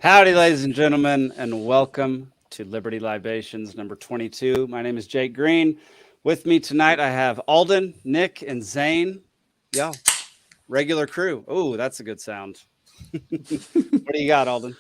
Howdy, ladies and gentlemen, and welcome to Liberty Libations number 22. My name is Jake Green. With me tonight, I have Alden, Nick, and Zane. Yo, regular crew. Oh, that's a good sound. What do you got, Alden?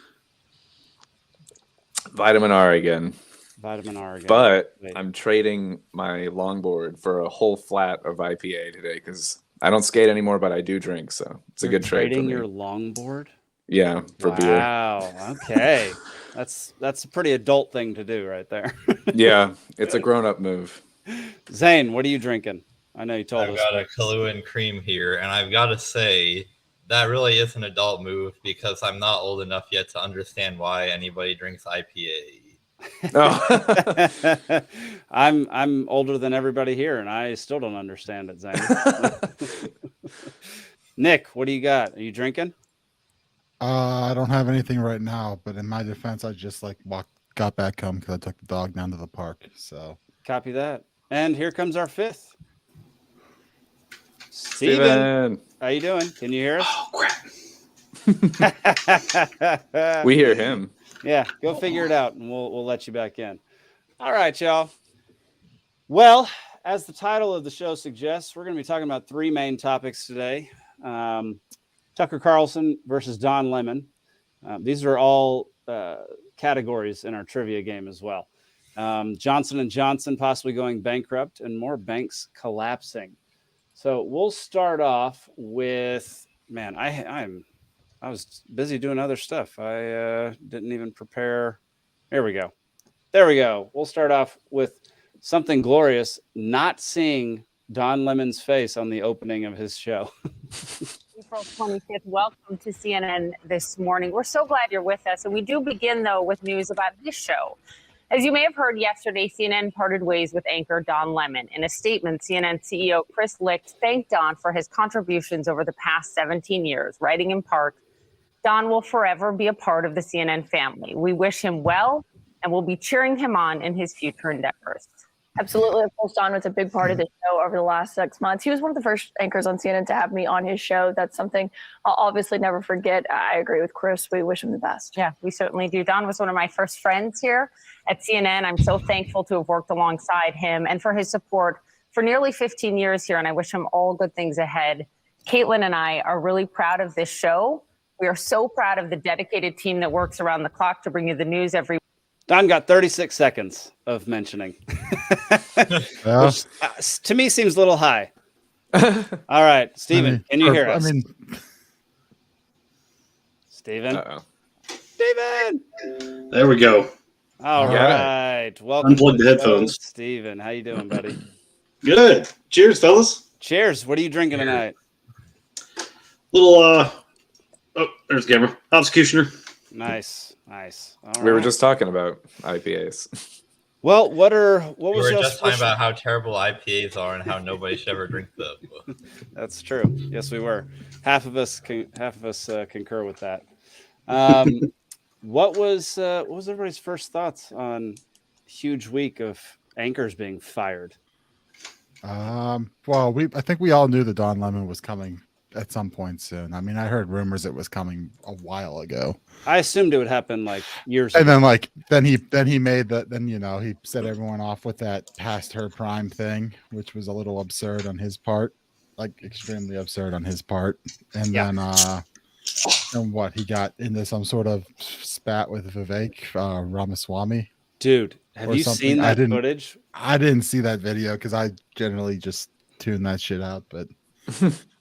Vitamin R again. Vitamin R again. But Wait. I'm trading my longboard for a whole flat of IPA today because I don't skate anymore, but I do drink. So it's a good trade for Trading me. your longboard? Yeah, for beer. Wow. Okay. That's a pretty adult thing to do right there. Yeah, it's a grown-up move. Zane, what are you drinking? I know you told us. I've got a Kahlua and cream here, and I've got to say that really is an adult move because I'm not old enough yet to understand why anybody drinks IPA. Oh. I'm older than everybody here, and I still don't understand it, Zane. Nick, what do you got? Are you drinking? I don't have anything right now, but in my defense, I just got back home because I took the dog down to the park. So Copy that. And here comes our fifth. Steven, how you doing? Can you hear us? Oh, crap. We hear him. Yeah, go figure it out, and we'll let you back in. All right, y'all. Well, as the title of the show suggests, we're going to be talking about three main topics today. Tucker Carlson versus Don Lemon. These are all categories in our trivia game as well. Johnson & Johnson possibly going bankrupt and more banks collapsing. So we'll start off with, man, I was busy doing other stuff. I didn't even prepare. There we go. We'll start off with something glorious, not seeing Don Lemon's face on the opening of his show. April 25th. Welcome to CNN this morning. We're so glad you're with us. And we do begin, though, with news about this show. As you may have heard yesterday, CNN parted ways with anchor Don Lemon. In a statement, CNN CEO Chris Licht thanked Don for his contributions over the past 17 years, writing in part, "Don will forever be a part of the CNN family. We wish him well and we'll be cheering him on in his future endeavors." Absolutely. Of course, Don was a big part of the show over the last 6 months. He was one of the first anchors on CNN to have me on his show. That's something I'll obviously never forget. I agree with Chris. We wish him the best. Yeah, we certainly do. Don was one of my first friends here at CNN. I'm so thankful to have worked alongside him and for his support for nearly 15 years here. And I wish him all good things ahead. Caitlin and I are really proud of this show. We are so proud of the dedicated team that works around the clock to bring you the news every Don got 36 seconds of mentioning, which to me seems a little high. All right, Steven, can you hear us? Steven? Steven! There we go. All right. Welcome. Unplug the headphones. Steven, how you doing, buddy? Good. Cheers, fellas. Cheers. What are you drinking tonight? Little, oh, there's the camera. Executioner. Nice. All We were right. just talking about IPAs. Well, what We was were your just talking about how terrible IPAs are and how nobody should ever drink them. That's true. Yes, we were. Half of us concur with that. What was everybody's first thoughts on huge week of anchors being fired? well, I think we all knew that Don Lemon was coming at some point soon. I mean, I heard rumors it was coming a while ago. I assumed it would happen like years And ago. then he made that. Then he set everyone off with that past her prime thing, which was a little absurd on his part, like extremely absurd on his part. And then and what, he got into some sort of spat with Vivek Ramaswamy. Dude, have you seen that footage? I didn't see that video because I generally just tune that shit out. But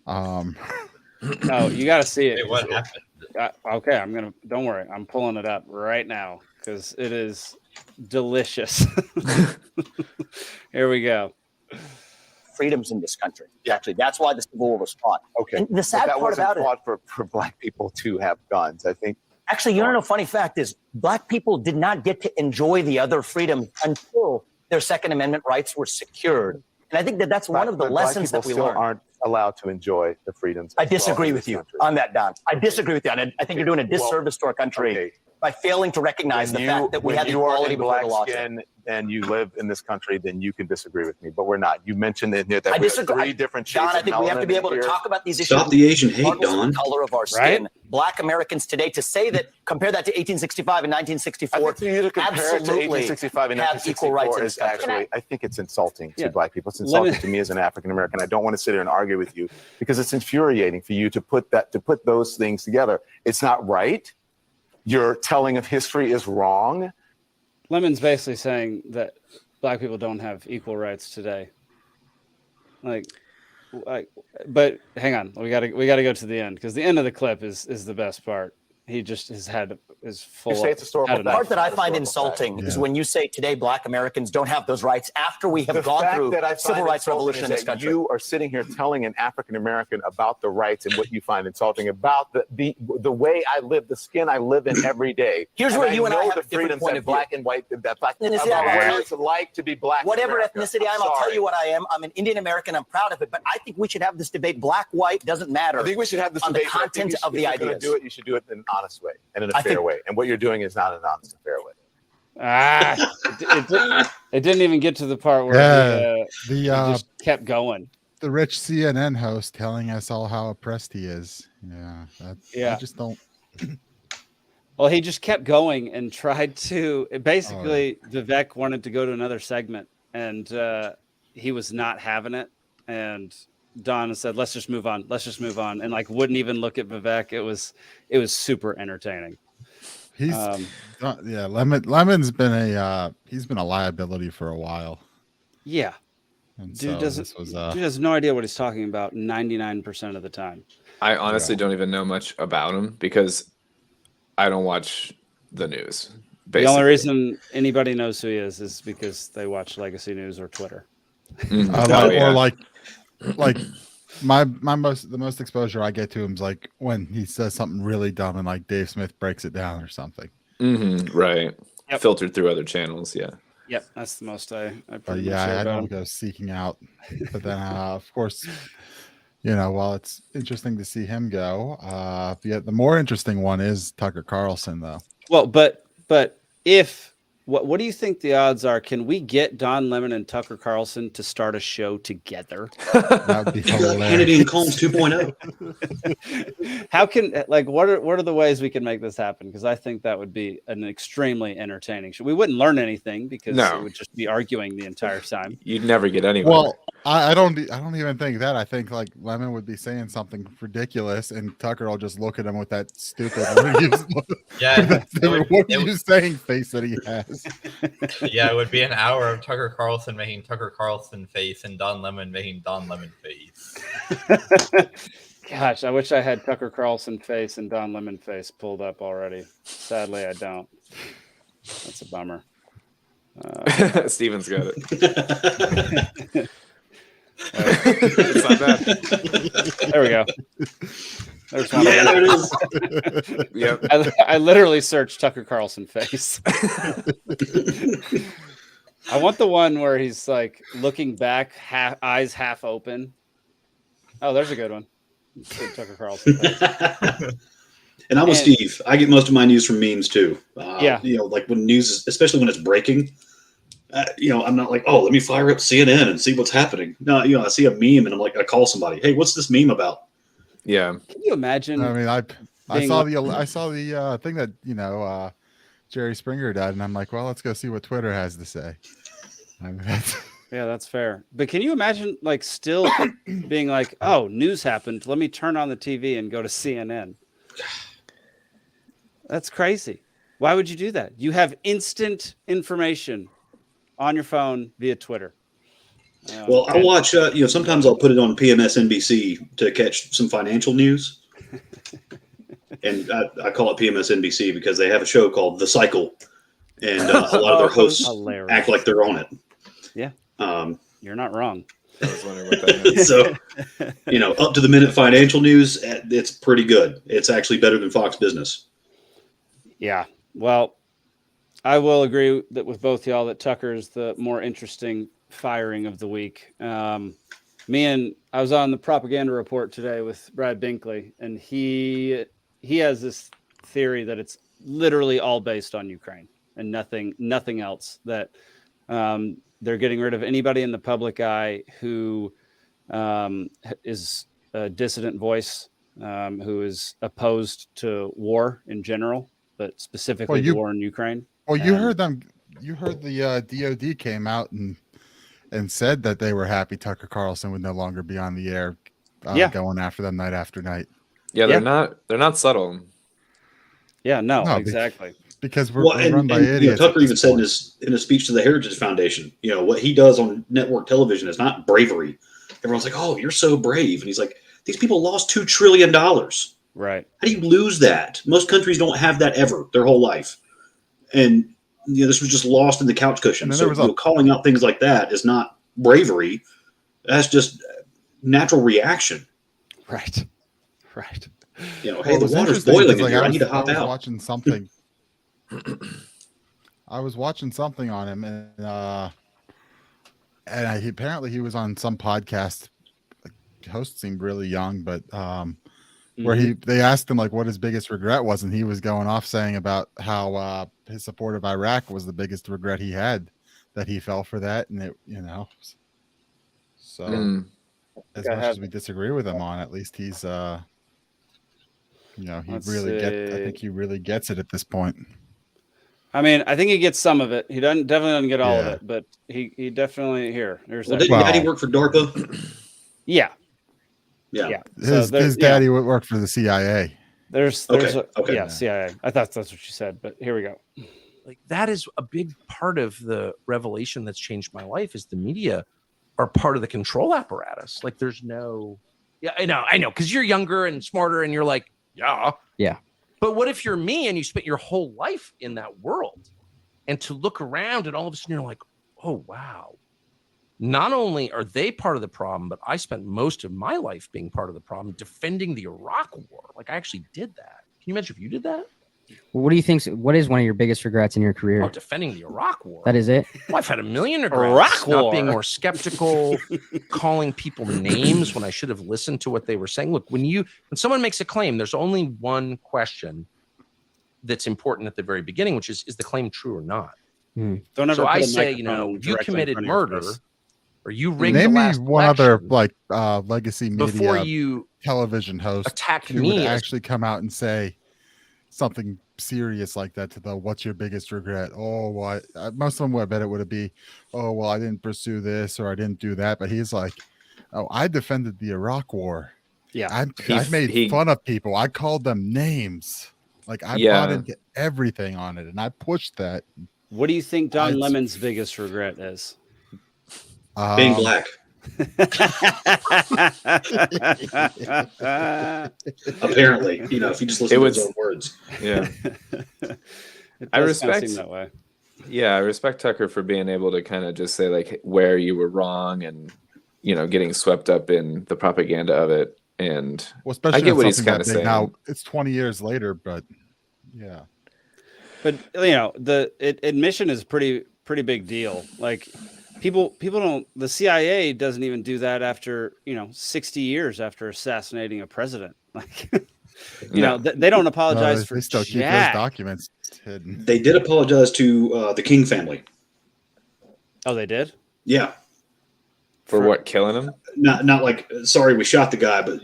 No, you got to see it. Wait, what happened? Okay, don't worry. I'm pulling it up right now because it is delicious. Here we go. Freedoms in this country. Actually, that's why the Civil War was fought. Okay. And the sad that part wasn't about it, fought for black people to have guns. I think. actually, you know, a funny fact is black people did not get to enjoy the other freedoms until their Second Amendment rights were secured. And I think that's one of the lessons that we learned. Aren't allowed to enjoy the freedoms. I disagree with you on that, Don. I disagree with you. And I think you're doing a disservice to our country by failing to recognize the fact that we have equality before the law. and you live in this country, then you can disagree with me. But we're not. You mentioned in here that I we have disagree. three different shades Don, I of think we have to be melanin able to here. talk about these issues. Stop the Asian hate, regardless of Don. the color of our skin. Black Americans today, to say that, compare that to 1865 and 1964, I think for you to compare it to absolutely 1865 and have equal rights in 1964 this is country. actually, I think it's insulting Yeah. to black people. It's Let insulting me- to me as an African American. I don't want to sit here and argue with you because it's infuriating for you to put those things together. It's not right. Your telling of history is wrong. Lemon's basically saying that black people don't have equal rights today. Like, but hang on, we gotta go to the end, because the end of the clip is the best part. He just is full. You say it's historical The part that I find Historical insulting fact. is Yeah. when you say today black Americans don't have those rights after we have The gone fact through that I find civil rights insulting revolution is in this that country. You are sitting here telling an African American about the rights and what you find insulting about the way I live, the skin I live in every day. Here's where you and I know have the a different freedoms point that of view. black and white that black Then is about that- what it's like to be black. in Whatever America. ethnicity I am, I'll tell you what I am. I'm an Indian American. I'm proud of it. But I think we should have this debate. Black, white, doesn't matter. I think we should have this on the debate. but I think content you should- of the if you're gonna ideas. do it, you should do it in an honest way and in a I fair think- way. And what you're doing is not an honest and fair way. It didn't even get to the part where Yeah, he just kept going. the rich CNN host telling us all how oppressed he is. Yeah, Yeah. I just don't. Well, he just kept going and tried to. Basically, Vivek wanted to go to another segment, and he was not having it. And Don said, "Let's just move on. Let's just move on," and like wouldn't even look at Vivek. It was super entertaining. He's yeah. Lemon's been he's been a liability for a while. Yeah, And dude so doesn't. this was, Dude has no idea what he's talking about 99% of the time. I honestly don't even know much about him because I don't watch the news. The only reason anybody knows who he is because they watch Legacy News or Twitter. or like the most exposure I get to him is like when he says something really dumb and like Dave Smith breaks it down or something. Right. Yep. Filtered through other channels. Yeah. Yep, that's the most I But pretty much yeah, know I about don't him. go seeking out. But then, of course, while it's interesting to see him go, the more interesting one is Tucker Carlson, though. Well, but if what do you think the odds are? Can we get Don Lemon and Tucker Carlson to start a show together? That would be hilarious. Kennedy and Combs 2.0. How can what are the ways we can make this happen? Because I think that would be an extremely entertaining show. We wouldn't learn anything because it would just be arguing the entire time. You'd never get anywhere. Well, I don't even think that. I think like Lemon would be saying something ridiculous, and Tucker will just look at him with that stupid what are you saying face that he has. Yeah, it would be an hour of Tucker Carlson making Tucker Carlson face and Don Lemon making Don Lemon face. Gosh, I wish I had Tucker Carlson face and Don Lemon face pulled up already. Sadly, I don't. That's a bummer. Steven's got it. It's not bad. There we go. There's one. Yeah, there it is. Yep. I literally searched Tucker Carlson face. I want the one where he's like looking back, eyes half open. Oh, there's a good one. Good Tucker Carlson face. And I'm with Steve. I get most of my news from memes too. Yeah. Like when news, especially when it's breaking. I'm not like, oh, let me fire up CNN and see what's happening. No, I see a meme and I'm like, I call somebody. Hey, what's this meme about? Yeah. Can you imagine? I mean, I saw the thing that Jerry Springer did, and I'm like, well, let's go see what Twitter has to say. I mean, Yeah, that's fair. But can you imagine like still being like, oh, news happened. Let me turn on the TV and go to CNN. That's crazy. Why would you do that? You have instant information on your phone via Twitter. Well, I watch, sometimes I'll put it on PMSNBC to catch some financial news. And I call it PMSNBC because they have a show called The Cycle. And a lot of their hosts act like they're on it. Yeah. You're not wrong. I was wondering what that meant. So, up to the minute financial news, it's pretty good. It's actually better than Fox Business. Yeah. Well, I will agree that with both y'all that Tucker is the more interesting firing of the week. I was on the propaganda report today with Brad Binkley, and he has this theory that it's literally all based on Ukraine and nothing else. That They're getting rid of anybody in the public eye who is a dissident voice, who is opposed to war in general, but specifically the war in Ukraine. Well, you heard them. You heard the DOD came out and said that they were happy Tucker Carlson would no longer be on the air, going after them night after night. Yeah, they're not subtle. Yeah, no, exactly. Because we're run by idiots. Tucker even said in a speech to the Heritage Foundation, what he does on network television is not bravery. Everyone's like, "Oh, you're so brave," and he's like, "These people lost $2 trillion. Right? How do you lose that? Most countries don't have that ever their whole life." And this was just lost in the couch cushion. So calling out things like that is not bravery. That's just natural reaction. Right. Hey, the water's boiling in here. I need to hop out. I was watching something. I was watching something on him, and apparently he was on some podcast. The host seemed really young, but where they asked him like what his biggest regret was, and he was going off saying about how his support of Iraq was the biggest regret he had, that he fell for that, and it so as much as we disagree with him on, at least he's I think he really gets it at this point. I mean, I think he gets some of it. He definitely doesn't get all of it, but he definitely There's didn't Daddy work for DARPA? Yeah. His daddy would work for the CIA. CIA. I thought that's what you said, but here we go. Like that is a big part of the revelation that's changed my life. Is the media are part of the control apparatus. Like there's no, I know, because you're younger and smarter, and you're like, yeah. But what if you're me and you spent your whole life in that world, and to look around and all of a sudden you're like, oh, wow. Not only are they part of the problem, but I spent most of my life being part of the problem, defending the Iraq war. Like I actually did that. Can you imagine if you did that? Well, what do you think? What is one of your biggest regrets in your career? Oh, defending the Iraq war. That is it. Well, I've had a million regrets. Not being more skeptical, calling people names when I should have listened to what they were saying. Look, when someone makes a claim, there's only one question that's important at the very beginning, which is the claim true or not? Don't ever. So I say, you committed murder, or you rigged Name the last me one election other legacy media before you television host attack who me would actually come out and say something serious like that to the what's your biggest regret? Oh, what? Most of them, I bet it would be, oh, well, I didn't pursue this or I didn't do that. But he's like, oh, I defended the Iraq war. Yeah. I made fun of people. I called them names. Like I bought into everything on it, and I pushed that. What do you think Don Lemon's biggest regret is? Being black. Apparently, if you just listen to his own words. Yeah. I respect that way. Yeah, I respect Tucker for being able to kind of just say like where you were wrong and getting swept up in the propaganda of it. And especially I get what he's kind of saying. Now it's 20 years later, but yeah. But the admission is pretty big deal. Like people don't. The CIA doesn't even do that after 60 years after assassinating a president. Like they don't apologize for. They still keep those documents hidden. They did apologize to the King family. Oh, they did? Yeah. For what, killing him? Not like sorry we shot the guy, but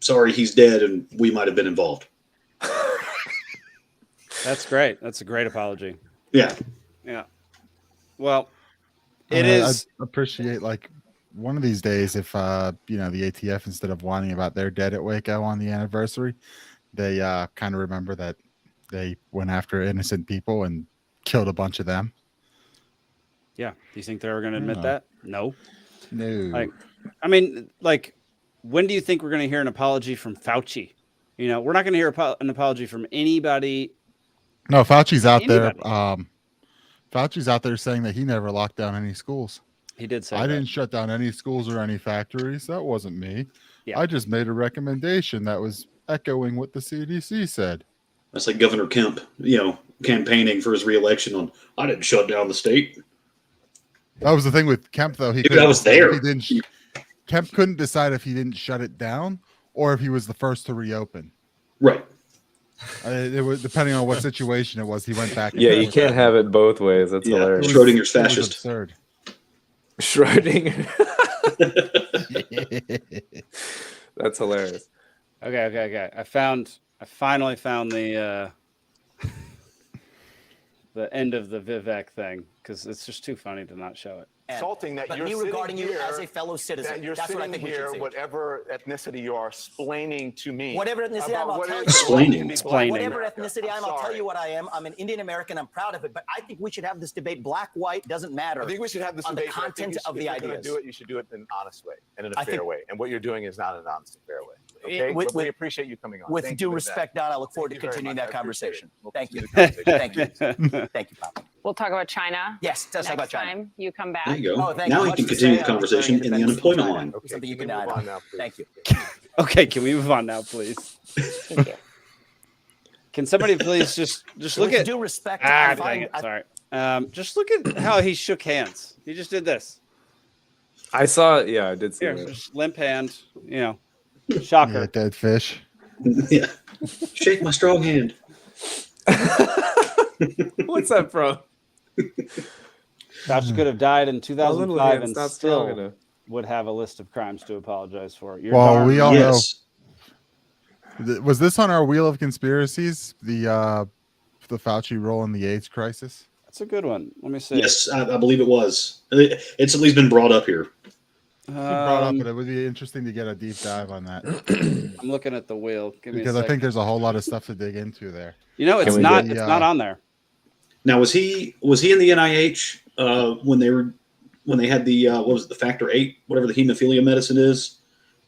sorry he's dead and we might have been involved. That's great. That's a great apology. Yeah. Well, it is. I appreciate like one of these days if the ATF, instead of whining about their dead at Waco on the anniversary, they kind of remember that they went after innocent people and killed a bunch of them. Yeah. Do you think they're going to admit that? No. No. When do you think we're going to hear an apology from Fauci? We're not going to hear an apology from anybody. No, Fauci's out there. Fauci's out there saying that he never locked down any schools. He did say I didn't shut down any schools or any factories. That wasn't me. Yeah. I just made a recommendation that was echoing what the CDC said. That's like Governor Kemp, campaigning for his reelection on, I didn't shut down the state. That was the thing with Kemp, though. I was there. Kemp couldn't decide if he didn't shut it down or if he was the first to reopen. Right. It was depending on what situation it was. He went back. And Yeah, you forth. can't have it both ways. That's hilarious. Schrodinger's It was fascist. absurd. Schrodinger. That's hilarious. Okay. I finally found the the end of the Vivek thing because it's just too funny to not show it. Insulting that But you're me sitting regarding you here, as a fellow citizen. that you're That's what I sitting think we should here, see. whatever ethnicity you are, explaining to me. Whatever ethnicity I am, about I'll what tell it you. is Explaining. to be black in Whatever America. ethnicity I am, I'll tell sorry. you what I am. I'm an Indian American. I'm proud of it. But I think we should have this debate. Black, white, doesn't matter. I think we should have this on the debate. but I think content you should- of the if you're gonna ideas. do it, you should do it in an honest way and in a I fair think- way. And what you're doing is not an honest and fair way. Okay? With- But we with- appreciate you coming on. With Thank due you for respect, Don, I look forward to Thank you very continuing much. that I appreciate conversation. it. We'll Thank you. continue the conversation. Thank you, Papa. We'll talk about China. Yes, let's talk Next about China. time you come back. There you go. Oh, thank Now you. he Much can to continue say the on conversation in the independence from unemployment China. line. Okay, Something you can can we add move on. on now, please? Thank you. Okay, can we move on now, please? Thank you. Can somebody please just look With at? due respect, Ah, I dang find- it. Sorry. Just look at how he shook hands. He just did this. I saw. Yeah, I did see Here, that. just limp hand. You know, shocker. Yeah, dead fish. Yeah. Shake my strong hand. What's that from? Fauci could have died in My little 2005 hand's and not strong still enough. would have a list of crimes to apologize for. You're Well, darn we all right. Yes. Was this on our wheel of conspiracies? The Fauci role in the AIDS crisis. That's a good one. Let me see. Yes, I believe it was. It's at least been brought up here. He brought up, Um, but it would be interesting to get a deep dive on that I'm looking at the wheel. Give me because a I second. think there's a whole lot of stuff to dig into there. You know, it's we not. get- It's not on there. Now, was he in the NIH when they had the what was it, the factor 8, whatever the hemophilia medicine is,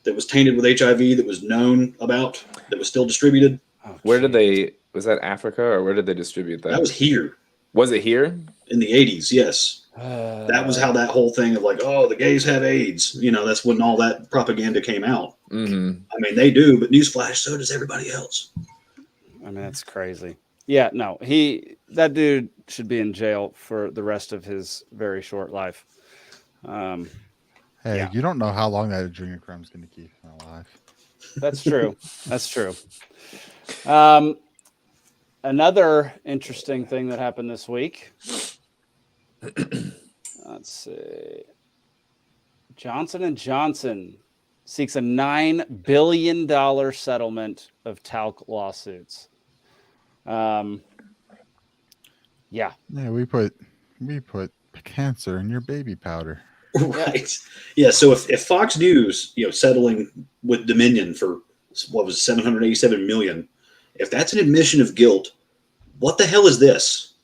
that was tainted with HIV, that was known about, that was still distributed? Oh, Where did geez. they? Was that Africa or where did they distribute that? That was here Was it here? in the 80s. Yes, that was how that whole thing of like, oh, the gays have AIDS. You know, that's when all that propaganda came out. Mm-hmm. I mean, they do, but newsflash, so does everybody else. I mean, that's crazy. Yeah, no, that dude should be in jail for the rest of his very short life. Hey, Yeah. you don't know how long that adrenochrome is going to keep him alive. That's true. That's true. Another interesting thing that happened this week. Let's see. Johnson & Johnson seeks a $9 billion settlement of talc lawsuits. Yeah. Yeah, we put cancer in your baby powder. Right. Yeah. So if Fox News, settling with Dominion for what was it, $787 million, if that's an admission of guilt, what the hell is this?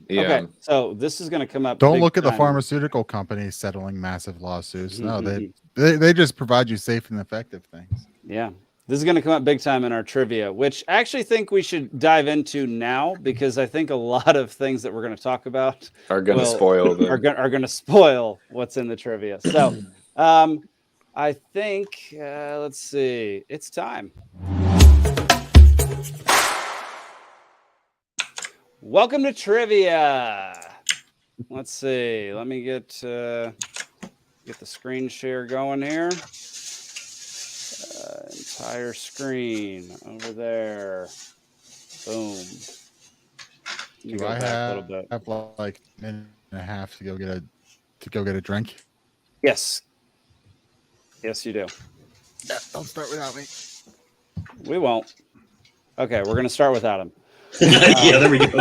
Yeah. Okay. So this is going to come up. Don't big look at the time. pharmaceutical companies settling massive lawsuits. No, Mhm. they just provide you safe and effective things. Yeah. This is going to come up big time in our trivia, which I actually think we should dive into now because I think a lot of things that we're going to talk about Are going to Well, spoil the. are going to spoil what's in the trivia. So I think, let's see, it's time. Welcome to trivia. Let's see. Let me get the screen share going here. Entire screen over there. Boom. Let me Do go I back a little bit. have like a minute and a half to go get a drink? Yes. Yes, you do. Don't start without me. We won't. Okay, we're going to start without him. Yeah, there we go.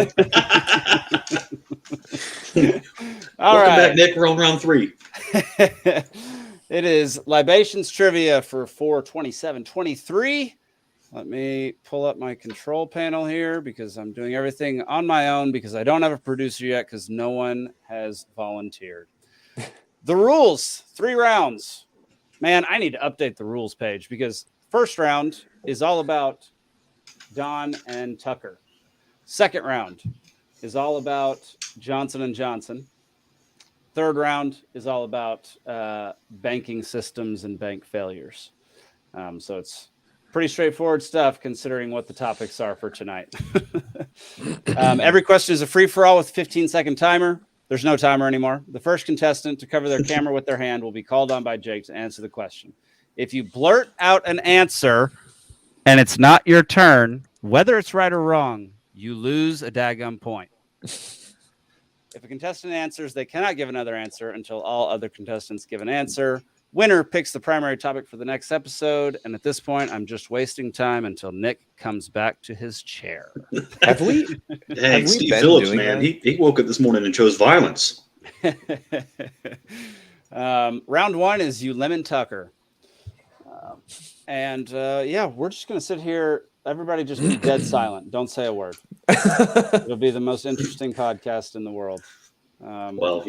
All Welcome right. back, Nick. We're on round 3. It is libations trivia for 4/27/23. Let me pull up my control panel here because I'm doing everything on my own because I don't have a producer yet because no one has volunteered. The rules, 3 rounds. Man, I need to update the rules page because first round is all about Don and Tucker. Second round is all about Johnson & Johnson. Third round is all about banking systems and bank failures. So it's pretty straightforward stuff considering what the topics are for tonight. Every question is a free-for-all with a 15-second timer. There's no timer anymore. The first contestant to cover their camera with their hand will be called on by Jake to answer the question. If you blurt out an answer and it's not your turn, Whether it's right or wrong, you lose a daggum point. If a contestant answers, they cannot give another answer until all other contestants give an answer. Winner picks the primary topic for the next episode. And at this point, I'm just wasting time until Nick comes back to his chair. Have we? Hey, Steve Phillips, man, he woke up this morning and chose violence. Round one is you Lemon Tucker. We're just going to sit here. Everybody just be dead silent. Don't say a word. It'll be the most interesting podcast in the world. Well,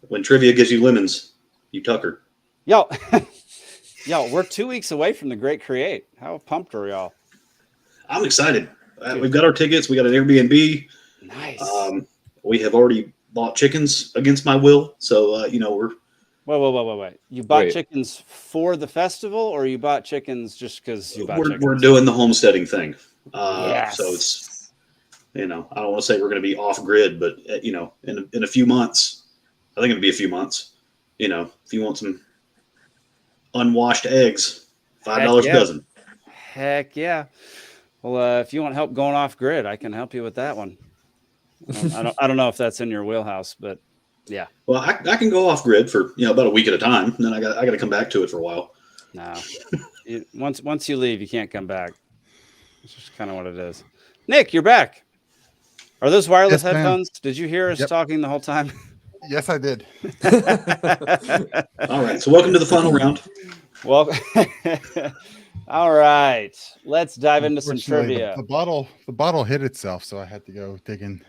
when trivia gives you lemons, you Tucker. Yo, we're 2 weeks away from the Great Create. How pumped are y'all? I'm excited. We've got our tickets. We got an Airbnb. Nice. We have already bought chickens against my will. So, we're... Wait. You bought chickens for the festival, or you bought chickens just because you bought chickens? We're doing the homesteading thing. Yes. So it's, I don't want to say we're going to be off grid, but, in a few months, I think it'll be a few months, if you want some unwashed eggs, $5 a dozen. Heck yeah. Well, if you want help going off grid, I can help you with that one. I don't know if that's in your wheelhouse, but yeah. Well, I can go off grid for about a week at a time, and then I got to come back to it for a while. No, once you leave, you can't come back. It's just kind of what it is. Nick, you're back. Are those wireless headphones? Did you hear us talking the whole time? Yes, I did. All right, so welcome to the final round. Well, all right, let's dive into some trivia. The bottle hid itself, so I had to go digging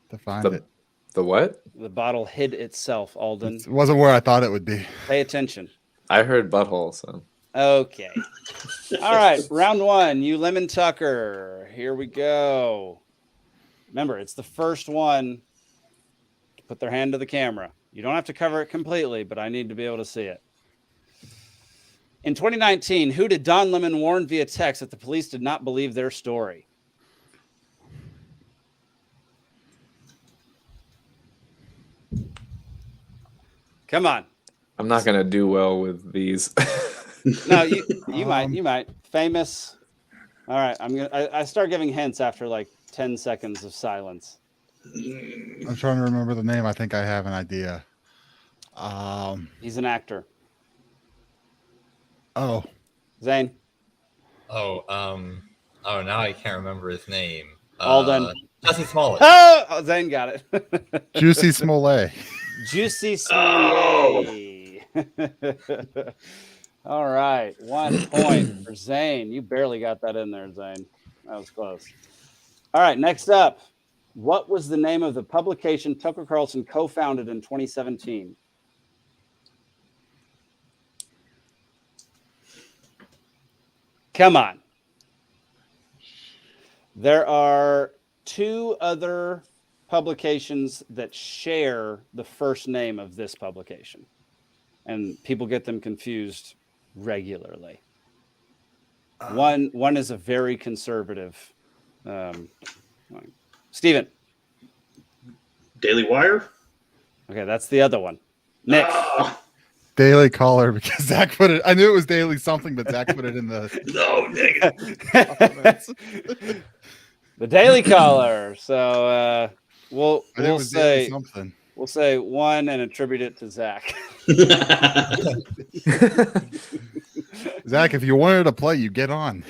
to find it. The what? The bottle hid itself, Alden. It wasn't where I thought it would be. Pay attention. I heard butthole, so. Okay. All right, round one, you Lemon Tucker. Here we go. Remember, it's the first one to put their hand to the camera. You don't have to cover it completely, but I need to be able to see it. In 2019, who did Don Lemon warn via text that the police did not believe their story? Come on. I'm not going to do well with these. No, you might. Famous. All right, I start giving hints after like 10 seconds of silence. I'm trying to remember the name. I think I have an idea. He's an actor. Oh. Zane. Oh, now I can't remember his name. Alden. Jesse Smollett. Oh, Zane got it. Juicy Smollett. Juicy Smollett. All right, 1 point for Zane. You barely got that in there, Zane. That was close. All right, next up. What was the name of the publication Tucker Carlson co-founded in 2017? Come on. There are two other publications that share the first name of this publication, and people get them confused regularly. One is a very conservative. Steven. Daily Wire. Okay, that's the other one. Nick. Daily Caller, because Zach put it. I knew it was Daily something, but Zach put it in the. No, The Daily Caller. So we'll say something. We'll say one and attribute it to Zach. Zach, if you wanted to play, you get on.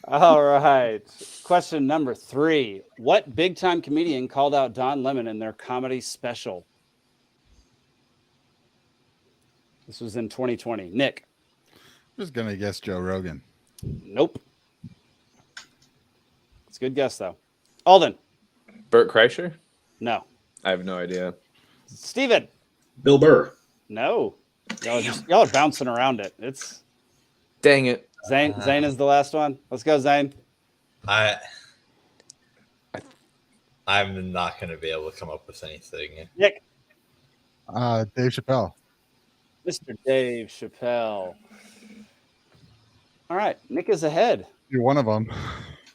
All right. Question number 3. What big-time comedian called out Don Lemon in their comedy special? This was in 2020. Nick. I'm just going to guess Joe Rogan. Nope. It's a good guess, though. Alden. Bert Kreischer? No. I have no idea. Steven. Bill Burr. No. Y'all are bouncing around it. It's. Dang it. Zane is the last one. Let's go, Zane. I'm not going to be able to come up with anything. Nick. Dave Chappelle. Mr. Dave Chappelle. All right. Nick is ahead. You're one of them.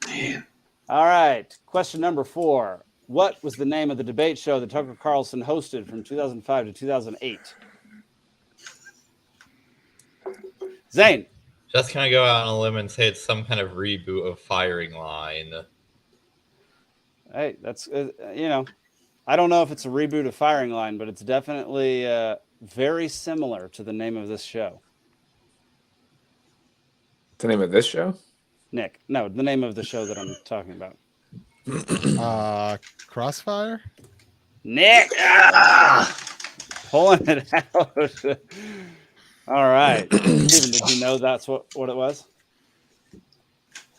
Man. All right. Question number 4. What was the name of the debate show that Tucker Carlson hosted from 2005 to 2008? Zane. Just kind of go out on a limb and say it's some kind of reboot of Firing Line. Hey, that's I don't know if it's a reboot of Firing Line, but it's definitely very similar to the name of this show. The name of this show? Nick, no, the name of the show that I'm talking about. Crossfire. Nick, pulling it out. All right, Steven, did you know that's what it was?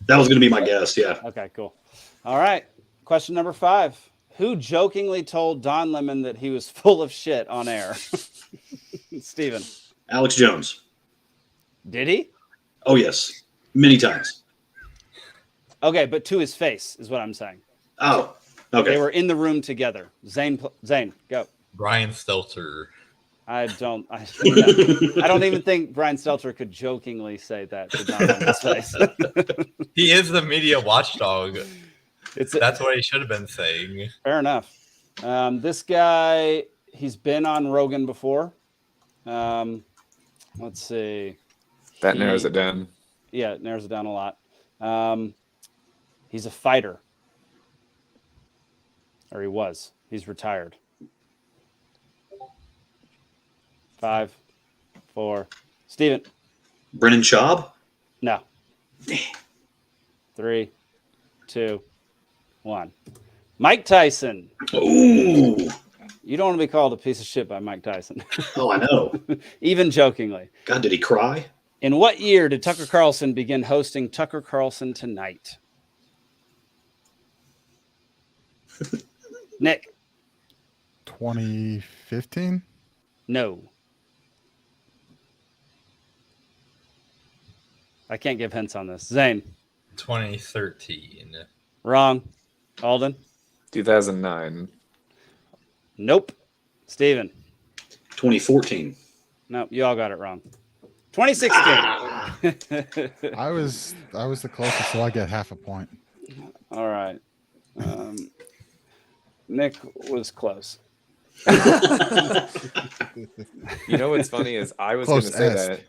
That was going to be my guess. Yeah. Okay, cool. All right, question number 5. Who jokingly told Don Lemon that he was full of shit on air? Steven. Alex Jones. Did he? Oh, yes. Many times. Okay, but to his face is what I'm saying. Oh, okay. They were in the room together. Zane, go. Brian Stelter. I don't even think Brian Stelter could jokingly say that to Don Lemon's face. He is the media watchdog. That's what he should have been saying. Fair enough. This guy, he's been on Rogan before. Let's see. That narrows it down. Yeah, it narrows it down a lot. He's a fighter. Or he was. He's retired. 5, 4. Steven. Brennan Schaub? No. 3, 2, 1. Mike Tyson. Ooh. You don't want to be called a piece of shit by Mike Tyson. Oh, I know. Even jokingly. God, did he cry? In what year did Tucker Carlson begin hosting Tucker Carlson Tonight? Nick. 2015? No. I can't give hints on this. Zane. 2013. Wrong. Alden. 2009. Nope. Steven. 2014. No, you all got it wrong. 2016. I was the closest, so I get half a point. All right. Nick was close. You know what's funny is I was going to say that,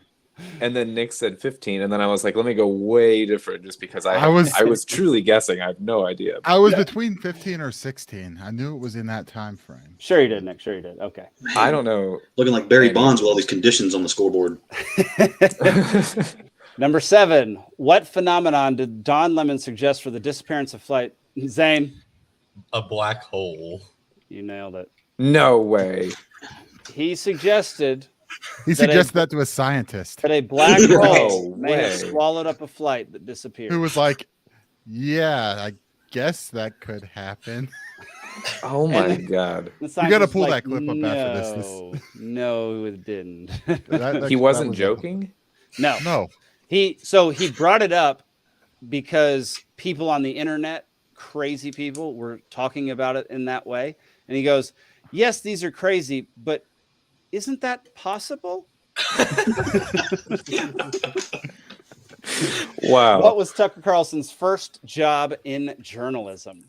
and then Nick said 15, and then I was like, let me go way different, just because I was truly guessing. I have no idea. I was between 15 or 16. I knew it was in that time frame. Sure you did, Nick. Sure you did. Okay. I don't know. Looking like Barry Bonds with all these conditions on the scoreboard. Number 7. What phenomenon did Don Lemon suggest for the disappearance of flight? Zane. A black hole. You nailed it. No way. He suggested that to a scientist. That a black hole may have swallowed up a flight that disappeared. Who was like, yeah, I guess that could happen. Oh my God. You got to pull that clip up after this. No, it didn't. He wasn't joking? No. He brought it up because people on the internet, crazy people, were talking about it in that way. And he goes, yes, these are crazy, but isn't that possible? Wow. What was Tucker Carlson's first job in journalism?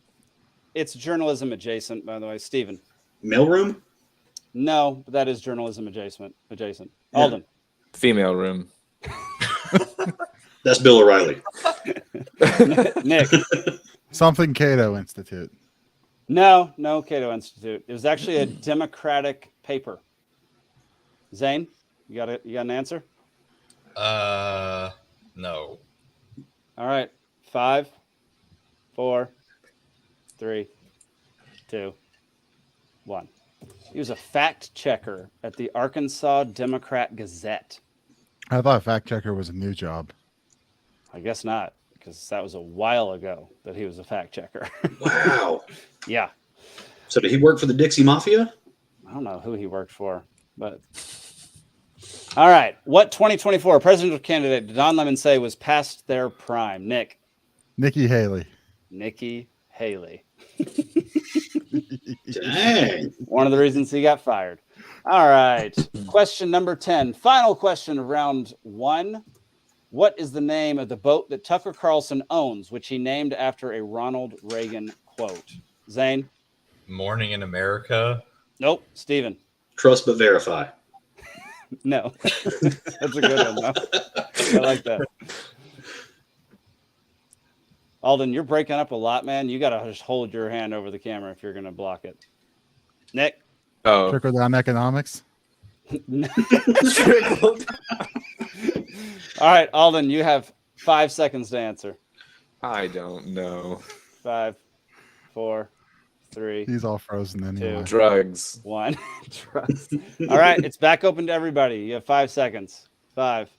It's journalism adjacent, by the way. Steven. Mailroom? No, but that is journalism adjacent. Alden. Female room. That's Bill O'Reilly. Nick. Something Cato Institute. No Cato Institute. It was actually a Democratic paper. Zane, you got an answer? No. All right. 5, 4, 3, 2, 1. He was a fact checker at the Arkansas Democrat Gazette. I thought fact checker was a new job. I guess not, because that was a while ago that he was a fact checker. Wow. Yeah. So did he work for the Dixie Mafia? I don't know who he worked for, but all right. What 2024 presidential candidate did Don Lemon say was past their prime? Nick. Nikki Haley. Nikki Haley. Dang. One of the reasons he got fired. All right. Question number 10. Final question of round 1. What is the name of the boat that Tucker Carlson owns, which he named after a Ronald Reagan quote? Zane? Morning in America. Nope. Steven? Trust but verify. No. That's a good one, though. I like that. Alden, you're breaking up a lot, man. You got to just hold your hand over the camera if you're going to block it. Nick? Oh. Trickle down economics? Trickle. All right, Alden, you have 5 seconds to answer. I don't know. 5, 4, 3. He's all frozen anyway. 2, Drugs. 1. Drugs. All right, it's back open to everybody. You have 5 seconds. 5,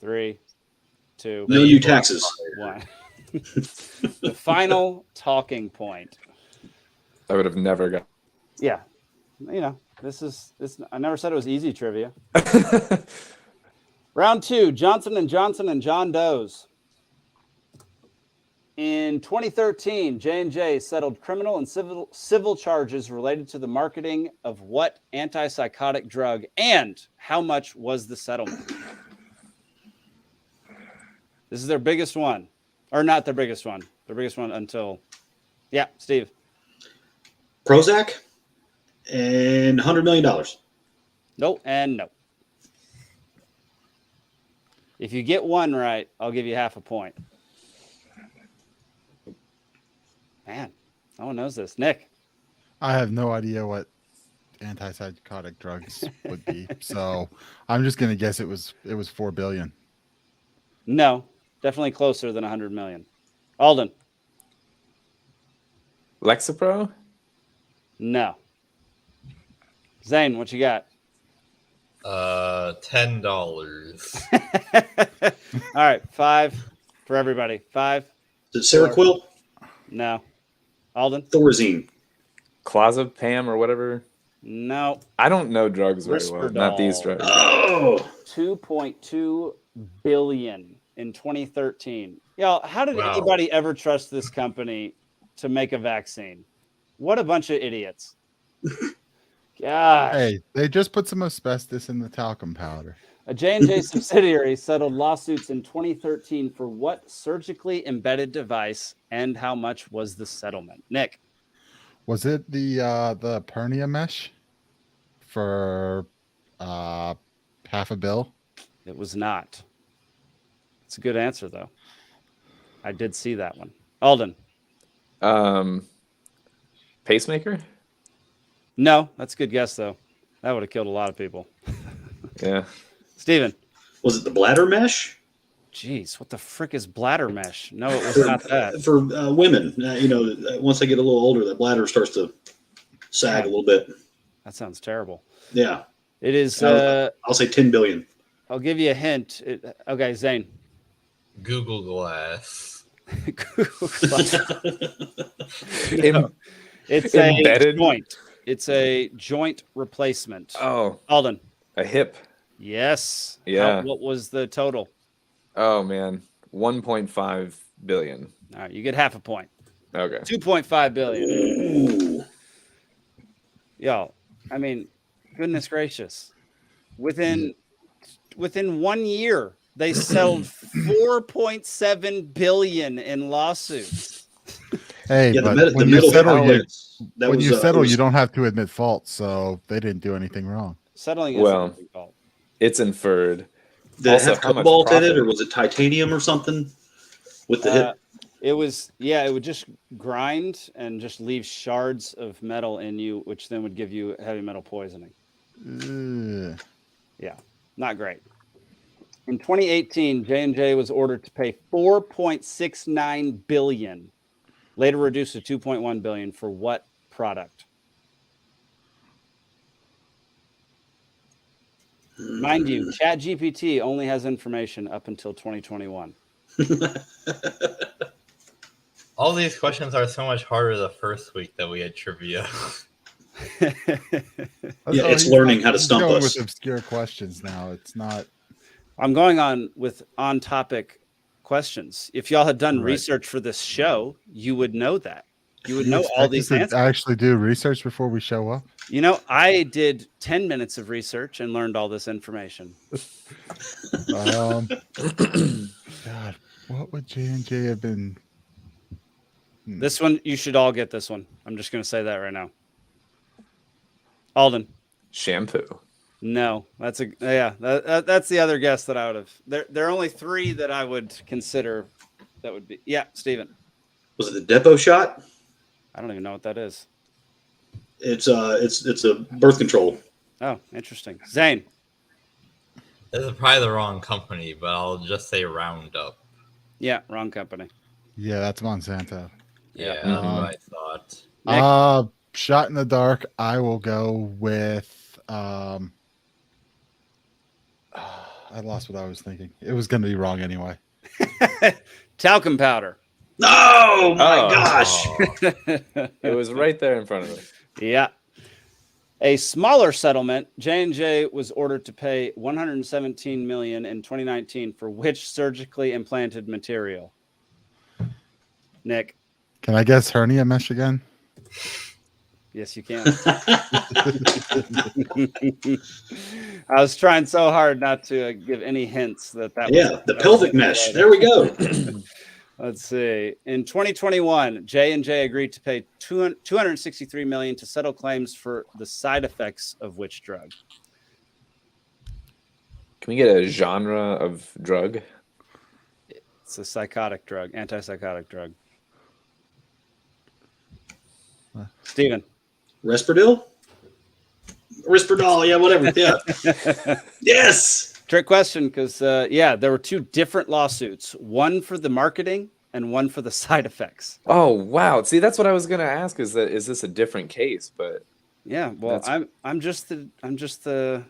3, 2. No new taxes. 1. The final talking point. I would have never got. Yeah, this. I never said it was easy trivia. Round 2, Johnson & Johnson and John Doe's. In 2013, J&J settled criminal and civil charges related to the marketing of what antipsychotic drug, and how much was the settlement? This is their biggest one. Or not their biggest one. Their biggest one until... Yeah, Steve. Prozac and $100 million. No and no. If you get one right, I'll give you half a point. Man, no one knows this. Nick? I have no idea what antipsychotic drugs would be. So I'm just going to guess it was $4 billion. No, definitely closer than 100 million. Alden? Lexapro? No. Zane, what you got? $10. All right, 5 for everybody. 5. Is it Seroquel? No. Alden? Thorazine. Clozapam or whatever? No. I don't know drugs very well. Not these drugs. Oh. 2.2 billion in 2013. Y'all, how did anybody ever trust this company to make a vaccine? What a bunch of idiots. Gosh. Hey, they just put some asbestos in the talcum powder. A J&J subsidiary settled lawsuits in 2013 for what surgically embedded device, and how much was the settlement? Nick? Was it the Pernia mesh for $500 million? It was not. It's a good answer, though. I did see that one. Alden? Pacemaker? No, that's a good guess, though. That would have killed a lot of people. Yeah. Steven? Was it the bladder mesh? Jeez, what the frick is bladder mesh? No, it was not that. For women, once they get a little older, the bladder starts to sag a little bit. That sounds terrible. Yeah. It is. I'll say 10 billion. I'll give you a hint. Okay, Zane. Google Glass. Google Glass. No, it's embedded? A joint. It's a joint replacement. Oh. Alden. A hip. Yes. Yeah. What was the total? Oh, man. 1.5 billion. All right, you get half a point. Okay. 2.5 billion. Ooh. Y'all, I mean, goodness gracious. Within 1 year, they settled 4.7 billion in lawsuits. Hey, Yeah, but when you settle, you don't have to admit fault, so they didn't do anything wrong. Settling is well, it's inferred. Did it have cobalt in it, or was it titanium or something with the hip? It was, it would just grind and just leave shards of metal in you, which then would give you heavy metal poisoning. Yeah, not great. In 2018, J&J was ordered to pay $4.69 billion, later reduced to $2.1 billion for what product? Mind you, ChatGPT only has information up until 2021. All these questions are so much harder the first week that we had trivia. It's learning how to stump us. With obscure questions now. It's not. I'm going on with on-topic questions. If y'all had done research for this show, you would know that. You would know all these answers. Actually do research before we show up? I did 10 minutes of research and learned all this information. God, what would J&J have been? This one, you should all get this one. I'm just going to say that right now. Alden. Shampoo. No, that's the other guess that I would have. There are only 3 that I would consider That would be Steven. Was it the Depot shot? I don't even know what that is. It's a birth control. Oh, interesting. Zane. This is probably the wrong company, but I'll just say Roundup. Yeah, wrong company. Yeah, that's Monsanto. Yeah, that's what I thought. Shot in the dark. I will go with. I lost what I was thinking. It was going to be wrong anyway. Talcum powder. Oh my gosh! It was right there in front of us. Yeah. A smaller settlement, J&J was ordered to pay $117 million in 2019 for which surgically implanted material? Nick. Can I guess hernia mesh again? Yes, you can. I was trying so hard not to give any hints that was the pelvic mesh. There we go. Let's see. In 2021, J&J agreed to pay $263 million to settle claims for the side effects of which drug? Can we get a genre of drug? It's a psychotic drug, antipsychotic drug. Steven. Risperdal? Risperdal, yeah, whatever. Yeah. Yes. Trick question, because there were two different lawsuits, one for the marketing and one for the side effects. Oh wow! See, that's what I was gonna ask. Is this a different case? But yeah, well, I'm just the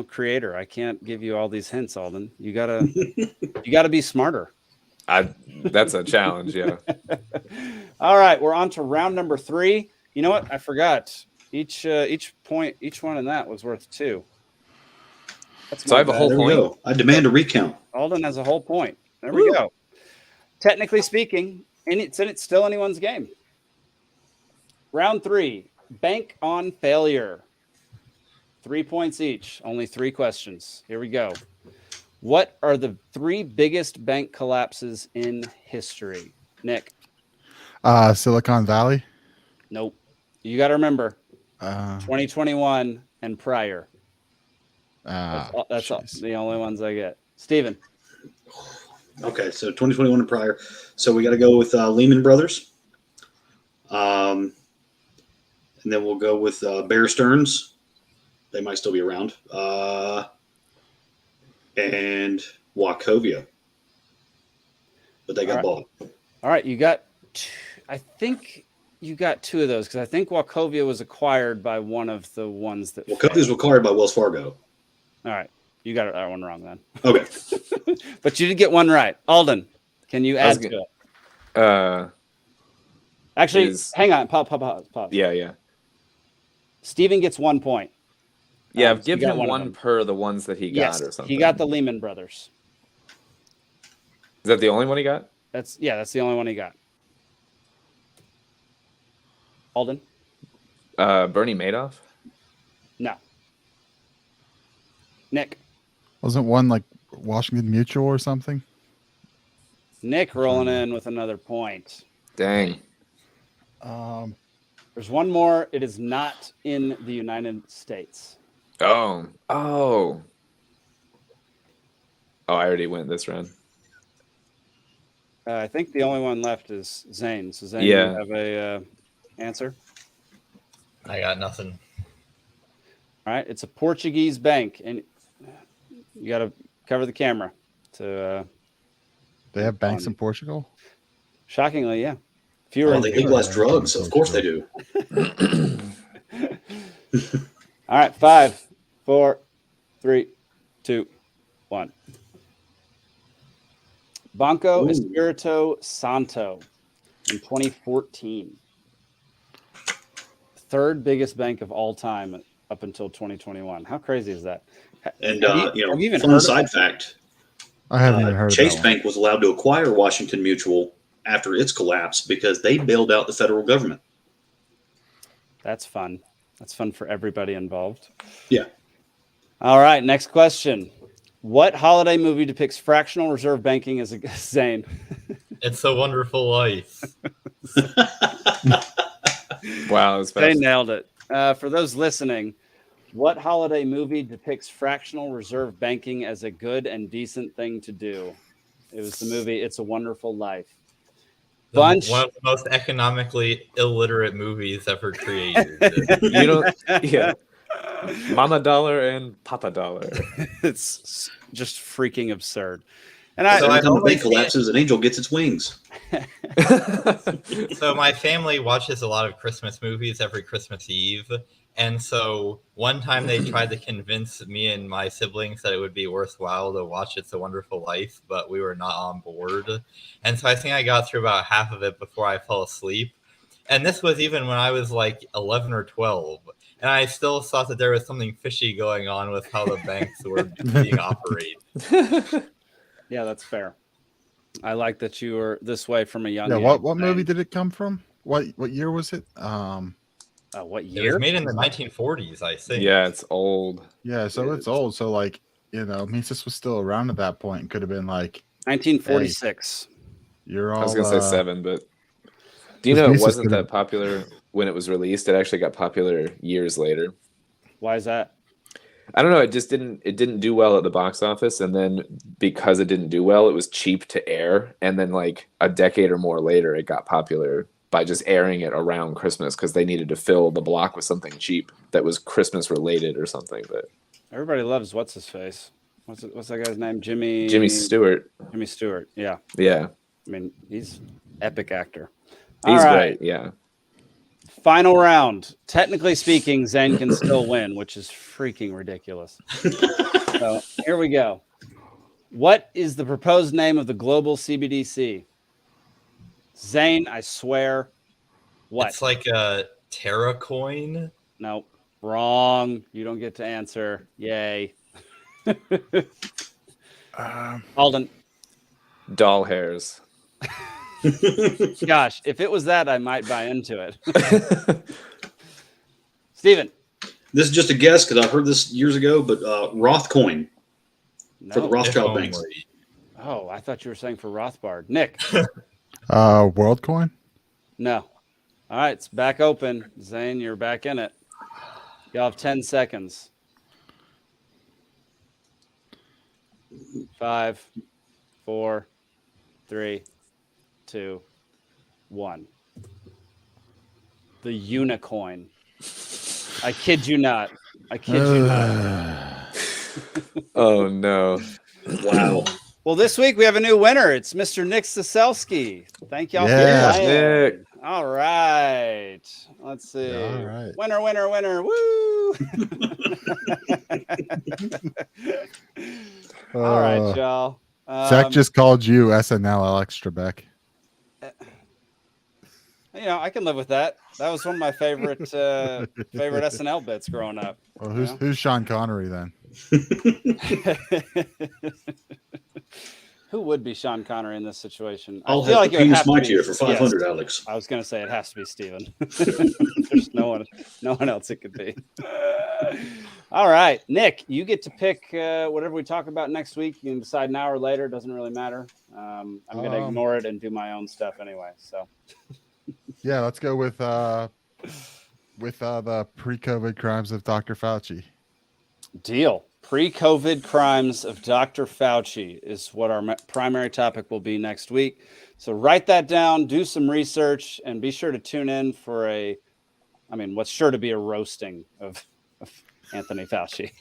creator. I can't give you all these hints, Alden. You gotta be smarter. That's a challenge. Yeah. All right, we're on to round number 3. You know what? I forgot. Each one in that was worth 2. So I have a whole point. I demand a recount. Alden has a whole point. There we go. Technically speaking, it's still anyone's game. Round 3, bank on failure. 3 points each. Only 3 questions. Here we go. What are the 3 biggest bank collapses in history? Nick. Silicon Valley. Nope. You got to remember 2021 and prior. That's all, the only ones I get. Steven. Okay, so 2021 and prior. So we got to go with Lehman Brothers. And then we'll go with Bear Stearns. They might still be around. And Wachovia. But they got bought. All right, you got I think you got 2 of those because I think Wachovia was acquired by one of the ones that Wachovia was acquired by Wells Fargo. All right. You got that one wrong then. Okay. But you did get one right. Alden, can you add to it? Actually, hang on. Pause. Yeah. Steven gets 1 point. Yeah, give him one per the ones that he got or something. He got the Lehman Brothers. Is that the only one he got? That's the only one he got. Alden? Bernie Madoff? No. Nick? Wasn't one like Washington Mutual or something? Nick rolling in with another point. Dang. There's one more. It is not in the United States. Oh, I already went this round. I think the only one left is Zane. So Zane, you have a answer? I got nothing. All right. It's a Portuguese bank, and you got to cover the camera. To they have banks in Portugal? Shockingly, yeah. They legalize drugs. Of course they do. All right. 5, 4, 3, 2, 1. Banco Espirito Santo in 2014. Third biggest bank of all time up until 2021. How crazy is that? And fun side fact. I haven't even heard Chase of that Bank was allowed to acquire Washington Mutual after its collapse because they bailed out the federal government. That's fun. That's fun for everybody involved. Yeah. All right. Next question. What holiday movie depicts fractional reserve banking as a Zane? It's a Wonderful Life. Wow, that was fast. They nailed it. For those listening, what holiday movie depicts fractional reserve banking as a good and decent thing to do? It was the movie It's a Wonderful Life. One of the most economically illiterate movies ever created. You don't, yeah. Mama Dollar and Papa Dollar. It's just freaking absurd. And every time the bank collapses, an angel gets its wings. So my family watches a lot of Christmas movies every Christmas Eve. And so one time they tried to convince me and my siblings that it would be worthwhile to watch It's a Wonderful Life, but we were not on board. And so I think I got through about half of it before I fell asleep. And this was even when I was like 11 or 12. And I still thought that there was something fishy going on with how the banks were being operated. Yeah, that's fair. I like that you were this way from a young age. What movie did it come from? What year was it? What year? It was made in the 1940s, I think. Yeah, it's old. Yeah, so it's old. So like, Mises was still around at that point. It could have been like 1946. Hey, you're all. I was gonna say 7, but do you know it wasn't that popular when it was released? It actually got popular years later. Why is that? I don't know. It didn't do well at the box office, and then because it didn't do well, it was cheap to air, and then like a decade or more later, it got popular by just airing it around Christmas because they needed to fill the block with something cheap that was Christmas related or something. But everybody loves what's his face. What's that guy's name? Jimmy Stewart. Jimmy Stewart. Yeah. Yeah. I mean, he's epic actor. He's great. Yeah. Final round. Technically speaking, Zane can still win, which is freaking ridiculous. So here we go. What is the proposed name of the global CBDC? Zane, I swear. What? It's like a Terra coin. No, wrong. You don't get to answer. Yay. Alden. Doll hairs. Gosh, if it was that, I might buy into it. Steven. This is just a guess because I've heard this years ago, but Roth coin for the Rothschild banks. Oh, I thought you were saying for Rothbard. Nick. WorldCoin? No. All right, it's back open. Zane, you're back in it. You'll have 10 seconds. 5, 4, 3, 2, 1. The unicorn. I kid you not. I kid you not. Oh no! Wow. Well, this week we have a new winner. It's Mr. Nick Saselski. Thank y'all for playing. Nick. All right. Let's see. All right. Winner, winner, winner. Woo! All right, y'all. Zach just called you SNL Extra Beck. I can live with that. That was one of my favorite SNL bits growing up. Well, who's Sean Connery then? Who would be Sean Connery in this situation? I'll have the penis mic here for 500, Alex. I was going to say it has to be Steven. There's no one else it could be. All right, Nick, you get to pick whatever we talk about next week. You can decide now or later. It doesn't really matter. I'm going to ignore it and do my own stuff anyway. So, yeah, let's go with the pre-COVID crimes of Dr. Fauci. Deal. Pre-COVID crimes of Dr. Fauci is what our primary topic will be next week. So write that down, do some research, and be sure to tune in for what's sure to be a roasting of Anthony Fauci.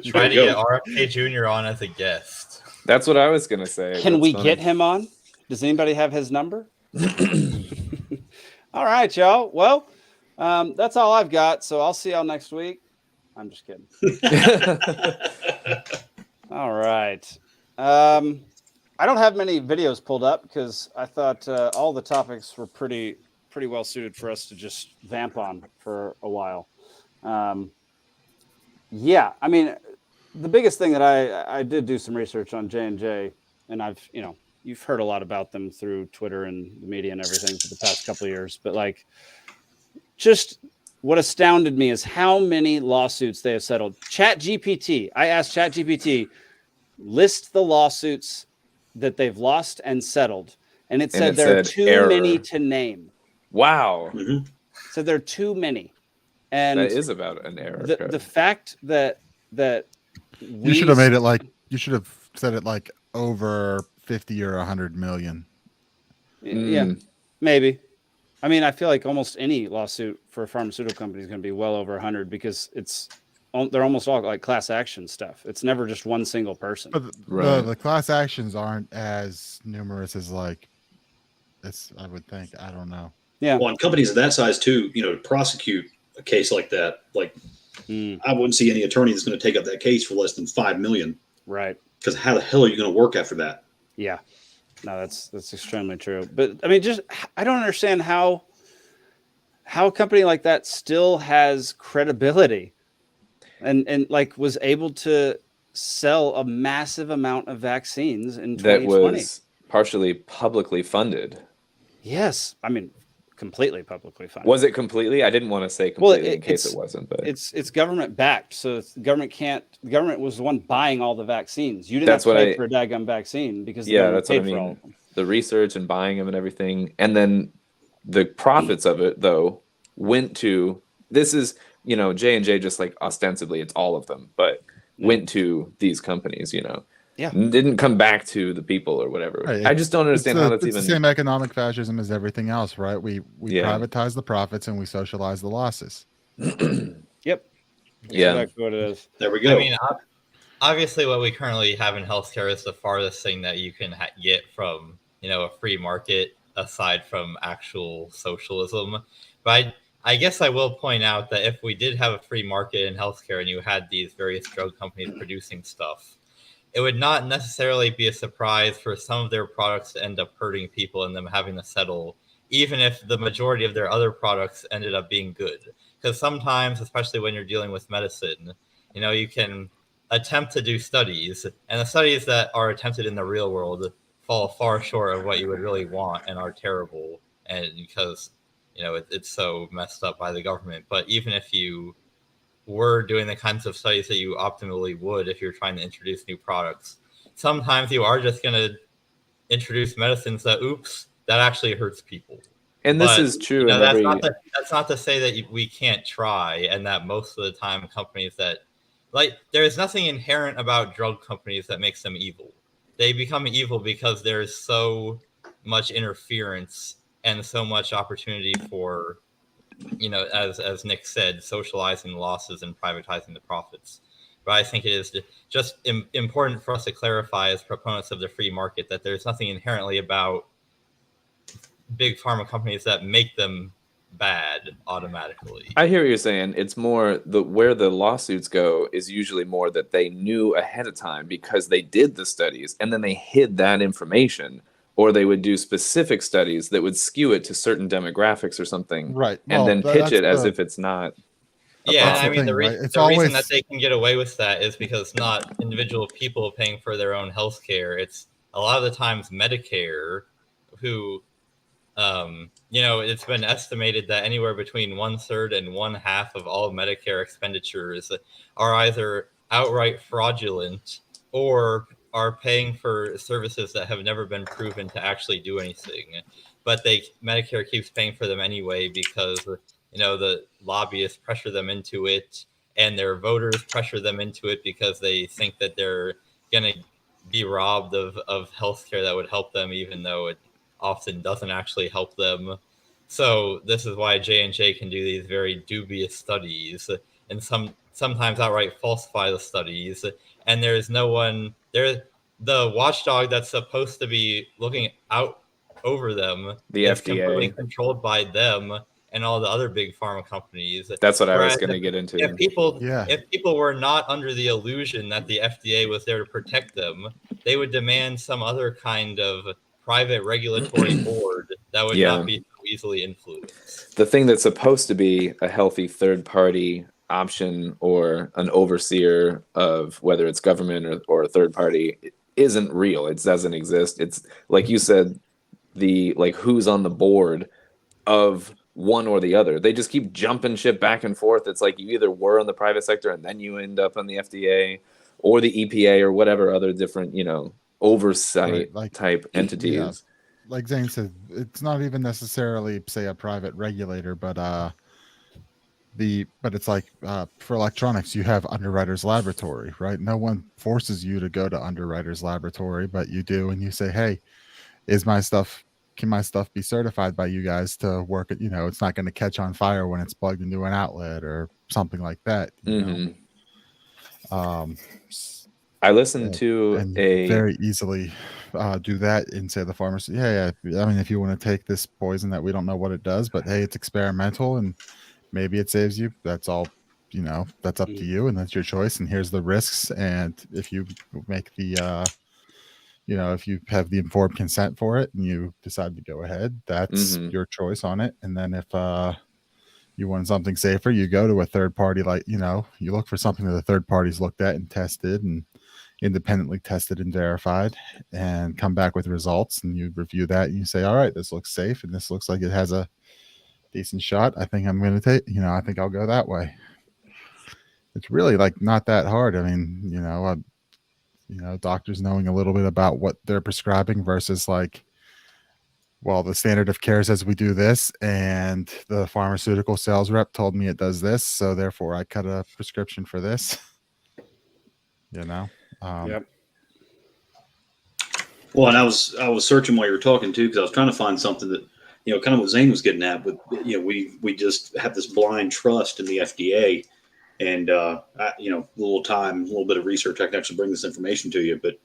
Try to get RFK Jr. on as a guest. That's what I was going to say. Can we get him on? Does anybody have his number? All right, y'all. Well, that's all I've got. So I'll see y'all next week. I'm just kidding. All right. I don't have many videos pulled up because I thought all the topics were pretty well suited for us to just vamp on for a while. Yeah, I mean, the biggest thing that I did do some research on J&J, and you've heard a lot about them through Twitter and the media and everything for the past couple of years, but just what astounded me is how many lawsuits they have settled. ChatGPT. I asked ChatGPT, list the lawsuits that they've lost and settled. And it said there are too many to name. Wow. Mm-hmm. So there are too many. And that is about an error. The fact that you should have made it you should have said it over 50 or 100 million. Yeah, maybe. I mean, I feel like almost any lawsuit for a pharmaceutical company is going to be well over 100 because they're almost all like class action stuff. It's never just one single person. But the class actions aren't as numerous as like this. I would think. I don't know. Yeah. Well, on companies of that size too, to prosecute a case like that, like I wouldn't see any attorney that's going to take up that case for less than $5 million. Right. Because how the hell are you going to work after that? Yeah. No, that's extremely true. But I mean, I don't understand how a company like that still has credibility and like was able to sell a massive amount of vaccines in 2020. That was partially publicly funded. Yes. I mean, completely publicly funded. Was it completely? I didn't want to say completely in case it wasn't, but it's government backed. So the government was the one buying all the vaccines. You didn't have to pay for a daggum vaccine because the government paid for all of them. The research and buying them and everything. And then the profits of it though went to, this is, J&J just like ostensibly it's all of them, but went to these companies, Yeah. Didn't come back to the people or whatever. Right. I just don't understand how that's it's even the same economic fascism as everything else, right? We privatize the profits and we socialize the losses. Yep. That's exactly what it is. There we go. I mean, obviously, what we currently have in healthcare is the farthest thing that you can get from a free market aside from actual socialism. But I guess I will point out that if we did have a free market in healthcare and you had these various drug companies producing stuff, it would not necessarily be a surprise for some of their products to end up hurting people and them having to settle, even if the majority of their other products ended up being good. Because sometimes, especially when you're dealing with medicine, you can attempt to do studies, and the studies that are attempted in the real world fall far short of what you would really want and are terrible, and because it's so messed up by the government. But even if you were doing the kinds of studies that you optimally would if you're trying to introduce new products, sometimes you are just going to introduce medicines that actually hurts people. And this is true. That's not to say that we can't try, and that most of the time companies that there is nothing inherent about drug companies that makes them evil. They become evil because there's so much interference and so much opportunity for, as Nick said, socializing the losses and privatizing the profits. But I think it is just important for us to clarify as proponents of the free market that there's nothing inherently about big pharma companies that make them bad automatically. I hear what you're saying. It's more where the lawsuits go is usually more that they knew ahead of time because they did the studies and then they hid that information, or they would do specific studies that would skew it to certain demographics or something, right? And then pitch it as if it's not. Yeah, I mean, the reason that they can get away with that is because not individual people paying for their own health care. It's a lot of the times Medicare, who it's been estimated that anywhere between 1/3 and 1/2 of all Medicare expenditures are either outright fraudulent or are paying for services that have never been proven to actually do anything. But Medicare keeps paying for them anyway because the lobbyists pressure them into it, and their voters pressure them into it because they think that they're going to be robbed of health care that would help them, even though it often doesn't actually help them. So this is why J&J can do these very dubious studies and sometimes outright falsify the studies. And there's no one there. The watchdog that's supposed to be looking out over them, the is FDA, completely controlled by them and all the other big pharma companies. That's what I was going to get into. If people were not under the illusion that the FDA was there to protect them, they would demand some other kind of private regulatory board that would not be so easily influenced. The thing that's supposed to be a healthy third party option or an overseer of whether it's government or a third party isn't real. It doesn't exist. It's like you said, who's on the board of one or the other. They just keep jumping ship back and forth. It's like you either were in the private sector and then you end up on the FDA or the EPA or whatever other different, oversight type entities. Yeah. Like Zane said, it's not even necessarily say a private regulator, but but it's like for electronics, you have Underwriters Laboratory, right? No one forces you to go to Underwriters Laboratory, but you do, and you say, "Hey, can my stuff be certified by you guys to work at, it's not going to catch on fire when it's plugged into an outlet or something like that." I listened to and a very easily do that and say the pharmacy, yeah, I mean, if you want to take this poison that we don't know what it does, but hey, it's experimental and maybe it saves you, that's all, that's up to you and that's your choice, and here's the risks, and if you make the if you have the informed consent for it and you decide to go ahead, that's your choice on it. And then if you want something safer, you go to a third party, like, you look for something that the third party's looked at and tested and independently tested and verified, and come back with results, and you review that and you say, all right, this looks safe and this looks like it has a decent shot. I think I'm going to take, I think I'll go that way. It's really like not that hard. I mean, doctors knowing a little bit about what they're prescribing versus like, well, the standard of care says we do this, and the pharmaceutical sales rep told me it does this, so therefore I cut a prescription for this. Yep. Well, and I was searching while you were talking too, because I was trying to find something that, kind of what Zane was getting at. With we just have this blind trust in the FDA, and a little time, a little bit of research, I can actually bring this information to you. But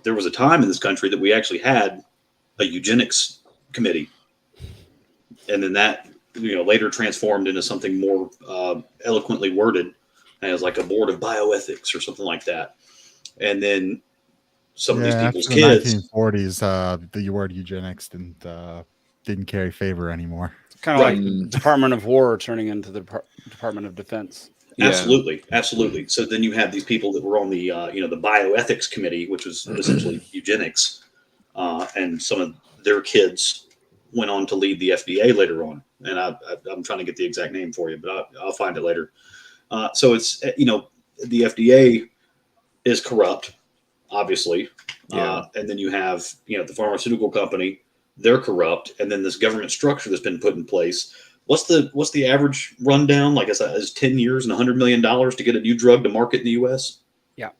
there was a time in this country that we actually had a eugenics committee, and then that later transformed into something more eloquently worded as like a board of bioethics or something like that. And then some of these people's kids. In the 1940s, the word eugenics didn't carry favor anymore. Kind of like Department of War turning into the Department of Defense. Yeah. Absolutely. So then you had these people that were on the the bioethics committee, which was essentially eugenics, and some of their kids went on to lead the FDA later on. And I'm trying to get the exact name for you, but I'll find it later. So it's the FDA is corrupt, obviously, and then you have the pharmaceutical company, they're corrupt, and then this government structure that's been put in place. What's the average rundown? Like I said, is 10 years and $100 million to get a new drug to market in the U.S. Yeah,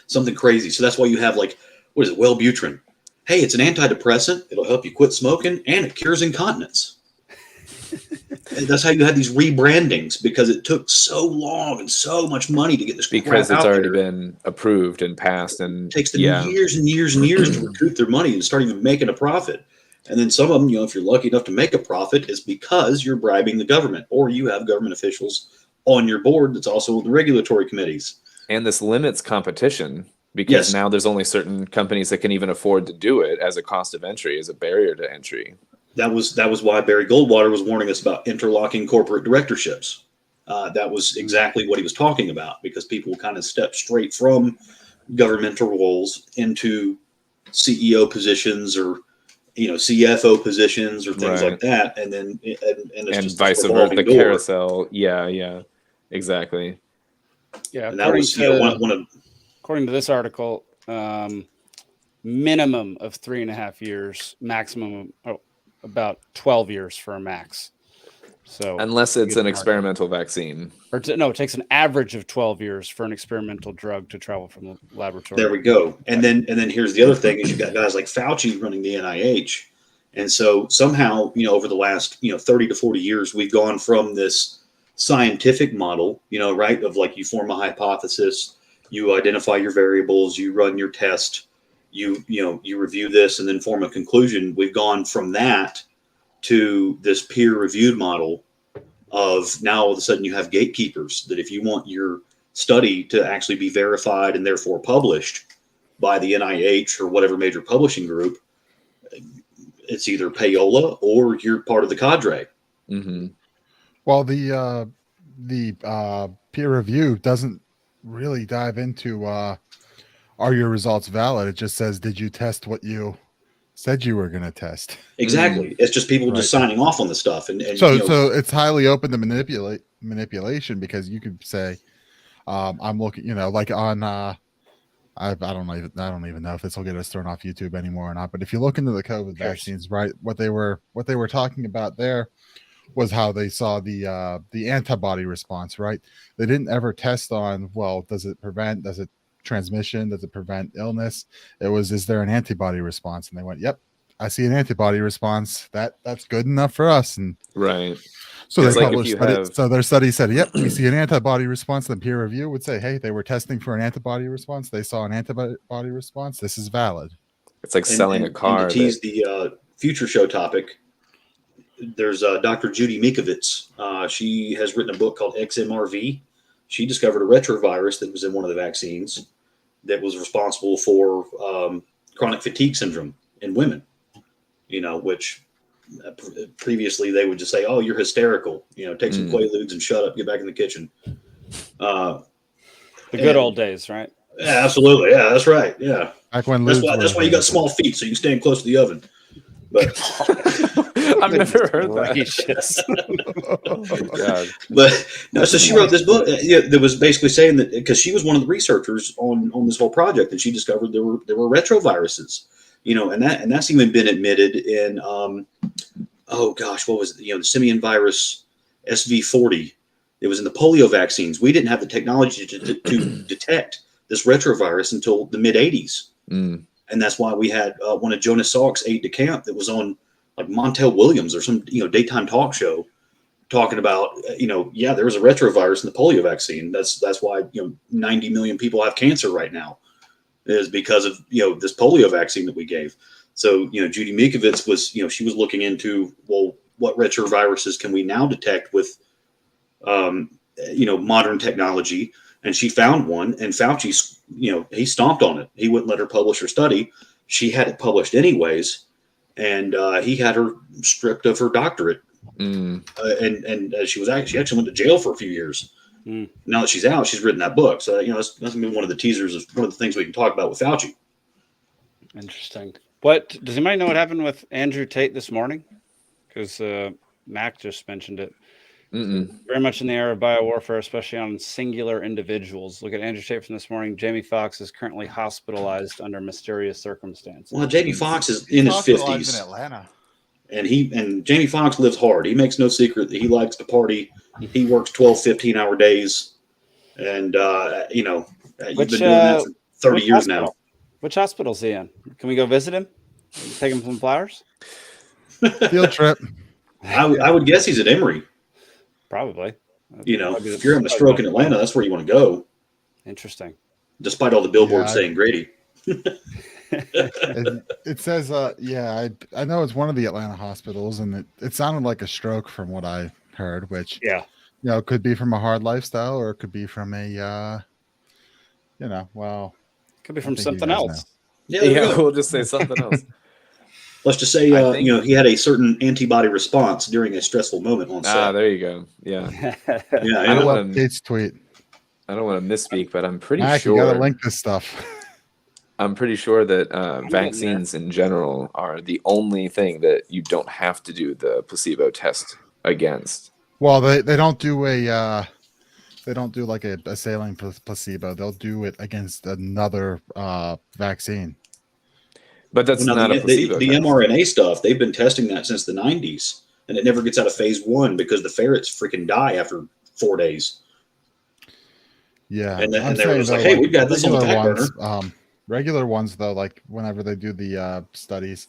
something crazy. So that's why you have like, what is it, Wellbutrin? Hey, it's an antidepressant. It'll help you quit smoking, and it cures incontinence. And that's how you had these rebrandings, because it took so long and so much money to get this. Because it's already been approved and passed, and it takes them years and years and years to recoup their money and start even making a profit. And then some of them, if you're lucky enough to make a profit, is because you're bribing the government, or you have government officials on your board that's also on the regulatory committees. And this limits competition, because now there's only certain companies that can even afford to do it as a cost of entry, as a barrier to entry. That was why Barry Goldwater was warning us about interlocking corporate directorships. That was exactly what he was talking about, because people kind of step straight from governmental roles into CEO positions or CFO positions or things like that, and then it's and just vice versa, the carousel. Yeah, exactly. Yeah, and that was according to this article, minimum of 3.5 years, maximum about 12 years for a max. So unless it's an experimental vaccine, it takes an average of 12 years for an experimental drug to travel from the laboratory. There we go. And then here's the other thing: is you've got guys like Fauci running the NIH, and so somehow over the last 30 to 40 years, we've gone from this scientific model, right, of like you form a hypothesis, you identify your variables, you run your test, you review this, and then form a conclusion. We've gone from that to this peer-reviewed model of now all of a sudden you have gatekeepers that if you want your study to actually be verified and therefore published by the NIH or whatever major publishing group, it's either payola or you're part of the cadre. Mm-hmm. Well, the peer review doesn't really dive into are your results valid. It just says, did you test what you said you were going to test? Exactly. It's just people just signing off on the stuff, and so it's highly open to manipulation, because you could say, I'm looking, like on I don't even know if this will get us thrown off YouTube anymore or not. But if you look into the COVID vaccines, right, what they were talking about there was how they saw the antibody response. Right? They didn't ever test on, well, does it prevent? Does it transmission? Does it prevent illness? It was, is there an antibody response? And they went, yep, I see an antibody response. That's good enough for us. And Right. so It's they like if published you study, have- so their study said, yep, we see an antibody response. The peer review would say, hey, they were testing for an antibody response. They saw an antibody response. This is valid. It's like selling a car. And to tease the future show topic, there's Dr. Judy Mikovits. She has written a book called XMRV. She discovered a retrovirus that was in one of the vaccines that was responsible for chronic fatigue syndrome in women, which previously they would just say, oh, you're hysterical, take some Quaaludes and shut up, get back in the kitchen. The good old days, right? Yeah, absolutely. Yeah, that's right. Yeah. Back when that's why you got small feet, so you can stand close to the oven. But I've never heard that. Oh, God. But no, so she wrote this book that was basically saying that, because she was one of the researchers on this whole project, and she discovered there were retroviruses, and that's even been admitted in oh gosh, what was it? The simian virus SV40. It was in the polio vaccines. We didn't have the technology to detect this retrovirus until the mid 80s. And that's why we had one of Jonas Salk's aide de camp that was on like Montel Williams or some daytime talk show talking about there was a retrovirus in the polio vaccine. That's why 90 million people have cancer right now, is because of this polio vaccine that we gave. So Judy Mikovits was she was looking into, well, what retroviruses can we now detect with modern technology. And she found one, and Fauci, he stomped on it. He wouldn't let her publish her study. She had it published anyways, and he had her stripped of her doctorate. And she actually went to jail for a few years. Now that she's out, she's written that book. So that's gonna be one of the teasers of one of the things we can talk about with Fauci. Interesting. What does anybody know what happened with Andrew Tate this morning? Because Mac just mentioned it. Very much in the era of biowarfare, especially on singular individuals. Look at Andrew Tate from this morning. Jamie Foxx is currently hospitalized under mysterious circumstances. Well, Jamie Foxx is in his 50s in Atlanta, and Jamie Foxx lives hard. He makes no secret that he likes to party. He works 12, 15-hour days, and you've been doing that for 30 years hospital? now. Which hospital is he in? Can we go visit him? Take him some flowers? Field trip. I would guess he's at Emory. Probably. If you're having a stroke in Atlanta, that's where you want to go. Interesting. Despite all the billboards saying Grady. It says, I know it's one of the Atlanta hospitals, and it sounded like a stroke from what I heard, which, could be from a hard lifestyle, or it could be from a, could be from something else. We'll just say something else. Let's just say, he had a certain antibody response during a stressful moment on set. There you go. Yeah. I don't want Kate's tweet. I don't want to misspeak, but I'm pretty Mac, sure. You gotta link this stuff. I'm pretty sure that vaccines in general are the only thing that you don't have to do the placebo test against. Well, they don't do like a saline placebo. They'll do it against another vaccine. But that's not a placebo. The mRNA stuff, they've been testing that since the 90s, and it never gets out of phase 1 because the ferrets freaking die after 4 days. Yeah. And they were just like, hey, we've got this on the back burner. Regular ones, though, like whenever they do the studies,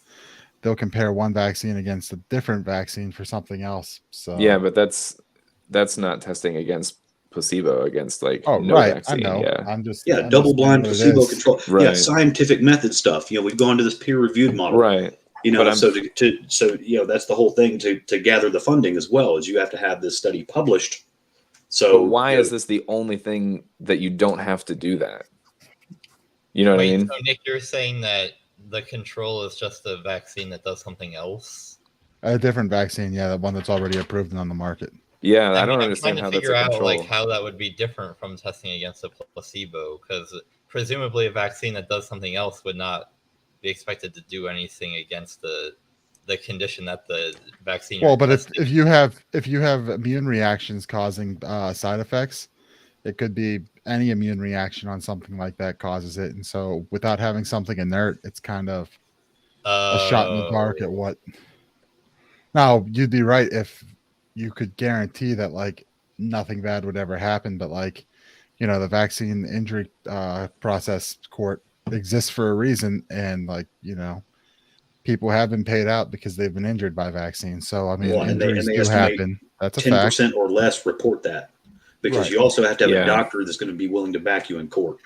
they'll compare one vaccine against a different vaccine for something else. So yeah, but that's not testing against placebo against like vaccine. I know. Yeah, I'm just double-blind placebo control. Right. Yeah, scientific method stuff. We've gone to this peer-reviewed model. Right. So that's the whole thing to gather the funding as well, is you have to have this study published. So but why is this the only thing that you don't have to do that? You know what I mean? So Nick, you're saying that the control is just a vaccine that does something else? A different vaccine, the one that's already approved and on the market. Yeah, I don't understand how that's a control. Like how that would be different from testing against a placebo, because presumably a vaccine that does something else would not be expected to do anything against the condition that the vaccine. Well, but if you have immune reactions causing side effects, it could be any immune reaction on something like that causes it, and so without having something inert, it's kind of a shot in the dark at what. Now you'd be right if you could guarantee that like nothing bad would ever happen. But like, you know, the vaccine injury process court exists for a reason, and like, you know, people have been paid out because they've been injured by vaccines. So I mean, Well, and injuries they do estimate happen. That's a fact. 10% or less report that, because Right. you also have to have Yeah. a doctor that's going to be willing to back you in court.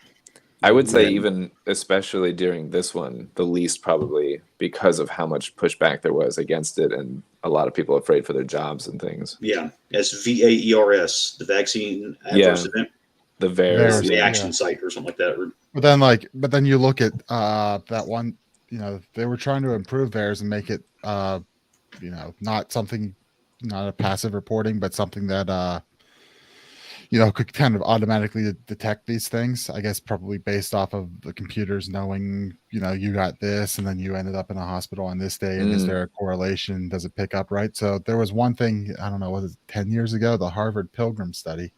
I would say Right. even especially during this one, the least probably because of how much pushback there was against it and a lot of people afraid for their jobs and things. Yeah, that's VAERS, the vaccine adverse event The VAERS, reaction site or something like that. But then you look at that one, you know, they were trying to improve theirs and make it you know, not a passive reporting, but something that you know, could kind of automatically detect these things. I guess probably based off of the computers knowing, you know, you got this and then you ended up in a hospital on this day, and is there a correlation? Does it pick up, right? So there was one thing, I don't know, was it 10 years ago, the Harvard Pilgrim study,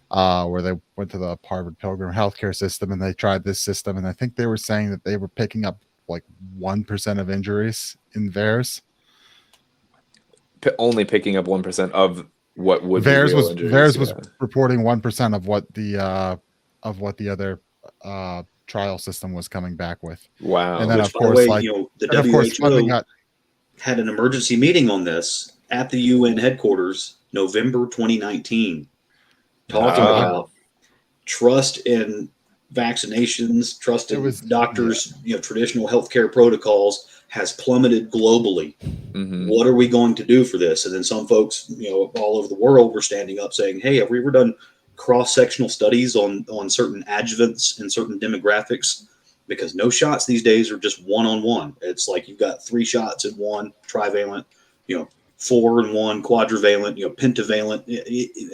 where they went to the Harvard Pilgrim healthcare system and they tried this system, and I think they were saying that they were picking up like 1% of injuries in theirs. Only picking up 1% of what would theirs be real was injuries, theirs was reporting 1% of what the other trial system was coming back with. Wow. And then Which, of by the course, way, like, you know, the and of course, funding WHO got had an emergency meeting on this at the UN headquarters, November 2019, talking about trust in vaccinations, trust in doctors, you know, traditional healthcare protocols has plummeted globally. What are we going to do for this? And then some folks, you know, all over the world were standing up saying, hey, have we ever done cross-sectional studies on certain adjuvants and certain demographics? Because no shots these days are just one-on-one. It's like you've got 3 shots in one trivalent, you know, 4 in one quadrivalent, you know, pentavalent,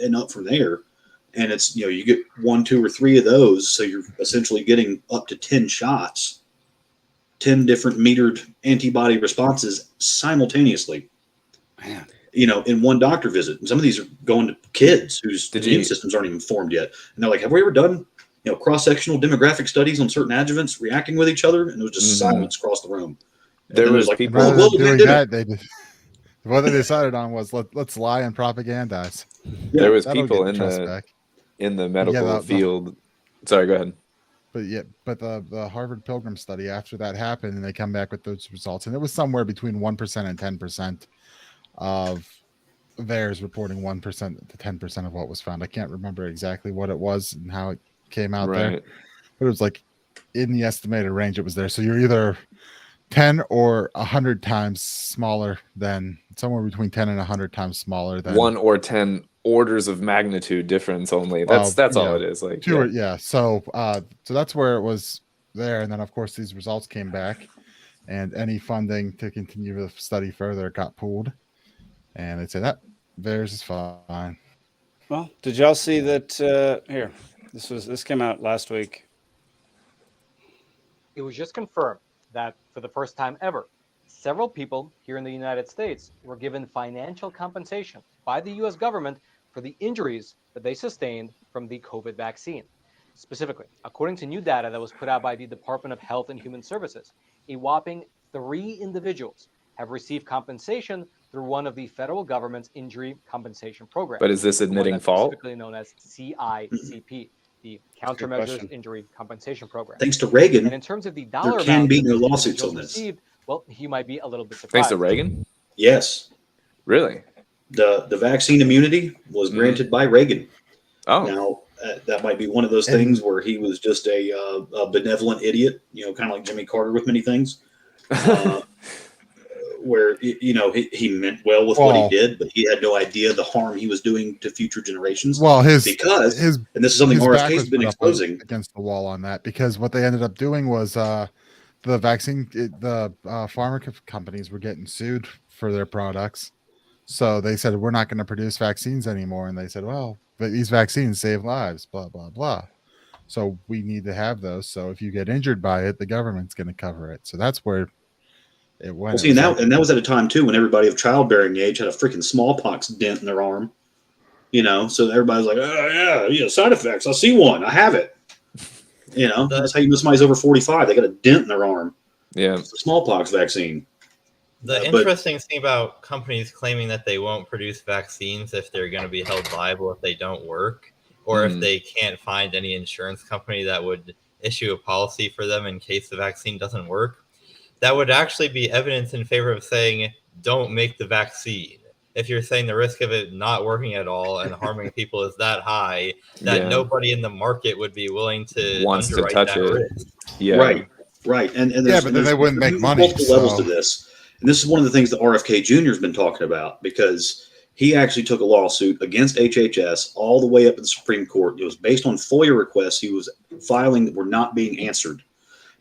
and up from there. And it's, you know, you get 1, 2, or 3 of those. So you're essentially getting up to 10 shots, 10 different metered antibody responses simultaneously. Man. You know, in one doctor visit. And some of these are going to kids whose immune systems aren't even formed yet. And they're like, have we ever done, you know, cross-sectional demographic studies on certain adjuvants reacting with each other? And it was just silence across the room. And there was like, people rather than doing that, they did, what they decided on was let's lie and propagandize. Yeah, there was that'll people get trust back. in the medical field. Sorry, go ahead. But the Harvard Pilgrim study, after that happened, and they come back with those results, and it was somewhere between 1% and 10% of theirs reporting 1% to 10% of what was found. I can't remember exactly what it was and how it came out there, but it was like in the estimated range it was there. So you're either 10 or 100 times smaller than, somewhere between 10 and 100 times smaller than 1 or 10 orders of magnitude difference only. That's all it is. Like, so that's where it was there. And then of course these results came back, and any funding to continue the study further got pulled, and they said that theirs is fine. Well, did y'all see that here? This came out last week. It was just confirmed that for the first time ever, several people here in the United States were given financial compensation by the U.S. government for the injuries that they sustained from the COVID vaccine. Specifically, according to new data that was put out by the Department of Health and Human Services, a whopping 3 individuals have received compensation through one of the federal government's injury compensation programs. But is this admitting fault? Specifically known as CICP, the Countermeasures Injury Compensation Program. Thanks to Reagan, and in terms of the dollar there can be no amount lawsuits on this. Received, well, you might be a little bit surprised. Thanks to Reagan? Yes. Really? The vaccine immunity was granted by Reagan. Oh. Now, that might be one of those things where he was just a benevolent idiot, you know, kind of like Jimmy Carter with many things. Where, you know, he meant well with what he did, but he had no idea the harm he was doing to future generations. Well, and this is something RFK's been exposing against the wall on that, because what they ended up doing was the pharma companies were getting sued for their products. So they said, we're not going to produce vaccines anymore. And they said, well, but these vaccines save lives, blah, blah, blah. So we need to have those. So if you get injured by it, the government's going to cover it. So that's where it went. Well, see, and that was at a time too when everybody of childbearing age had a freaking smallpox dent in their arm. You know, so everybody's like, oh yeah, side effects. I see one. I have it. You know, that's how you know somebody's over 45. They got a dent in their arm. Yeah, it's the smallpox vaccine. The interesting thing about companies claiming that they won't produce vaccines if they're going to be held liable if they don't work, or if they can't find any insurance company that would issue a policy for them in case the vaccine doesn't work, that would actually be evidence in favor of saying, don't make the vaccine. If you're saying the risk of it not working at all and harming people is that high, that nobody in the market would be willing to underwrite that risk. Yeah. Right. And but then they wouldn't make money. Multiple levels to this. And this is one of the things that RFK Jr. has been talking about, because he actually took a lawsuit against HHS all the way up in the Supreme Court. It was based on FOIA requests he was filing that were not being answered,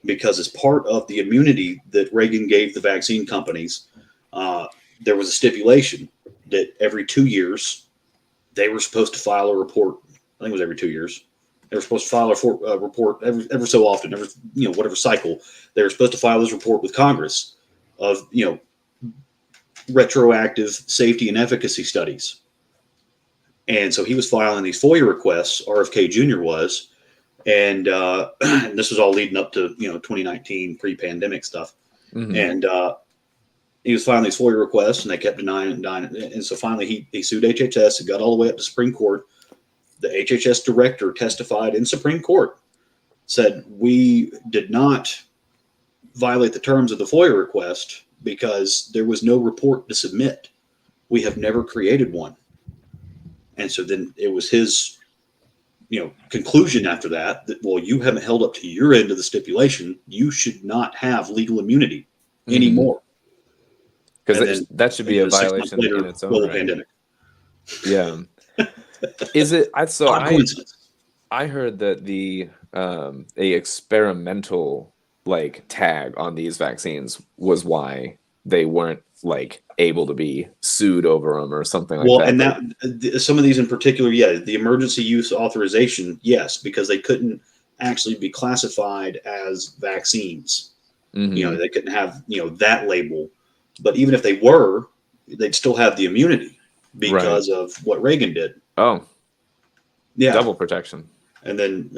because as part of the immunity that Reagan gave the vaccine companies, there was a stipulation that every 2 years they were supposed to file a report. I think it was every 2 years. They were supposed to file a report every so often, whatever cycle. They were supposed to file this report with Congress of, retroactive safety and efficacy studies. And so he was filing these FOIA requests, RFK Jr. was, and this was all leading up to, 2019 pre-pandemic stuff. And he was filing these FOIA requests, and they kept denying it. And so finally he sued HHS and got all the way up to Supreme Court. The HHS director testified in Supreme Court, said, we did not violate the terms of the FOIA request because there was no report to submit. We have never created one. And so then it was his, conclusion after that, well, you haven't held up to your end of the stipulation. You should not have legal immunity anymore. Because that should be a violation in its own right. Pandemic. Yeah. Is it? I heard that the a experimental tag on these vaccines was why they weren't able to be sued over them or something like that. Well, and that some of these in particular, the emergency use authorization, yes, because they couldn't actually be classified as vaccines. They couldn't have that label. But even if they were, they'd still have the immunity because of what Reagan did. Oh, yeah, double protection. And then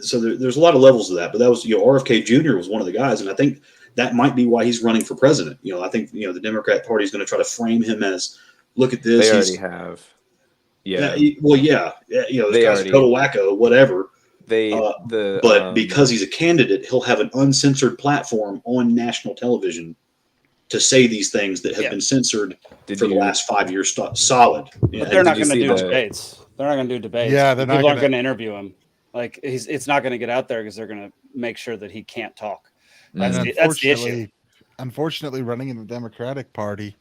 so there's a lot of levels of that. But that was RFK Jr. was one of the guys, and I think that might be why he's running for president. I think the Democrat Party is going to try to frame him as, look at this. They already have. Yeah. This guy's a total wacko, whatever. But because he's a candidate, he'll have an uncensored platform on national television to say these things that have been censored for the last 5 years solid. But they're not going to do debates. They're not going to do debates. Yeah, people aren't going to interview him. It's not going to get out there because they're going to make sure that he can't talk. That's the issue. Unfortunately, running in the Democratic Party,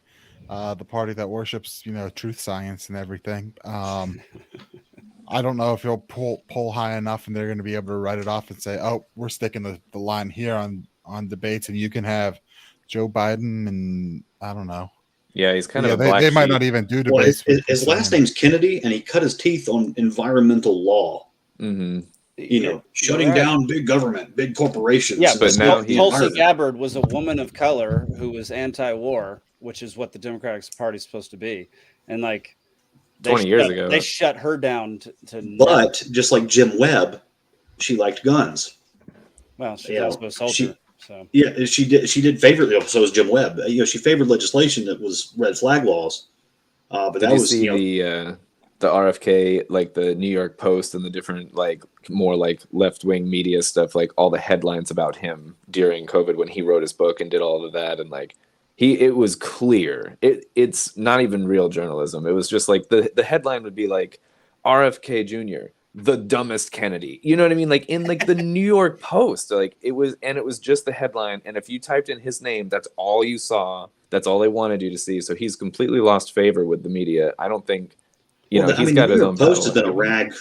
the party that worships, truth science and everything. I don't know if he'll poll high enough and they're going to be able to write it off and say, oh, we're sticking the line here on debates, and you can have Joe Biden, and I don't know. Yeah, he's kind of a black they might sheep. not even do debates. Well, his last name's Kennedy, and he cut his teeth on environmental law. Shutting down big government, big corporations. Yeah, but now Tulsi Gabbard was a woman of color who was anti-war, which is what the Democratic Party is supposed to be. And 20 years ago, they shut her down But just like Jim Webb, she liked guns. Well, she's also a soldier. So yeah, she did favorably. So was Jim Webb. She favored legislation that was red flag laws. But did you see the RFK, the New York Post and the different more left wing media stuff, all the headlines about him during COVID when he wrote his book and did all of that, and it was clear. It's not even real journalism. It was just the headline would be RFK Jr., the dumbest Kennedy. You know what I mean? In the New York Post, it was just the headline. And if you typed in his name, that's all you saw. That's all they wanted you to see. So he's completely lost favor with the media. I don't think, he's got his own. The Post has been a rag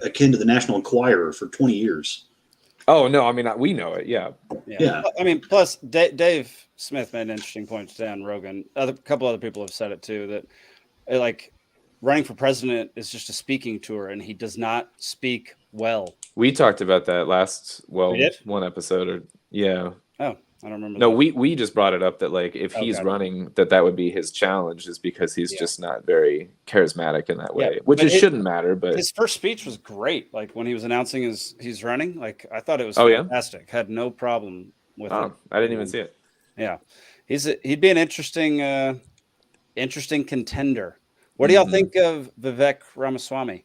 akin to the National Enquirer for 20 years. Oh no, I mean we know it. Yeah. I mean, plus Dave Smith made an interesting point today on Rogan. A couple other people have said it too, that running for president is just a speaking tour, and he does not speak well. We talked about that one episode, yeah. Oh, I don't remember. No, we just brought it up that if he's running, that would be his challenge, is because he's just not very charismatic in that way, which shouldn't matter. But his first speech was great. When he was announcing he's running, I thought it was fantastic. Had no problem with it. I didn't even see it. Yeah. he'd be an interesting contender. What do y'all think of Vivek Ramaswamy?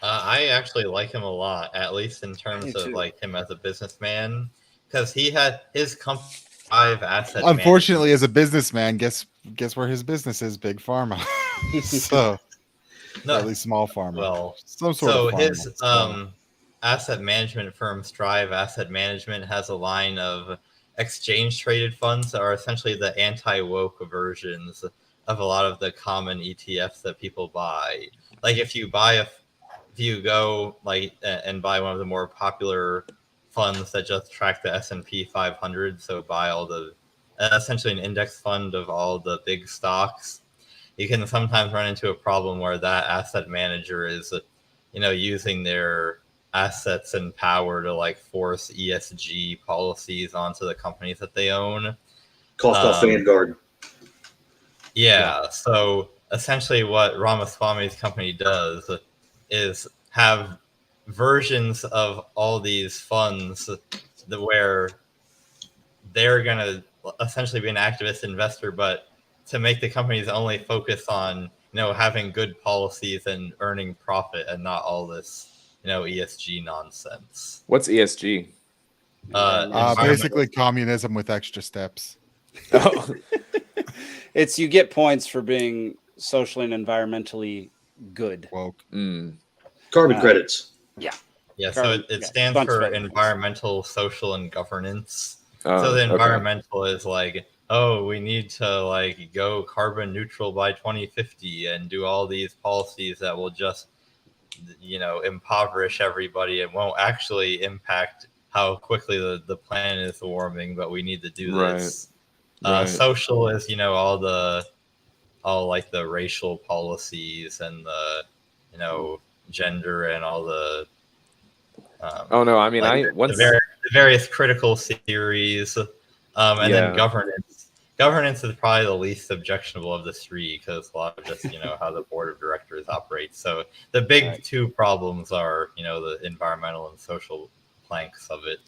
I actually like him a lot, at least in terms of like him as a businessman, because he had his company asset. Unfortunately, as a businessman, guess where his business is? Big pharma. So, at least small pharma. Well, some sort of pharma. His asset management firm, Strive Asset Management, has a line of exchange traded funds that are essentially the anti-woke versions of a lot of the common ETFs that people buy. Like if you go like and buy one of the more popular funds that just track the S&P 500, so buy all the essentially an index fund of all the big stocks, you can sometimes run into a problem where that asset manager is, using their assets and power to like force ESG policies onto the companies that they own. Cough, cough, Vanguard. Yeah. So essentially what Ramaswamy's company does is have versions of all these funds where they're going to essentially be an activist investor, but to make the companies only focus on, having good policies and earning profit and not all this, ESG nonsense. What's ESG? Basically communism with extra steps. Oh. It's you get points for being socially and environmentally good. Woke. Carbon credits. Yeah. Yeah, so it stands for environmental, social, and governance. So the environmental is like, we need to like go carbon neutral by 2050 and do all these policies that will just, impoverish everybody and won't actually impact how quickly the planet is warming, but we need to do this. Social is, all like the racial policies and the, gender and all the the various critical theories, and then governance is probably the least objectionable of the three, because a lot of just how the board of directors operates. So the big two problems are the environmental and social planks of it.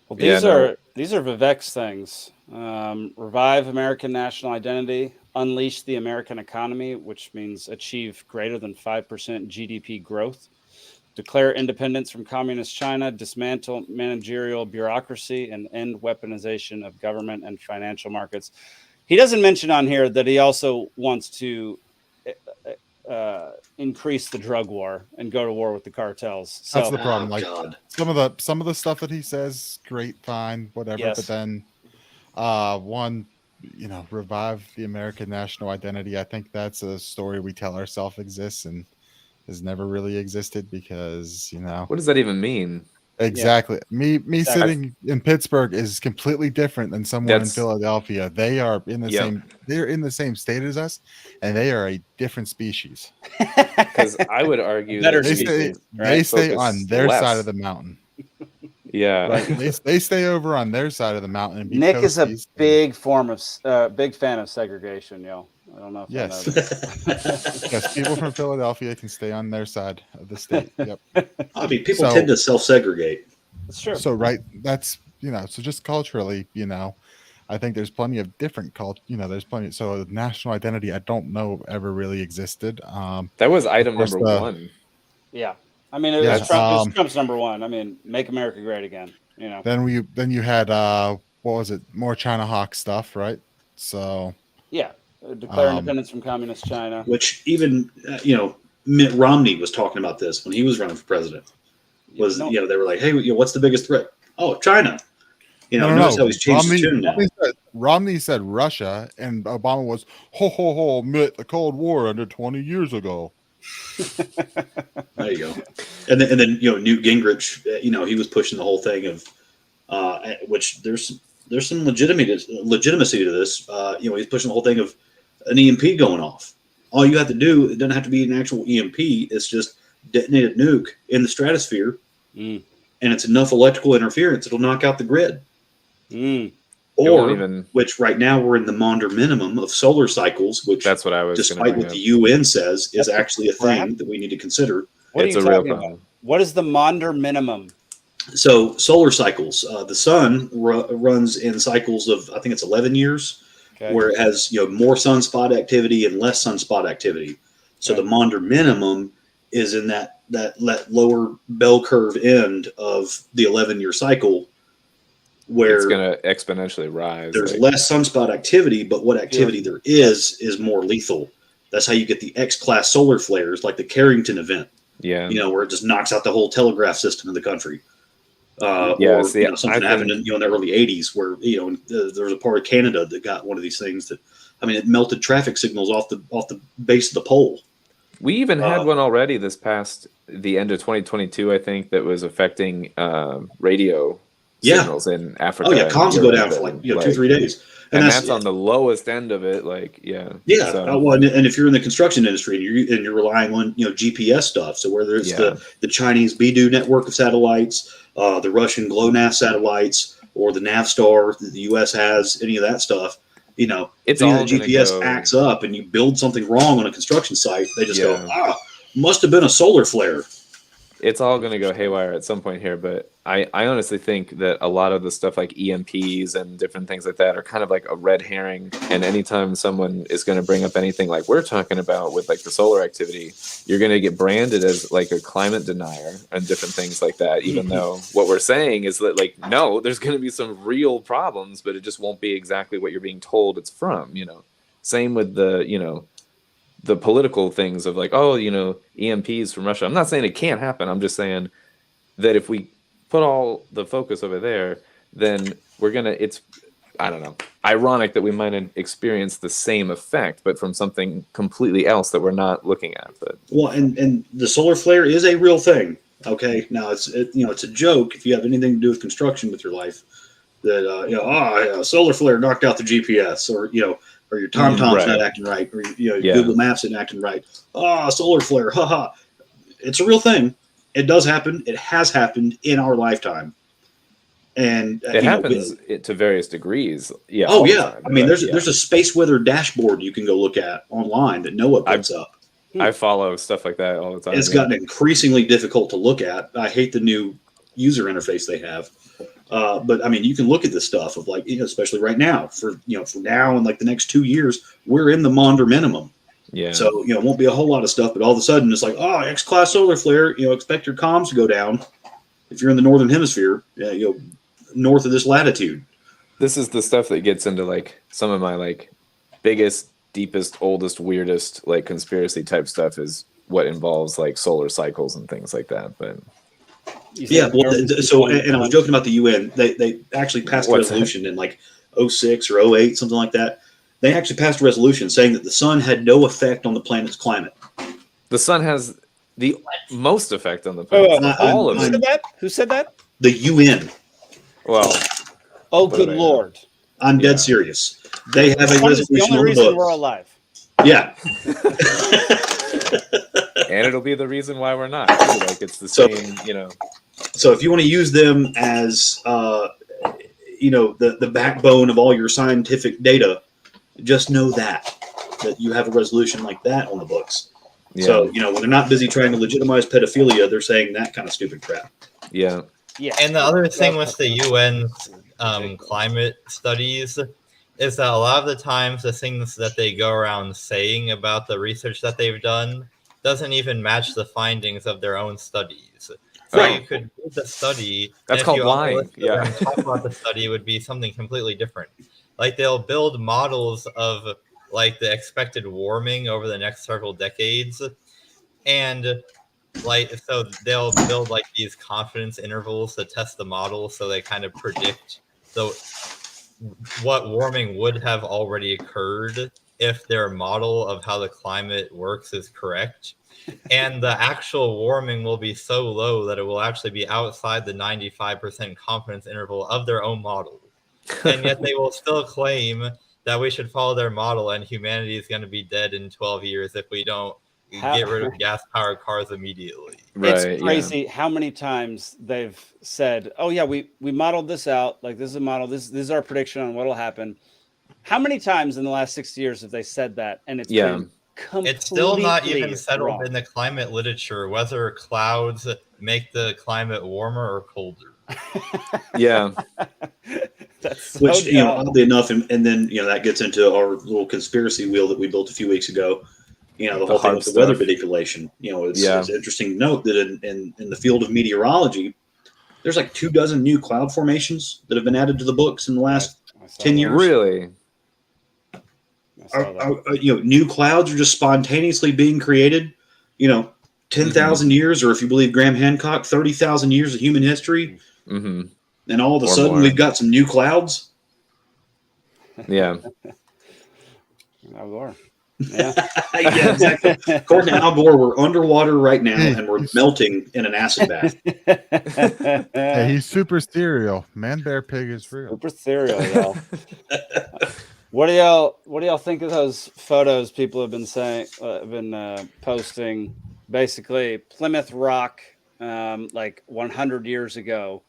Well, these are Vivek's things. Revive American national identity, unleash the American economy, which means achieve greater than 5% GDP growth, declare independence from communist China, dismantle managerial bureaucracy, and end weaponization of government and financial markets. He doesn't mention on here that he also wants to increase the drug war and go to war with the cartels. So, that's the problem. Like some of the stuff that he says, great, fine, whatever. Yes. But then revive the American national identity. I think that's a story we tell ourselves exists and has never really existed, because what does that even mean? Exactly. Me sitting in Pittsburgh is completely different than someone in Philadelphia. They are in the same. They're in the same state as us, and they are a different species. Because I would argue that they stay on their side of the mountain. Yeah, right? They stay over on their side of the mountain. And Nick is a big fan of segregation, yo. I don't know if yes. Yes, people from Philadelphia can stay on their side of the state. Yep. I mean, people tend to self-segregate. That's true. So that's so just culturally, I think there's plenty of different there's plenty. So national identity, I don't know ever really existed. That was item number one. Yeah. I mean, it was Trump's number one. I mean, make America great again. Then you had what was it? More China Hawk stuff, right? So yeah. Declare independence from communist China. Which even, Mitt Romney was talking about this when he was running for president. They were like, hey, what's the biggest threat? Oh, China. Notice how he's changed his tune now. Romney said Russia, and Obama was, Mitt, the Cold War ended 20 years ago. There you go. And then Newt Gingrich, he was pushing the whole thing of, which there's some legitimacy to this. He's pushing the whole thing of an EMP going off. All you have to do, it doesn't have to be an actual EMP. It's just detonate a nuke in the stratosphere, and it's enough electrical interference, it'll knock out the grid. Which right now we're in the Maunder minimum of solar cycles, which that's what I was. Despite what the UN says, is actually a thing that we need to consider. What are you talking about? What is the Maunder minimum? So solar cycles, the sun runs in cycles of, I think it's 11 years, where it has more sunspot activity and less sunspot activity. So the Maunder minimum is in that lower bell curve end of the 11-year cycle, where it's going to exponentially rise. There's less sunspot activity, but what activity there is more lethal. That's how you get the X-class solar flares, like the Carrington event. Yeah, where it just knocks out the whole telegraph system in the country. Something happened in the early 80s where there was a part of Canada that got one of these things that, it melted traffic signals off the base of the pole. We even had one already this past the end of 2022, I think, that was affecting radio signals in Africa. Oh yeah, comms go down for like 2-3 days, and that's on the lowest end of it. So. And if you're in the construction industry and you're relying on GPS stuff, so whether it's the Chinese Beidou network of satellites, the Russian GLONASS satellites, or the Navstar that the U.S. has, any of that stuff, it's all all the GPS acts up, and you build something wrong on a construction site, they just go, must have been a solar flare. It's all going to go haywire at some point here, but I honestly think that a lot of the stuff like EMPs and different things like that are kind of like a red herring. And anytime someone is going to bring up anything like we're talking about with like the solar activity, you're going to get branded as like a climate denier and different things like that, even though what we're saying is that like, no, there's going to be some real problems, but it just won't be exactly what you're being told it's from, Same with the political things of like, EMPs from Russia. I'm not saying it can't happen. I'm just saying that if we put all the focus over there, then it's, I don't know, ironic that we might experience the same effect, but from something completely else that we're not looking at. But well, and the solar flare is a real thing. Okay. Now it's a joke if you have anything to do with construction with your life that, a solar flare knocked out the GPS or your TomTom's not acting right, or Google Maps isn't acting right. Solar flare, haha. It's a real thing. It does happen. It has happened in our lifetime, and it happens to various degrees. Yeah. Oh yeah. There's a space weather dashboard you can go look at online that NOAA puts up. I follow stuff like that all the time. It's gotten increasingly difficult to look at. I hate the new user interface they have. But you can look at this stuff of like, especially right now for now and like the next 2 years, we're in the Maunder minimum. Yeah. So, it won't be a whole lot of stuff, but all of a sudden it's like, X-class solar flare, expect your comms to go down if you're in the Northern hemisphere, north of this latitude. This is the stuff that gets into like some of my like biggest, deepest, oldest, weirdest, like conspiracy type stuff is what involves like solar cycles and things like that. But yeah, well, and I was joking about the UN. They actually passed a resolution in like 06 or 08, something like that. They actually passed a resolution saying that the sun had no effect on the planet's climate. The sun has the most effect on the planet. All of it. Who said that? The UN. Well, good Lord. I'm dead serious. They have a resolution the only on the reason books. We're alive. Yeah. And it'll be the reason why we're not. Like it's the same, So if you want to use them as, the backbone of all your scientific data, just know that you have a resolution like that on the books. Yeah. So, when they're not busy trying to legitimize pedophilia, they're saying that kind of stupid crap. Yeah. Yeah. And the other thing with the UN climate studies is that a lot of the times the things that they go around saying about the research that they've done doesn't even match the findings of their own studies. So you could do the study. That's called lying. Yeah. Talk about the study would be something completely different. Like they'll build models of like the expected warming over the next several decades, and so they'll build like these confidence intervals to test the model, so they kind of predict what warming would have already occurred if their model of how the climate works is correct. And the actual warming will be so low that it will actually be outside the 95% confidence interval of their own model. And yet they will still claim that we should follow their model and humanity is going to be dead in 12 years if we don't get rid of gas-powered cars immediately. Right, it's crazy how many times they've said, oh yeah, we modeled this out. Like this is a model. This is our prediction on what will happen. How many times in the last 60 years have they said that? And it's been it's still not even settled in the climate literature whether clouds make the climate warmer or colder. Yeah. That's Which, so dumb. oddly enough, which, oddly enough, and then, that gets into our little conspiracy wheel that we built a few weeks ago. The whole thing with the weather manipulation. It's interesting to note that in the field of meteorology, there's like 24 new cloud formations that have been added to the books in the last 10 years. Really? New clouds are just spontaneously being created. 10,000 years, or if you believe Graham Hancock, 30,000 years of human history. Mm-hmm. And all of a sudden, we've got some new clouds. Yeah. Al Gore. Yeah. Yeah, exactly. According to Al Gore, we're underwater right now, and we're melting in an acid bath. Hey, he's super cereal. Man, bear, pig is real. Super cereal, y'all. What do y'all think of those photos people have been posting? Basically, Plymouth Rock, like 100 years ago,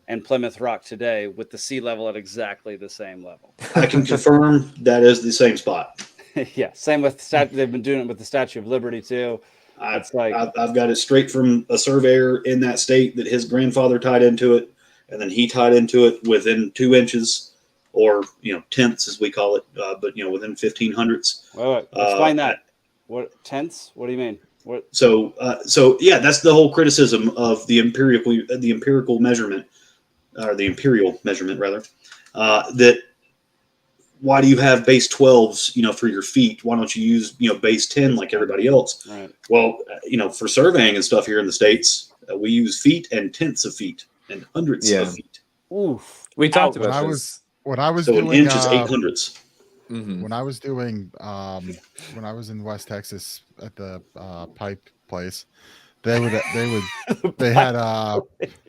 and Plymouth Rock today, with the sea level at exactly the same level. I can confirm that is the same spot. Yeah, same with they've been doing it with the Statue of Liberty too. I've got it straight from a surveyor in that state that his grandfather tied into it, and then he tied into it within 2 inches, or tenths as we call it, but within 1500s. Wait, explain that. What tenths? What do you mean? What? So yeah, that's the whole criticism of the empirical measurement, or the imperial measurement rather. That why do you have base 12s, for your feet? Why don't you use, base 10 like everybody else? Right. Well, for surveying and stuff here in the States, we use feet and tenths of feet and hundredths of feet. Oof. We talked about this. When I was so doing, an inch is 800ths. Mm-hmm. When I was doing, when I was in West Texas at the pipe place, they had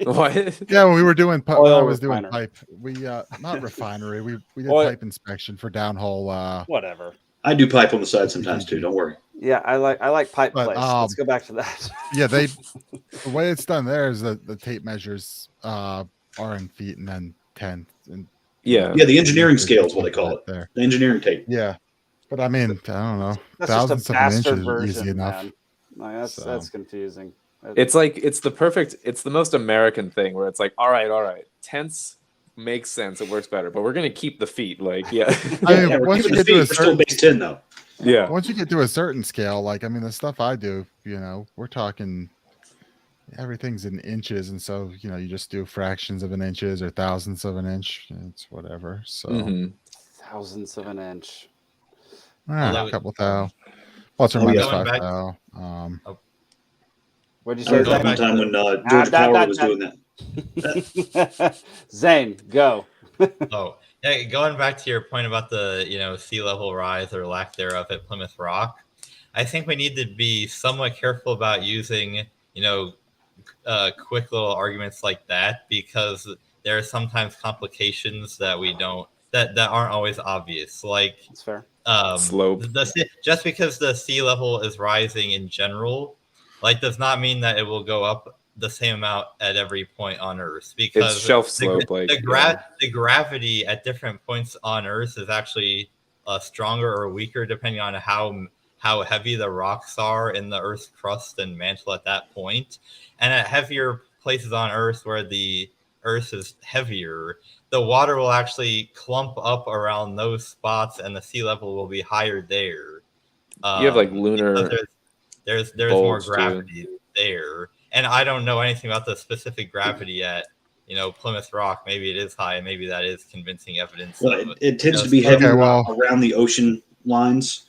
what? Yeah, when we were doing when I was doing refiner. pipe, we not refinery, we did Oil. pipe inspection for downhole. Whatever. I do pipe on the side sometimes too. Don't worry. Yeah, I like pipe But, place. Let's go back to that. Yeah, the way it's done there is that the tape measures are in feet and then tenths and yeah, the engineering scale is what they call it. There. The engineering tape. Yeah, but I mean, I don't know. That's Thousands just a of an bastard inch version, is easy enough. man. Like, that's confusing. It's like it's the most American thing where it's like, all right, tenths makes sense, it works better, but we're gonna keep the feet. Like, yeah. I mean, once you get to a still certain base 10 though. Yeah. Once you get to a certain scale, like I mean, the stuff I do, we're talking everything's in inches, and so you just do fractions of an inches or thousandths of an inch. It's whatever. So thousandths of an inch. A couple thou. Plus or minus 5 thou. What'd you say? One time when George Power was doing that. Zane, go. Yeah, going back to your point about the sea level rise or lack thereof at Plymouth Rock, I think we need to be somewhat careful about using quick little arguments like that, because there are sometimes complications that we don't that aren't always obvious. Like that's fair. Slope. Just because the sea level is rising in general, does not mean that it will go up the same amount at every point on Earth, because it's shelf slope. The gravity at different points on Earth is actually stronger or weaker depending on how heavy the rocks are in the Earth's crust and mantle at that point. And at heavier places on Earth where the Earth is heavier, the water will actually clump up around those spots, and the sea level will be higher there. You have lunar. There's more gravity there, and I don't know anything about the specific gravity at Plymouth Rock. Maybe it is high, maybe that is convincing evidence. Well, it tends to be heavier around the ocean lines.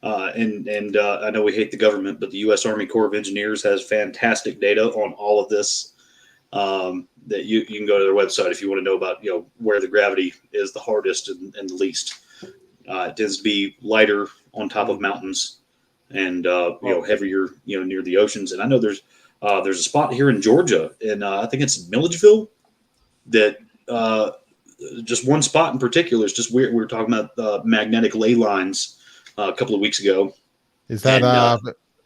And I know we hate the government, but the U.S. Army Corps of Engineers has fantastic data on all of this. That you can go to their website if you want to know about where the gravity is the hardest and the least. It tends to be lighter on top of mountains and heavier near the oceans. And I know there's a spot here in Georgia, and I think it's Milledgeville, that just one spot in particular is just weird. We were talking about magnetic ley lines a couple of weeks ago. Is that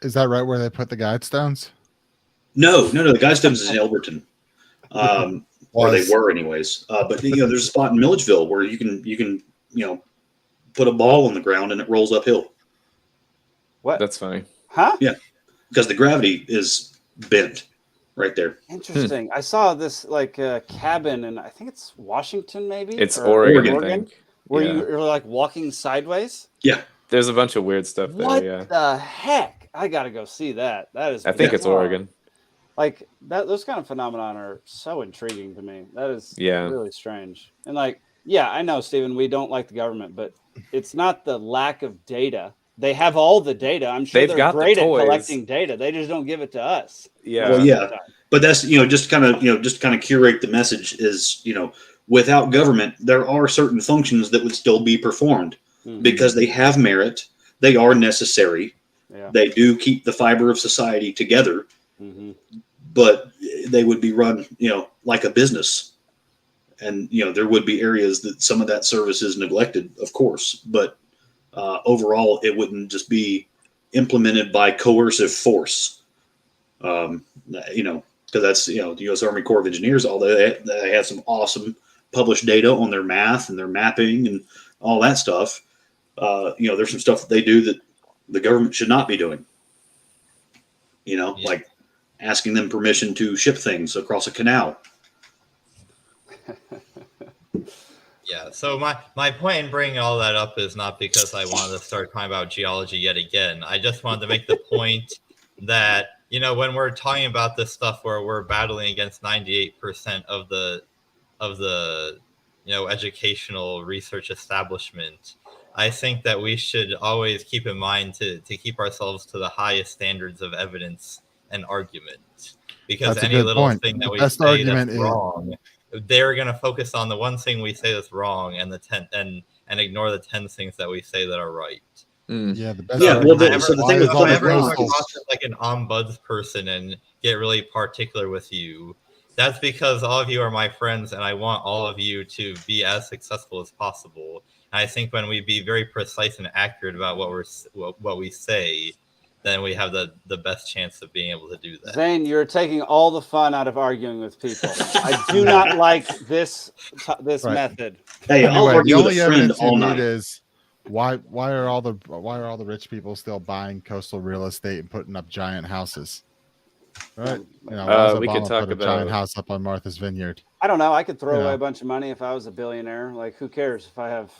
is that right where they put the guide stones? No. The guide stones is in Elberton, or they were anyways. But there's a spot in Milledgeville where you can put a ball on the ground and it rolls uphill. What? That's funny. Huh? Yeah, because the gravity is bent. right there. Interesting. I saw this like cabin, and I think it's Washington, maybe. It's or Oregon, I think. where Yeah. you're like walking sideways. Yeah. There's a bunch of weird stuff What there. Yeah. the heck? I gotta go see that. That is. I think it's bizarre. Oregon. Like that, those kind of phenomenon are so intriguing to me. That is really strange. And like, yeah, I know, Stephen, we don't like the government, but it's not the lack of data. They have all the data. I'm sure they're great at collecting data. They just don't give it to us. Yeah. Well, yeah, but that's just kind of curate the message is without government, there are certain functions that would still be performed because they have merit. They are necessary. Yeah. They do keep the fiber of society together. But they would be run, like a business, and there would be areas that some of that service is neglected, of course. But overall, it wouldn't just be implemented by coercive force. Because that's the U.S. Army Corps of Engineers. Although they have some awesome published data on their math and their mapping and all that stuff. There's some stuff that they do that the government should not be doing. Like asking them permission to ship things across a canal. Yeah. So my point in bringing all that up is not because I wanted to start talking about geology yet again. I just wanted to make the point that, when we're talking about this stuff where we're battling against 98% of the educational research establishment, I think that we should always keep in mind to keep ourselves to the highest standards of evidence and argument, because any little thing that we say that's wrong, they're going to focus on the one thing we say that's wrong and and ignore the 10 things that we say that are right. Yeah, the best. Yeah, well, if I ever come across like an ombuds person and get really particular with you, that's because all of you are my friends, and I want all of you to be as successful as possible. And I think when we be very precise and accurate about what we say, then we have the best chance of being able to do that. Zane, you're taking all the fun out of arguing with people. I do not like this method. Hey, I'll argue with a friend all night. Is why are all the rich people still buying coastal real estate and putting up giant houses? Right? We could talk put a giant house up on Martha's Vineyard. I don't know. I could throw away a bunch of money if I was a billionaire. Like, who cares if I have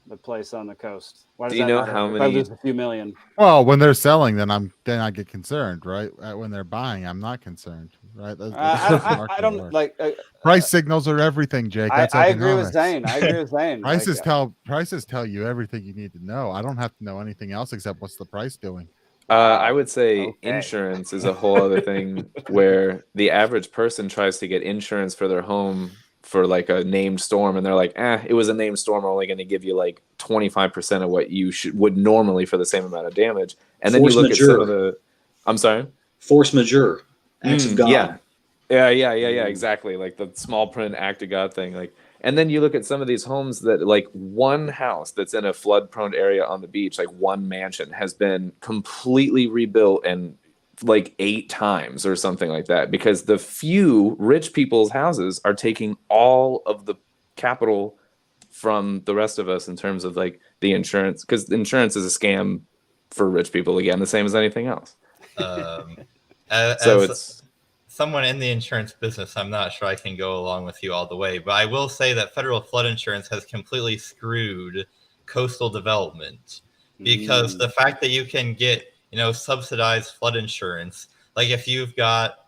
the place on the coast? Why does Do you know matter? how If many? I lose a few million. Well, when they're selling, then I get concerned, right? When they're buying, I'm not concerned, right? I don't like price signals are everything, Jake. That's I agree with Zane. Prices tell you everything you need to know. I don't have to know anything else except what's the price doing. I would say insurance is a whole other thing where the average person tries to get insurance for their home for like a named storm, and they're like, it was a named storm. We're only going to give you like 25% of what you would normally for the same amount of damage. And then you look at some of the, I'm sorry, force majeure, acts of God. Yeah, exactly. Like the small print act of God thing. Like, and then you look at some of these homes that like one house that's in a flood prone area on the beach, like one mansion has been completely rebuilt and like 8 times or something like that, because the few rich people's houses are taking all of the capital from the rest of us in terms of like the insurance, because insurance is a scam for rich people, again, the same as anything else. So it's someone in the insurance business, I'm not sure I can go along with you all the way, but I will say that federal flood insurance has completely screwed coastal development, because the fact that you can get subsidized flood insurance, like if you've got,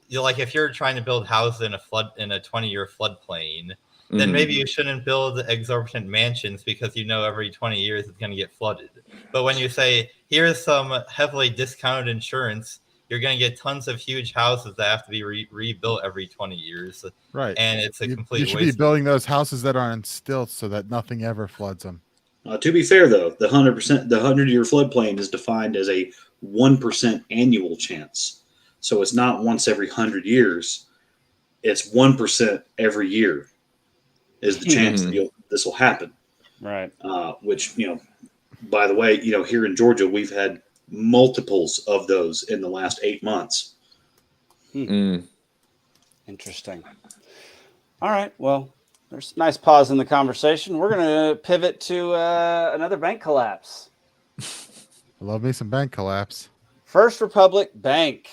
if you're trying to build houses in a 20-year floodplain, then maybe you shouldn't build exorbitant mansions because every 20 years it's going to get flooded. But when you say, here's some heavily discounted insurance, you're going to get tons of huge houses that have to be rebuilt every 20 years. Right. And it's a complete waste. You should be building those houses that are on stilts so that nothing ever floods them. To be fair, though, the 100-year floodplain is defined as a 1% annual chance. So it's not once every 100 years. It's 1% every year is the chance that this will happen. Right. Which, by the way, here in Georgia, we've had multiples of those in the last 8 months. Interesting. All right. Well, there's a nice pause in the conversation. We're going to pivot to another bank collapse. I love me some bank collapse. First Republic Bank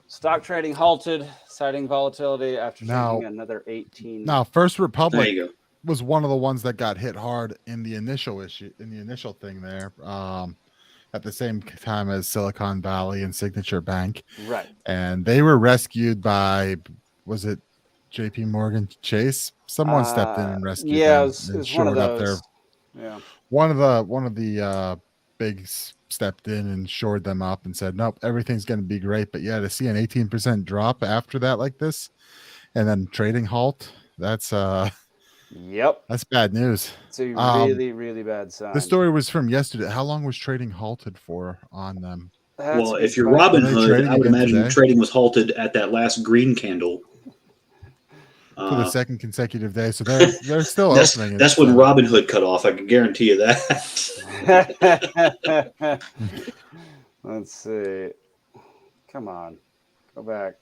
Stock trading halted, citing volatility after Now- taking another 18. Now, First There Republic you go. was one of the ones that got hit hard in the initial thing there. At the same time as Silicon Valley and Signature Bank, Right. and they were rescued by, was it J.P. Morgan Chase? Someone stepped in and rescued Yeah, them it was and one of shored up their. those. Yeah. One of the bigs stepped in and shored them up and said, "Nope, everything's going to be great." But yeah, to see an 18% drop after that like this, and then trading halt, that's Yep. that's bad news. It's a really, really bad sign. The story was from yesterday. How long was trading halted for on them? Well, a if good you're question. Robinhood, I would again imagine today? trading was halted at that last green candle. For the second consecutive day, so they're still opening. That's when Robinhood cut off. I can guarantee you that. Let's see. Come on, go back.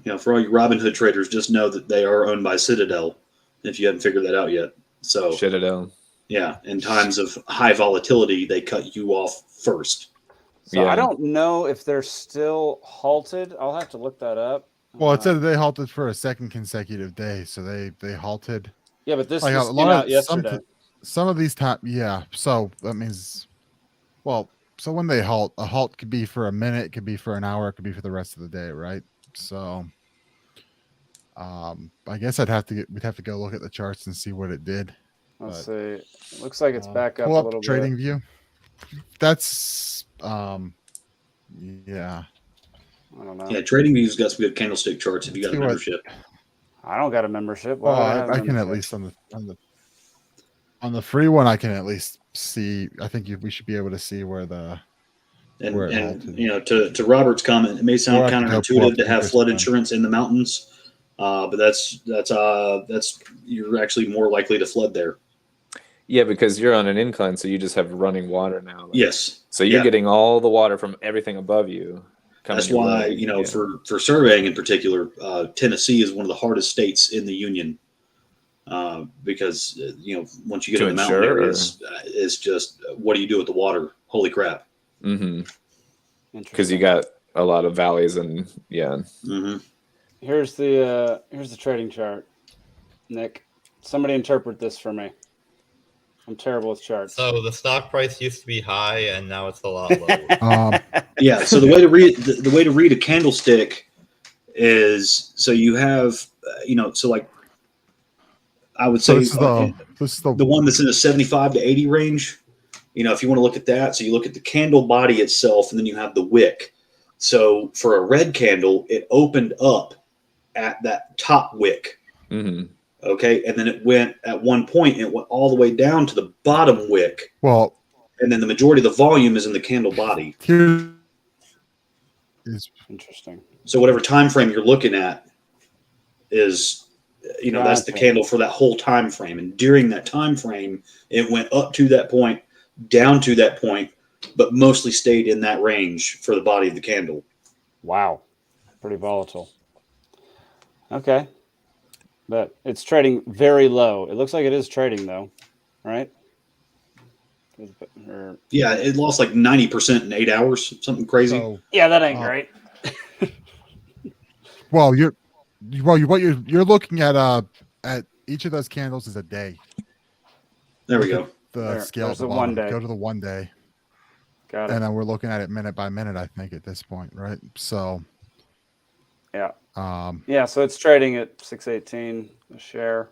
You know, for all you Robinhood traders, just know that they are owned by Citadel. If you haven't figured that out yet, so Citadel. Yeah, in times of high volatility, they cut you off first. So I don't know if they're still halted. I'll have to look that up. Well, it said they halted for a second consecutive day, so they halted. Yeah, but this like just came out yesterday. Some of these time, yeah. So that means, well, so when they halt, a halt could be for a minute, it could be for an hour, it could be for the rest of the day, right? So, I guess we'd have to go look at the charts and see what it did. Let's see. It looks like it's back up Pull a up little Trading bit. View. That's yeah. I don't know. Yeah, TradingView's got some good candlestick charts if you got See a what- membership. I don't got a membership. Well, Why would have a I can at membership? least on the free one, I can at least see. I think we should be able to see where the And, where it and halted. you know, to Robert's comment, it may Or sound I can go pull counterintuitive up to have Thinkorswim. flood insurance in the mountains, but that's you're actually more likely to flood there. Yeah, because you're on an incline, so you just have running water now. Yes. So you're Yeah. getting all the water from everything above you. That's your why, way. you know, Yeah. for surveying in particular, Tennessee is one of the hardest states in the union because, you know, once you get To in the mountain insure, areas, it's just, what do you do with the water? Holy crap. Because you got a lot of valleys and Mm-hmm. Here's the trading chart. Nick, somebody interpret this for me. I'm terrible with charts. So the stock price used to be high, and now it's a lot lower. Yeah. So the way to read a candlestick is, so you have, you know, so like I would say this is the one that's in the 75 to 80 range. You know, if you want to look at that, so you look at the candle body itself, and then you have the wick. So for a red candle, it opened up at that top wick. Okay, and then it went at one point, it went all the way down to the bottom wick. Well, and then the majority of the volume is in the candle body. Here is interesting. So whatever time frame you're looking at is, you know, that's the Gotcha. candle for that whole time frame. And during that time frame, it went up to that point, down to that point, but mostly stayed in that range for the body of the candle. Wow, pretty volatile. Okay. But it's trading very low. It looks like it is trading though, right? Yeah, it lost like 90% in 8 hours, something crazy. So, yeah, that ain't great. well, what you're looking at each of those candles is a day. There we Look go. at the There, scale there's at the the bottom. 1 day. Go to the 1 day. Got it. And then we're looking at it minute by minute, I think, at this point, right? So yeah. Um, Yeah, so it's trading at 618 a share.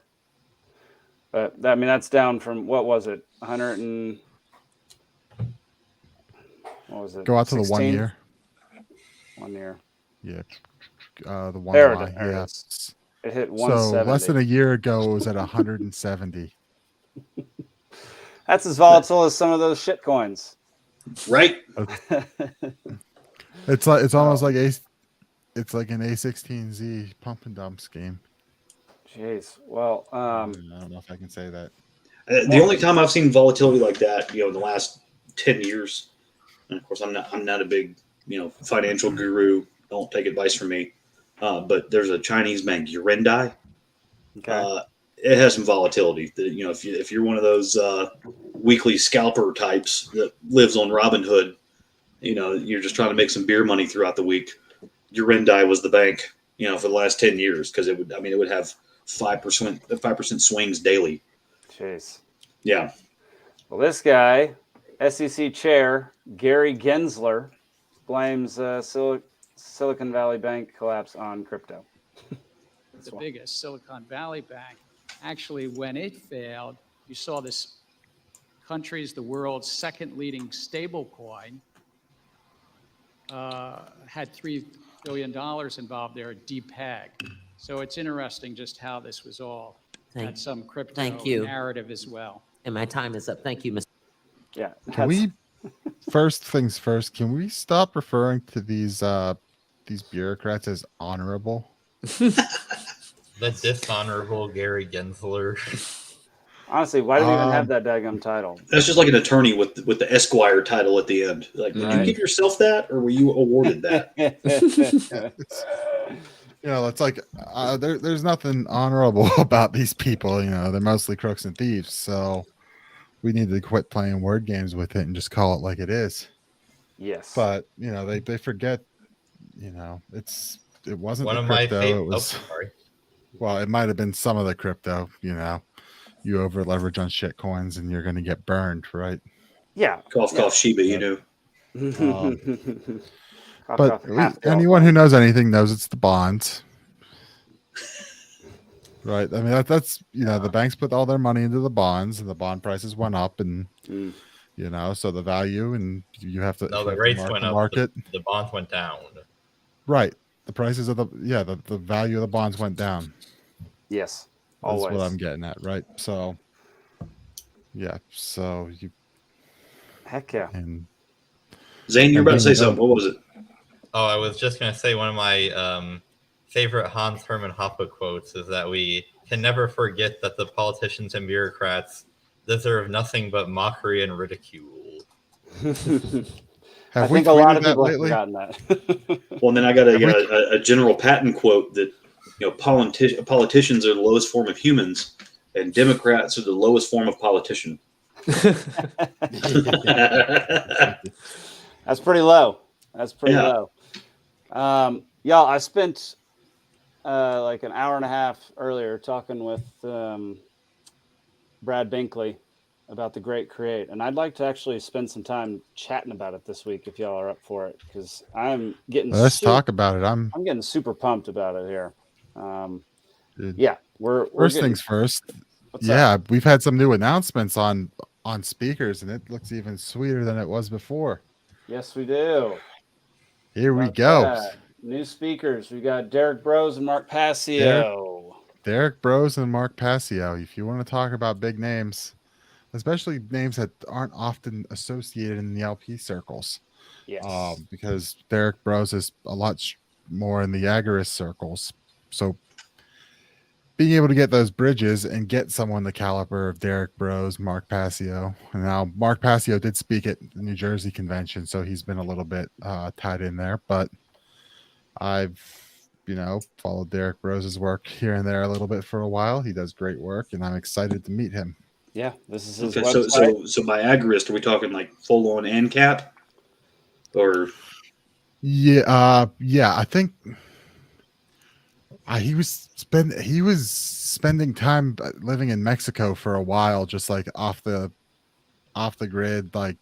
But I mean that's down from what was it? 100 and what was it? go out to the 1 16? year. 1 year. Yeah. The one There it line. is. There it Yeah. is. It hit So 170. less than a year ago, it was at 170. That's as volatile as some of those shit coins. Right? It's almost like it's like an A16Z pump and dump scheme. Jeez. Well, I don't know if I can say that. The only time I've seen volatility like that, you know, in the last 10 years, and of course I'm not a big, you know, financial guru. Don't take advice from me. But there's a Chinese bank, Yuandai. Okay. It has some volatility. You know, if you're one of those weekly scalper types that lives on Robinhood, you know, you're just trying to make some beer money throughout the week. Urindi was the bank, for the last 10 years, because it would have 5% swings daily. Jeez. Yeah. Well, this guy, SEC chair Gary Gensler, blames Silicon Valley Bank collapse on crypto. The biggest, Silicon Valley Bank. Actually, when it failed, you saw this country's the world's second leading stable coin had $3 billion involved there, DPEG. So it's interesting just how this was all had some crypto narrative as well. And my time is up. Thank you, Mr. Yeah. Can we, first things first, can we stop referring to these bureaucrats as honorable? The dishonorable Gary Gensler. Honestly, why do you even have that daggum title? That's just like an attorney with the Esquire title at the end. Like, did you give yourself that, or were you awarded that? It's like there's nothing honorable about these people. They're mostly crooks and thieves. So we need to quit playing word games with it and just call it like it is. Yes. But they forget. It wasn't one the of crypto. my favorite. It was. Sorry. Well, it might have been some of the crypto. You over leverage on shit coins and you're going to get burned, right? Yeah. Cough, Shiba, But anyone who knows anything knows it's the bonds. Right. I mean, that's the banks put all their money into the bonds and the bond prices went up and, so the value and you have to. No, the rates went up. Market. The bonds went down. Right. The prices of the value of the bonds went down. Yes. That's Always. what I'm getting at. Right. So, yeah. So you. Heck yeah. And Zane, you're about to say something. What was it? Oh, I was just going to say one of my favorite Hans Hermann Hoppe quotes is that we can never forget that the politicians and bureaucrats deserve nothing but mockery and ridicule. I think a lot of people have forgotten that. Well, and then I got a General Patton quote that politicians are the lowest form of humans, and Democrats are the lowest form of politician. That's pretty low. That's pretty low. Y'all, I spent like an hour and a half earlier talking with Brad Binkley about the Great Create, and I'd like to actually spend some time chatting about it this week if y'all are up for it, because I'm getting. Let's talk about it. I'm getting super pumped about it here. We're first getting, things first. What's up? We've had some new announcements on speakers, and it looks even sweeter than it was before. Yes, we do. Here we go. That? New speakers. We got Derek Bros and Mark Passio. Derek Bros and Mark Passio. If you want to talk about big names, especially names that aren't often associated in the LP circles. Yes. Because Derek Bros is a lot more in the agarist circles. So being able to get those bridges and get someone the caliber of Derek Bros, Mark Passio. And now Mark Passio did speak at the New Jersey convention, so he's been a little bit tied in there. But I've, followed Derek Bros' work here and there a little bit for a while. He does great work, and I'm excited to meet him. Yeah, this is his website. So by agorist, are we talking like full on ANCAP? Or I think he was spending time living in Mexico for a while, just like off the grid, like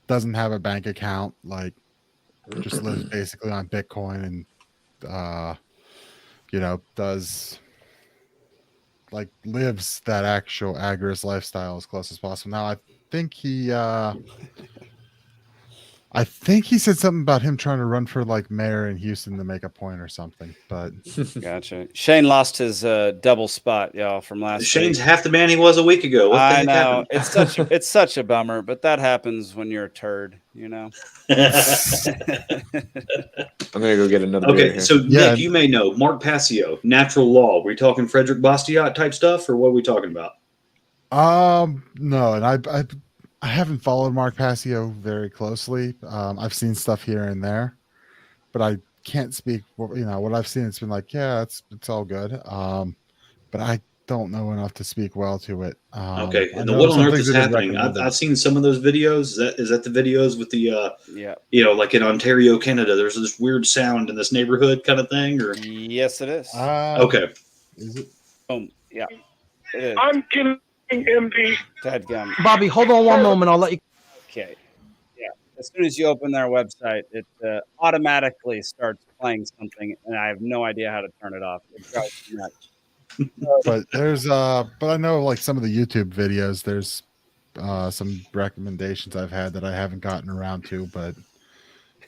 doesn't have a bank account, like just lives basically on Bitcoin, and does like lives that actual agorist lifestyle as close as possible. Now I think he said something about him trying to run for like mayor in Houston to make a point or something. But gotcha. Shane lost his double spot, y'all, from last. Shane's week. half the man he was a week ago. What I know it's such a bummer, but that happens when you're a turd, I'm gonna go get another. Okay, so Nick, you may know Mark Passio, Natural Law. Were we talking Frederick Bastiat type stuff, or what are we talking about? No, and I haven't followed Mark Passio very closely. I've seen stuff here and there, but I can't speak. What I've seen, it's been like, yeah, it's all good. But don't know enough to speak well to it. Okay, I and know what on some earth things is that have happening? recommended. I've seen some of those videos. Is that the videos with the Yeah. like in Ontario, Canada? There's this weird sound in this neighborhood, kind of thing, or Yes, it is. okay. Is it? Yeah, it is. I'm killing MD. Dadgum. Bobby, hold on one moment. I'll let you. Okay. Yeah. As soon as you open their website, it automatically starts playing something, and I have no idea how to turn it off. It drives me nuts. But there's but I know like some of the YouTube videos, there's some recommendations I've had that I haven't gotten around to, but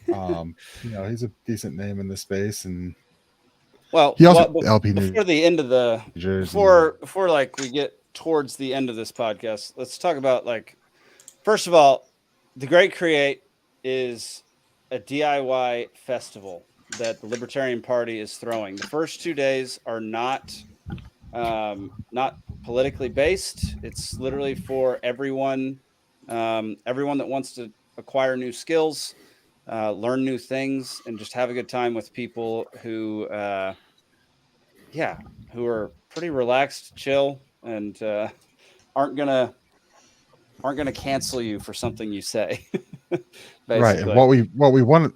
he's a decent name in the space, and Well, he also LP News. before the end of the before like we get towards the end of this podcast, let's talk about like first of all, the Great Create is a DIY festival that the Libertarian Party is throwing. The first 2 days are not politically based. It's literally for everyone, everyone that wants to acquire new skills, learn new things, and just have a good time with people who are pretty relaxed, chill, and aren't gonna cancel you for something you say. Right, and what we want,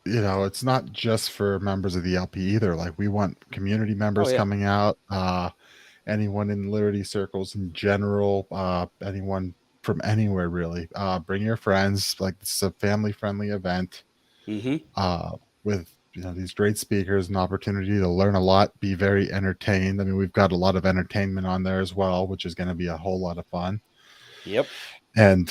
it's not just for members of the LP either. Like we want community members coming out, anyone in Liberty circles in general, anyone from anywhere really. Bring your friends. Like this is a family-friendly event. With these great speakers, an opportunity to learn a lot, be very entertained. I mean, we've got a lot of entertainment on there as well, which is going to be a whole lot of fun. Yep. And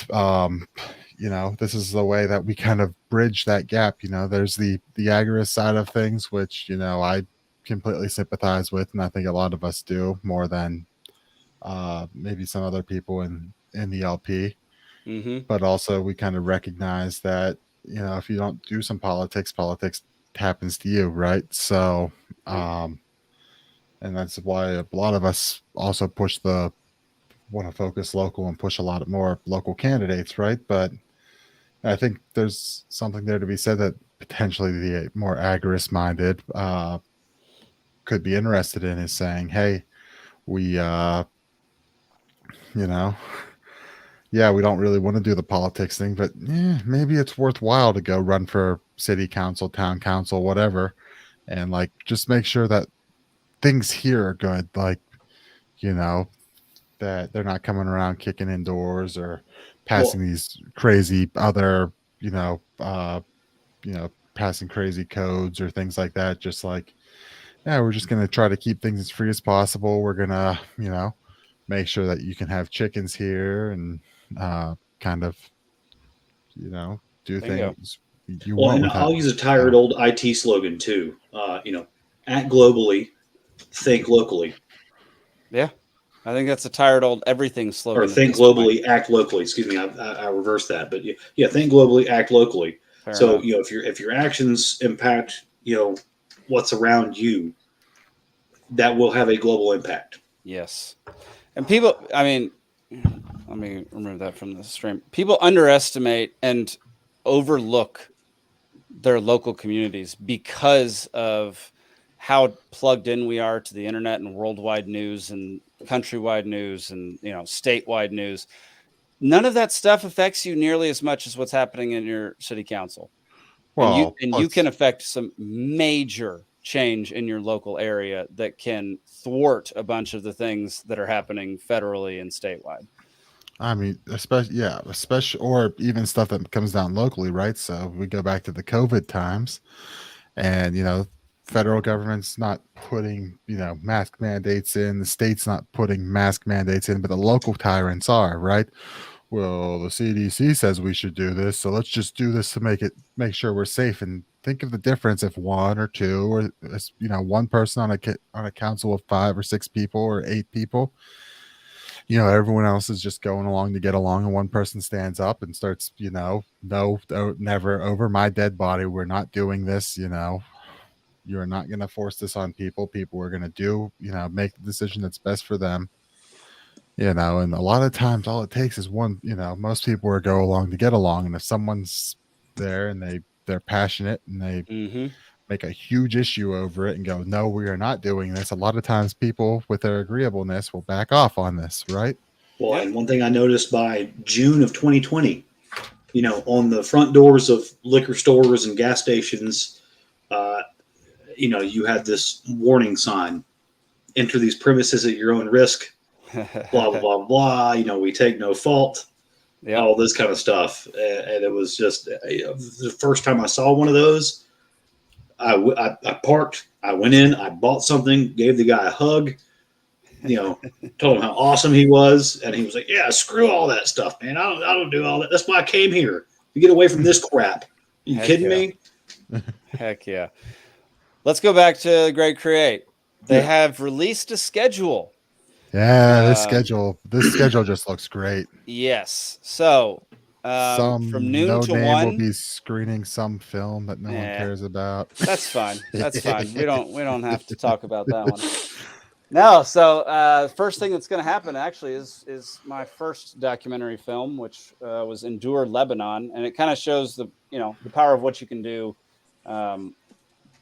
this is the way that we kind of bridge that gap. There's the agorist side of things, which I completely sympathize with, and I think a lot of us do more than maybe some other people in the LP. But also we kind of recognize that if you don't do some politics happens to you, right? So and that's why a lot of us also want to focus local and push a lot more local candidates, right? But I think there's something there to be said that potentially the more agorist minded could be interested in, is saying, hey, we we don't really want to do the politics thing, but maybe it's worthwhile to go run for city council, town council, whatever, and like just make sure that things here are good, like that they're not coming around kicking indoors or passing these crazy other passing crazy codes or things like that. Just like, we're just going to try to keep things as free as possible. We're going to make sure that you can have chickens here and kind of do things you want. And I'll use a tired old IT slogan too. Act globally, think locally. Yeah, I think that's a tired old everything slogan. Or think globally, act locally. Excuse me, I reversed that. But think globally, act locally. So if your actions impact what's around you, that will have a global impact. Yes, and people. I mean, let me remove that from the stream. People underestimate and overlook their local communities because of how plugged in we are to the internet and worldwide news and countrywide news and statewide news. None of that stuff affects you nearly as much as what's happening in your city council. Well, and you can affect some major change in your local area that can thwart a bunch of the things that are happening federally and statewide. I mean, especially or even stuff that comes down locally, right? So we go back to the COVID times, and federal government's not putting mask mandates in, the state's not putting mask mandates in, but the local tyrants are, right? Well, the CDC says we should do this, so let's just do this to make sure we're safe. And think of the difference if one or two or one person on a council of 5 or 6 people or 8 people, everyone else is just going along to get along, and one person stands up and starts, no, never, over my dead body, we're not doing this. You're not going to force this on people. People are going to make the decision that's best for them. And a lot of times all it takes is one, most people are go along to get along. And if someone's there and they're passionate and they make a huge issue over it and go, no, we are not doing this. A lot of times people with their agreeableness will back off on this, right? Well, and one thing I noticed by June of 2020, on the front doors of liquor stores and gas stations, you had this warning sign: enter these premises at your own risk, blah, blah, blah. We take no fault. All this kind of stuff. And it was just the first time I saw one of those, I parked, I went in, I bought something, gave the guy a hug, told him how awesome he was. And he was like, yeah, screw all that stuff, man. I don't do all that. That's why I came here. You get away from this crap. Are you kidding me? Heck yeah. Let's go back to Great Create. They have released a schedule. Yeah, this schedule just looks great. Yes. So from noon no to name 1 will be screening some film that no one cares about. That's fine. That's fine. We don't have to talk about that one. No. So first thing that's going to happen actually is my first documentary film, which was Endure Lebanon, and it kind of shows the power of what you can do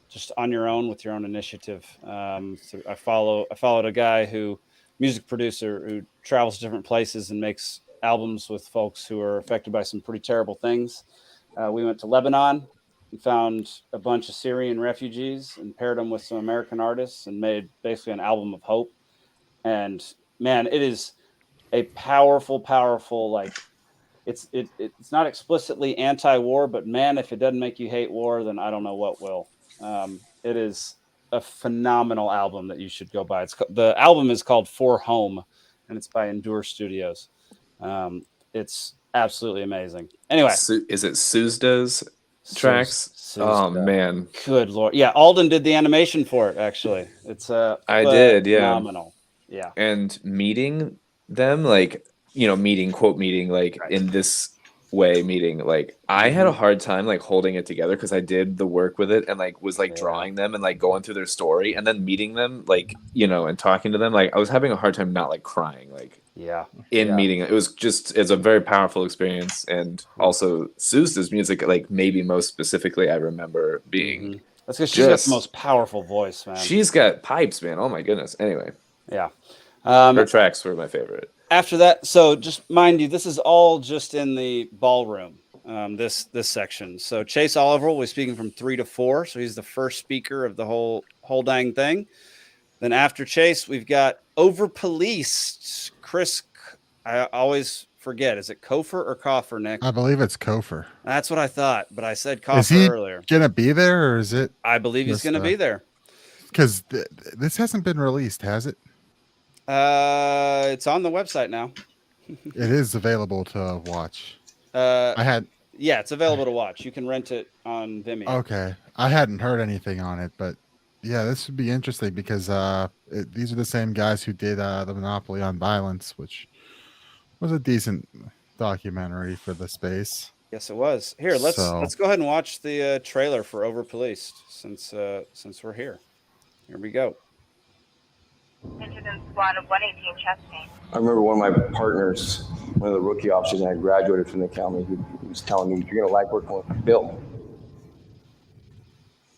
just on your own with your own initiative. So I followed a guy music producer who travels to different places and makes albums with folks who are affected by some pretty terrible things. We went to Lebanon and found a bunch of Syrian refugees and paired them with some American artists and made basically an album of hope. And man, it is a powerful, like it's not explicitly anti-war, but man, if it doesn't make you hate war, then I don't know what will. It is a phenomenal album that you should go buy. The album is called For Home, and it's by Endure Studios. It's absolutely amazing. Anyway, is it Suzda's tracks? Oh man, good Lord. Yeah, Alden did the animation for it. Actually, it's phenomenal. Yeah, and meeting them, meeting in this way, I had a hard time holding it together because I did the work with it and was drawing them and going through their story, and then meeting them and talking to them. I was having a hard time not crying meeting. It's a very powerful experience. And also Suzda's music, maybe most specifically I remember being that's because she's got the most powerful voice, man. She's got pipes, man. Oh my goodness. Anyway, her tracks were my favorite. After that, so just mind you, this is all just in the ballroom, this section. So Chase Oliver will be speaking from 3 to 4. So he's the first speaker of the whole dang thing. Then after Chase, we've got Over Policed Chris. I always forget. Is it Kofer or Coffer, Nick? I believe it's Kofer. That's what I thought, but I said Coffer is he earlier. Gonna be there, or is it? I believe he's gonna be there. Because this hasn't been released, has it? It's on the website now. It is available to watch. It's available to watch. You can rent it on Vimeo. Okay. I hadn't heard anything on it, but yeah, this would be interesting because these are the same guys who did the Monopoly on Violence, which was a decent documentary for the space. Yes, it was. Here, let's go ahead and watch the trailer for Over Policed since we're here. Here we go. Incident squad of 118 Chesney. I remember one of my partners, one of the rookie officers, and I graduated from the academy, who was telling me, you're going to like working with Bill.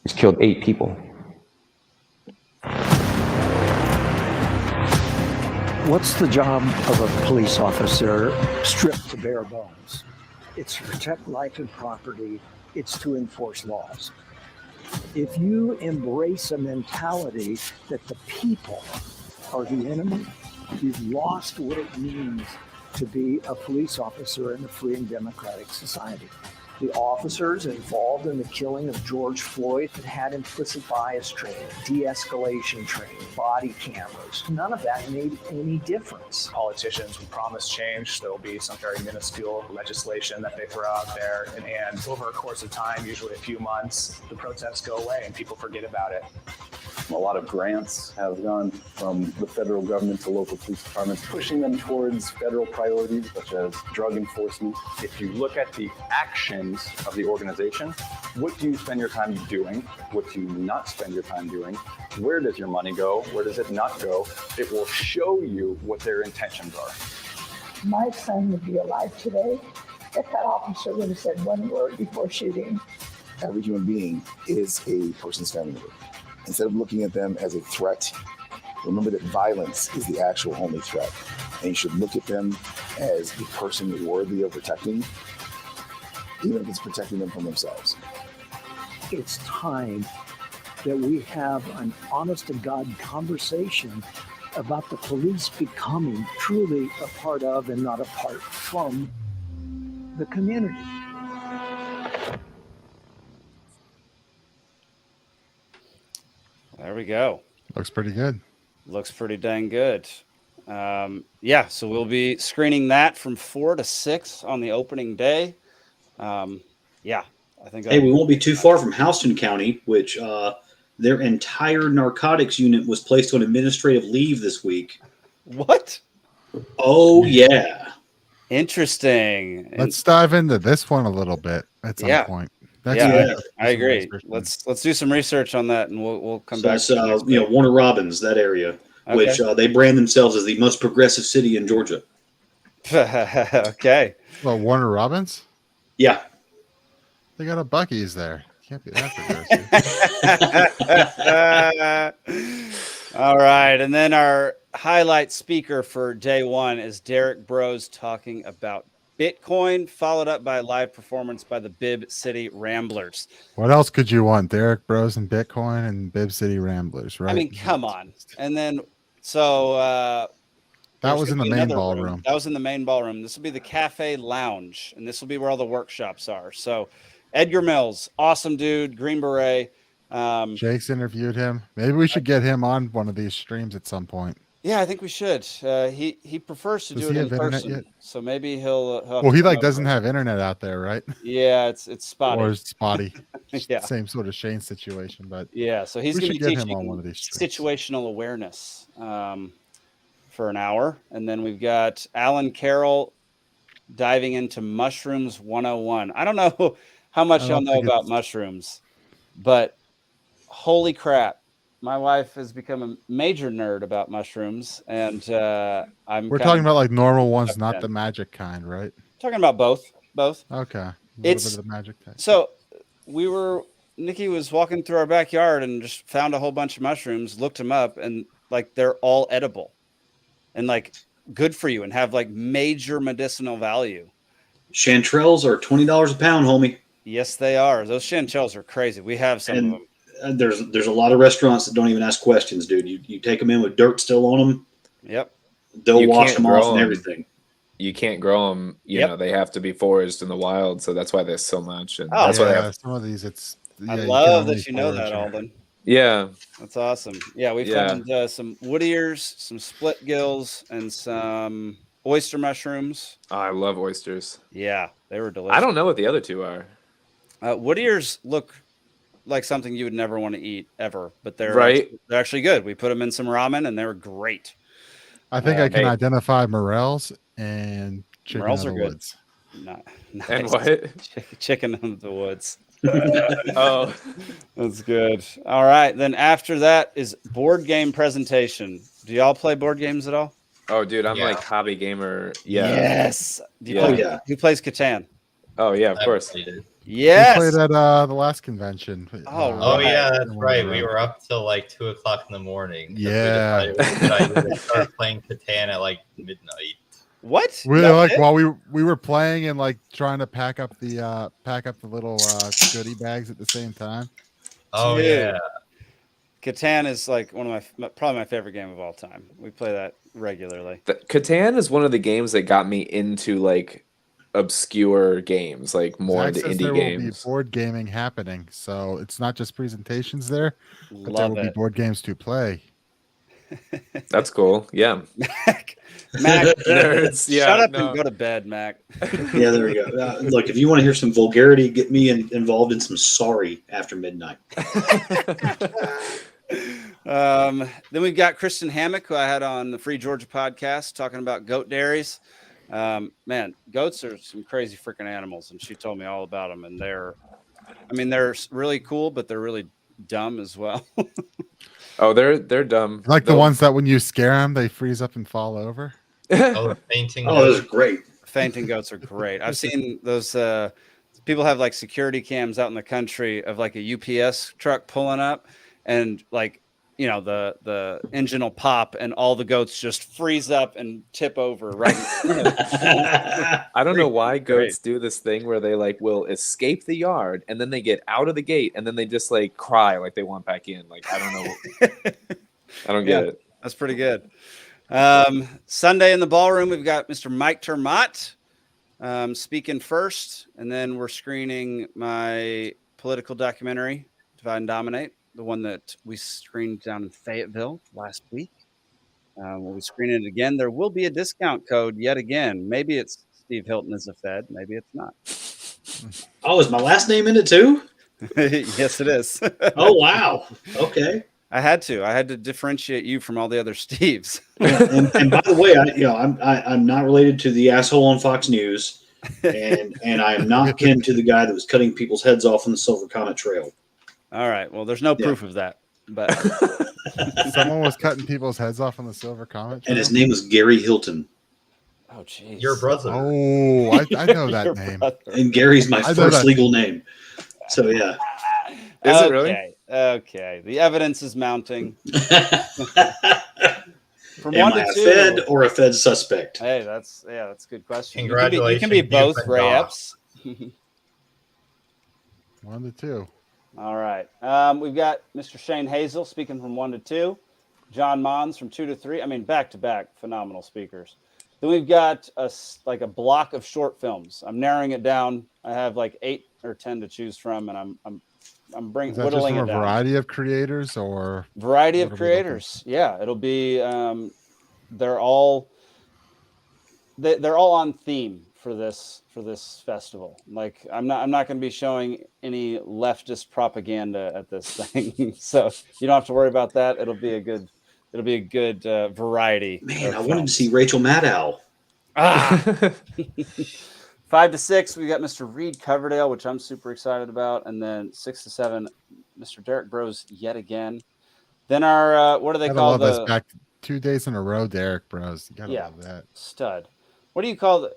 He's killed 8 people. What's the job of a police officer stripped to bare bones? It's to protect life and property. It's to enforce laws. If you embrace a mentality that the people are the enemy, you've lost what it means to be a police officer in a free and democratic society. The officers involved in the killing of George Floyd had implicit bias training, de-escalation training, body cameras. None of that made any difference. Politicians will promise change. There will be some very minuscule legislation that they throw out there. And over a course of time, usually a few months, the protests go away and people forget about it. A lot of grants have gone from the federal government to local police departments, pushing them towards federal priorities such as drug enforcement. If you look at the actions of the organization, what do you spend your time doing? What do you not spend your time doing? Where does your money go? Where does it not go? It will show you what their intentions are. My son would be alive today if that officer would have said one word before shooting. every human being is a person's family member. Instead of looking at them as a threat, remember that violence is the actual only threat. And you should look at them as a person worthy of protecting, even if it's protecting them from themselves. It's time that we have an honest-to-God conversation about the police becoming truly a part of and not apart from the community. There we go. Looks pretty good. Looks pretty dang good. Yeah, so we'll be screening that from 4 to 6 on the opening day. Yeah, I think. Hey, we won't be too far from Houston County, which their entire narcotics unit was placed on administrative leave this week. What? Oh yeah. Interesting. Let's dive into this one a little bit at some point. I agree. Let's do some research on that, and we'll come back. That's Warner Robins, that area, which they brand themselves as the most progressive city in Georgia. Okay. Well, Warner Robins? Yeah. They got a Buc-ee's there. Can't be that progressive. All right, and then our highlight speaker for day one is Derek Bros talking about Bitcoin, followed up by a live performance by the Bib City Ramblers. What else could you want? Derek Bros and Bitcoin and Bib City Ramblers, right? I mean, come on. And then, so that was in the main ballroom. That was in the main ballroom. This will be the Cafe Lounge, and this will be where all the workshops are. So Edgar Mills, awesome dude, Green Beret. Jake's interviewed him. Maybe we should get him on one of these streams at some point. Yeah, I think we should. He prefers to do it in person, so maybe he'll well, he doesn't have internet out there, right? Yeah, it's spotty. Or it's spotty. Yeah, same sort of Shane situation, but yeah. So he's going to be teaching him on one of these situational awareness for an hour, and then we've got Alan Carroll diving into mushrooms 101. I don't know how much y'all know about mushrooms, but holy crap. My wife has become a major nerd about mushrooms, and we're talking about like normal ones, not the magic kind, right? Talking about both. Okay. It's the magic type. So Nikki was walking through our backyard and just found a whole bunch of mushrooms, looked them up, and like they're all edible and like good for you and have like major medicinal value. Chanterelles are $20 a pound, homie. Yes, they are. Those chanterelles are crazy. We have some of them. There's a lot of restaurants that don't even ask questions, dude. You take them in with dirt still on them. Yep. They'll wash them off and everything. You can't grow them. You know, they have to be foraged in the wild. So that's why there's so much. And that's why they have some of these. I love that you know that, Alden. Yeah. That's awesome. Yeah, we found some wood ears, some split gills, and some oyster mushrooms. Oh, I love oysters. Yeah, they were delicious. I don't know what the other two are. Wood ears look like something you would never want to eat ever, but they're actually good. We put them in some ramen and they were great. I think I can identify morels and chicken morels in the are woods. Nice. And what? Chicken in the woods. Oh, that's good. All right. Then after that is board game presentation. Do y'all play board games at all? Oh, dude, I'm like hobby gamer. Yeah. Yes. Who plays Catan? Oh, yeah, of course. Yes. We played at the last convention. Oh yeah, that's right. We were up till like 2:00 in the morning. Yeah. We decided to start playing Catan at like midnight. What? We were like while we were playing and like trying to pack up the little goodie bags at the same time. Oh yeah. Catan is like probably my favorite game of all time. We play that regularly. Catan is one of the games that got me into like obscure games, like more into indie there games. Will be board gaming happening, so it's not just presentations there, but there will be it. board games to play. That's cool. Yeah. Mac, nerds. Yeah, shut up and go to bed, Mac. Yeah, there we go. Look, if you want to hear some vulgarity, get me involved in some sorry after midnight. Then we've got Kristen Hammock, who I had on the Free Georgia podcast, talking about goat dairies. Man, goats are some crazy freaking animals, and she told me all about them. And they're really cool, but they're really dumb as well. Oh, they're dumb. Like the ones that when you scare them, they freeze up and fall over. Oh, fainting. Oh, those are great. Fainting goats are great. I've seen those people have like security cams out in the country of like a UPS truck pulling up, and like, you know, the engine will pop and all the goats just freeze up and tip over right in front of it. I don't know why goats do this thing where they like will escape the yard and then they get out of the gate and then they just like cry like they want back in. Like, I don't know. I don't get it. That's pretty good. Sunday in the ballroom, we've got Mr. Mike Termott speaking first, and then we're screening my political documentary, Divide and Dominate, the one that we screened down in Fayetteville last week. We'll be screening it again. There will be a discount code yet again. Maybe it's Steve Hilton as a Fed. Maybe it's not. Oh, is my last name in it too? Yes, it is. Oh, wow. Okay. I had to differentiate you from all the other Steves. And by the way, I'm not related to the asshole on Fox News, and I am not kin to the guy that was cutting people's heads off on the Silver Comet Trail. All right. Well, there's no proof of that, but someone was cutting people's heads off on the Silver Comet Trail? And his name was Gary Hilton. Oh, geez. Your brother. Oh, I know that name. Brother. And Gary's my first legal name. So yeah. Is it really? Okay. The evidence is mounting. From Am 1 I to a 2. Fed or a Fed suspect? Hey, that's a good question. Congratulations. You can be both, You've been Ray gone. Epps. 1 to 2. All right. We've got Mr. Shane Hazel speaking from 1 to 2. John Mons from 2 to 3. I mean, back-to-back phenomenal speakers. Then we've got a block of short films. I'm narrowing it down. I have like 8 or 10 to choose from, and I'm Is that just whittling from it a down. variety of creators or Variety of what are we looking creators. Yeah, it'll be. They're all on theme for this festival. Like I'm not going to be showing any leftist propaganda at this thing, so you don't have to worry about that. It'll be a good variety. Man, I wanted to see Rachel Maddow. 5 to 6, we got Mr. Reed Coverdale, which I'm super excited about, and then 6 to 7, Mr. Derek Bros yet again. Then our what do they call love us back 2 days in a row, Derek Bros. You gotta love that. Stud. What do you call the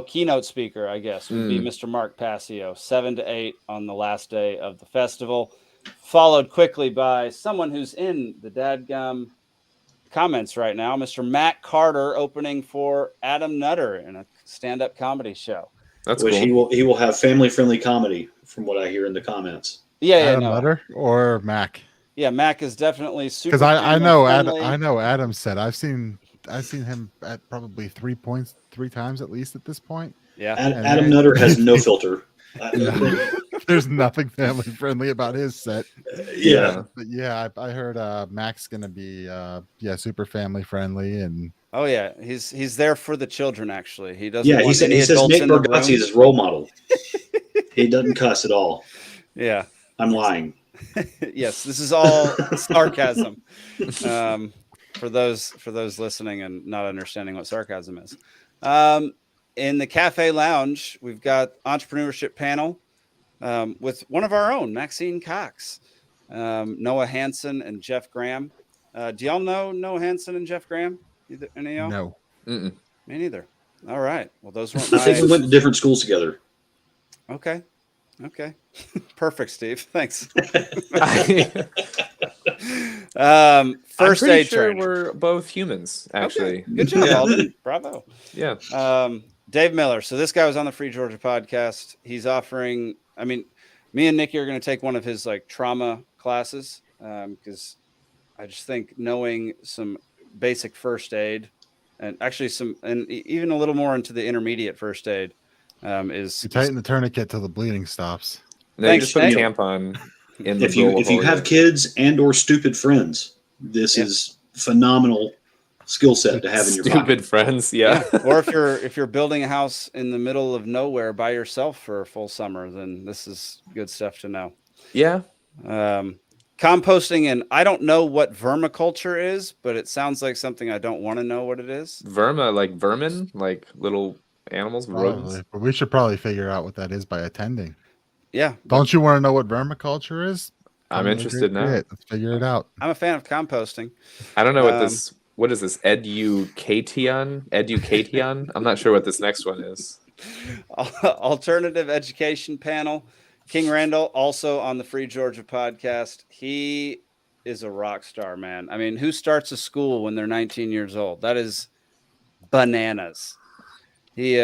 keynote speaker? I guess would be Mr. Mark Passio. 7 to 8 on the last day of the festival, followed quickly by someone who's in the dadgum comments right now, Mr. Matt Carter, opening for Adam Nutter in a stand-up comedy show. That's which cool. he will have family-friendly comedy, from what I hear in the comments. Adam Nutter or Mac? Yeah, Mac is definitely super. Because I know family-friendly. I know Adam said I've seen him at probably 3 times at least at this point. Yeah, Adam Nutter has no filter. There's nothing family friendly about his set. Yeah. But yeah, I heard Mac's gonna be super family friendly, and oh yeah, he's there for the children. Actually, he doesn't. Yeah, he want any says adults Nate in the Bargatze room. is his role model. He doesn't cuss at all. Yeah, I'm lying. Yes, this is all sarcasm. For those listening and not understanding what sarcasm is. In the cafe lounge, we've got entrepreneurship panel with one of our own, Maxine Cox, Noah Hansen, and Jeff Graham. Do y'all know Noah Hansen and Jeff Graham? Any of y'all? No. Me neither. All right. Well, those weren't I think we went to different schools together. Okay. Perfect, Steve. Thanks. First I'm pretty aid sure training. we're both humans, actually. Okay. Good job, Alden. Bravo. Yeah. Dave Miller. So this guy was on the Free Georgia podcast. He's offering, I mean, me and Nikki are going to take one of his like trauma classes because I just think knowing some basic first aid and actually even a little more into the intermediate first aid is you tighten the tourniquet till the bleeding stops. No, you just put a tampon in the If you have kids and or stupid friends, this is phenomenal skill set to have in your pocket. Stupid friends, yeah. Or if you're building a house in the middle of nowhere by yourself for a full summer, then this is good stuff to know. Yeah. Composting, and I don't know what vermiculture is, but it sounds like something I don't want to know what it is. Like vermin, like little animals, rodents. Probably, but we should probably figure out what that is by attending. Yeah. Don't you want to know what vermiculture is? I'm interested now. Let's figure it out. I'm a fan of composting. I don't know what is this? Education? I'm not sure what this next one is. Alternative education panel. King Randall, also on the Free Georgia podcast. He is a rock star, man. I mean, who starts a school when they're 19 years old? That is bananas. He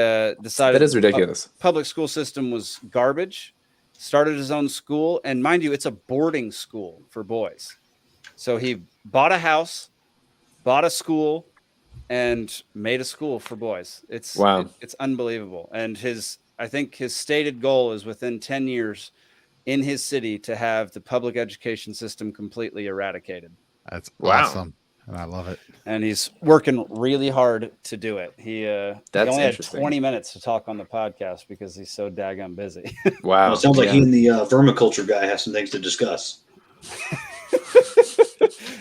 decided that is ridiculous. Public school system was garbage, started his own school. And mind you, it's a boarding school for boys. So he bought a house, bought a school, and made a school for boys. It's unbelievable. And I think his stated goal is within 10 years in his city to have the public education system completely eradicated. That's awesome. And I love it. And he's working really hard to do it. He only had 20 minutes to talk on the podcast because he's so daggone busy. Wow. Well, it sounds like he and the vermiculture guy have some things to discuss.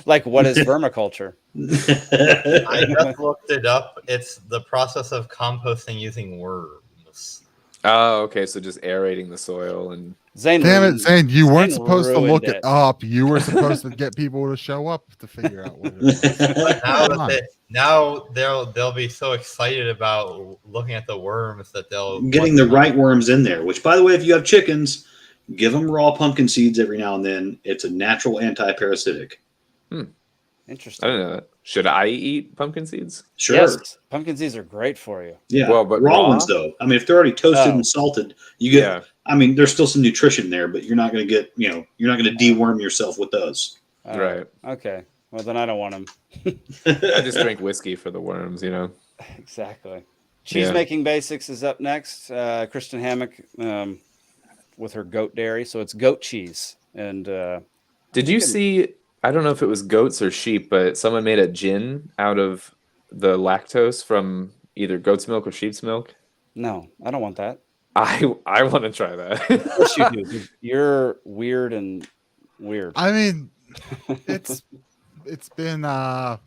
Like, what is vermiculture? I just looked it up. It's the process of composting using worms. Oh, okay. So just aerating the soil and Damn it, Zane! You weren't supposed to look it up. You were supposed to get people to show up to figure out what it was. Now they'll be so excited about looking at the worms that they'll getting the right worms in there. Which, by the way, if you have chickens, give them raw pumpkin seeds every now and then. It's a natural anti-parasitic. Interesting. I don't know that. Should I eat pumpkin seeds? Sure. Yes, pumpkin seeds are great for you. Yeah. Well, but raw ones though. I mean, if they're already toasted and salted, you get. Yeah. I mean, there's still some nutrition there, but you're not going to get. You're not going to deworm yourself with those. Right. Okay. Well, then I don't want them. I just drink whiskey for the worms, Exactly. Cheese making basics is up next. Kristen Hammock with her goat dairy, so it's goat cheese. And did you see? I don't know if it was goats or sheep, but someone made a gin out of the lactose from either goat's milk or sheep's milk. No, I don't want that. I want to try that. Of course you do. You're weird and weird. I mean, it's been I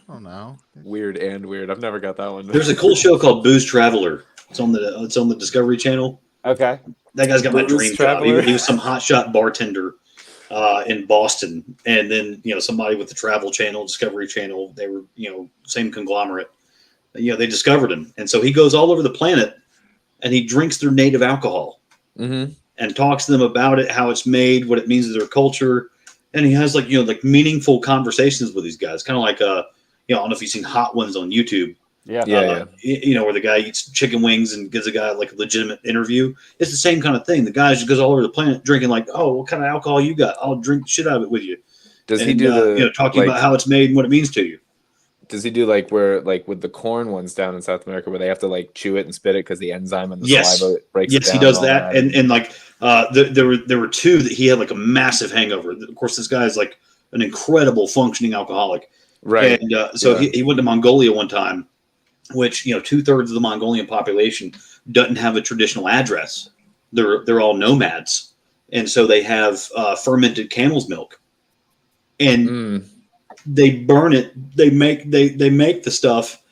don't know. Weird and weird. I've never got that one. There's a cool show called Booze Traveler. It's on the Discovery Channel. Okay. That guy's got my Booze dream Traveler? job. He was some hotshot bartender in Boston, and then somebody with the Travel Channel, Discovery Channel. They were same conglomerate. They discovered him, and so he goes all over the planet, and he drinks their native alcohol, and talks to them about it, how it's made, what it means to their culture, and he has like meaningful conversations with these guys, kind of like I don't know if you've seen Hot Ones on YouTube. Yeah. Where the guy eats chicken wings and gives a guy like a legitimate interview. It's the same kind of thing. The guy just goes all over the planet drinking like, oh, what kind of alcohol you got? I'll drink the shit out of it with you. Does he do talking about how it's made and what it means to you? Does he do like with the corn ones down in South America where they have to like chew it and spit it because the enzyme in the saliva breaks it down? Yes, he does that. And like there were two that he had like a massive hangover. Of course, this guy is like an incredible functioning alcoholic. Right. And so he went to Mongolia one time, which 2/3 of the Mongolian population doesn't have a traditional address. They're all nomads, and so they have fermented camel's milk, and they burn it. They make the stuff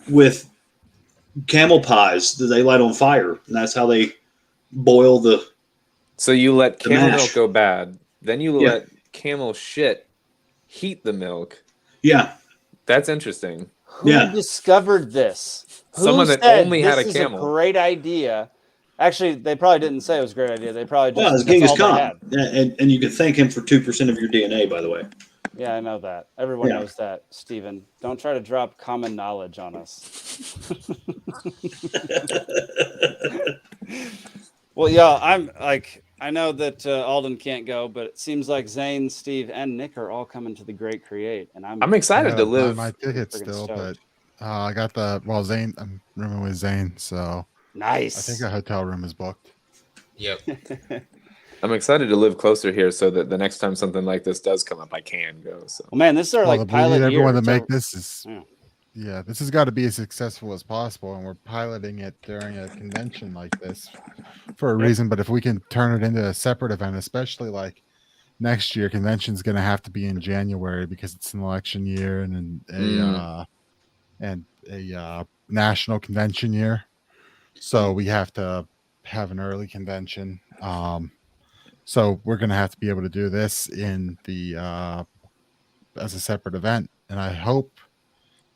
with camel pies that they light on fire, and that's how they boil the. So you let camel mash. milk go bad, then you let camel shit heat the milk. Yeah, that's interesting. Who discovered this? Someone that only had a camel. Is a great idea. Actually, they probably didn't say it was a great idea. They probably just. Well, it's Genghis Khan, and you can thank him for 2% of your DNA, by the way. Yeah, I know that. Everyone knows that, Stephen. Don't try to drop common knowledge on us. Well, yeah, I know that Alden can't go, but it seems like Zane, Steve, and Nick are all coming to the Great Create, and I'm excited to live. My tickets still, but I got Zane. I'm rooming with Zane, so nice. I think a hotel room is booked. Yep. I'm excited to live closer here so that the next time something like this does come up, I can go. So, well, man, this is our pilot year. Everyone to make this is. Yeah, this has got to be as successful as possible, and we're piloting it during a convention like this for a reason. But if we can turn it into a separate event, especially like next year, convention's going to have to be in January because it's an election year and a national convention year. So we have to have an early convention. So we're going to have to be able to do this in the as a separate event, and I hope.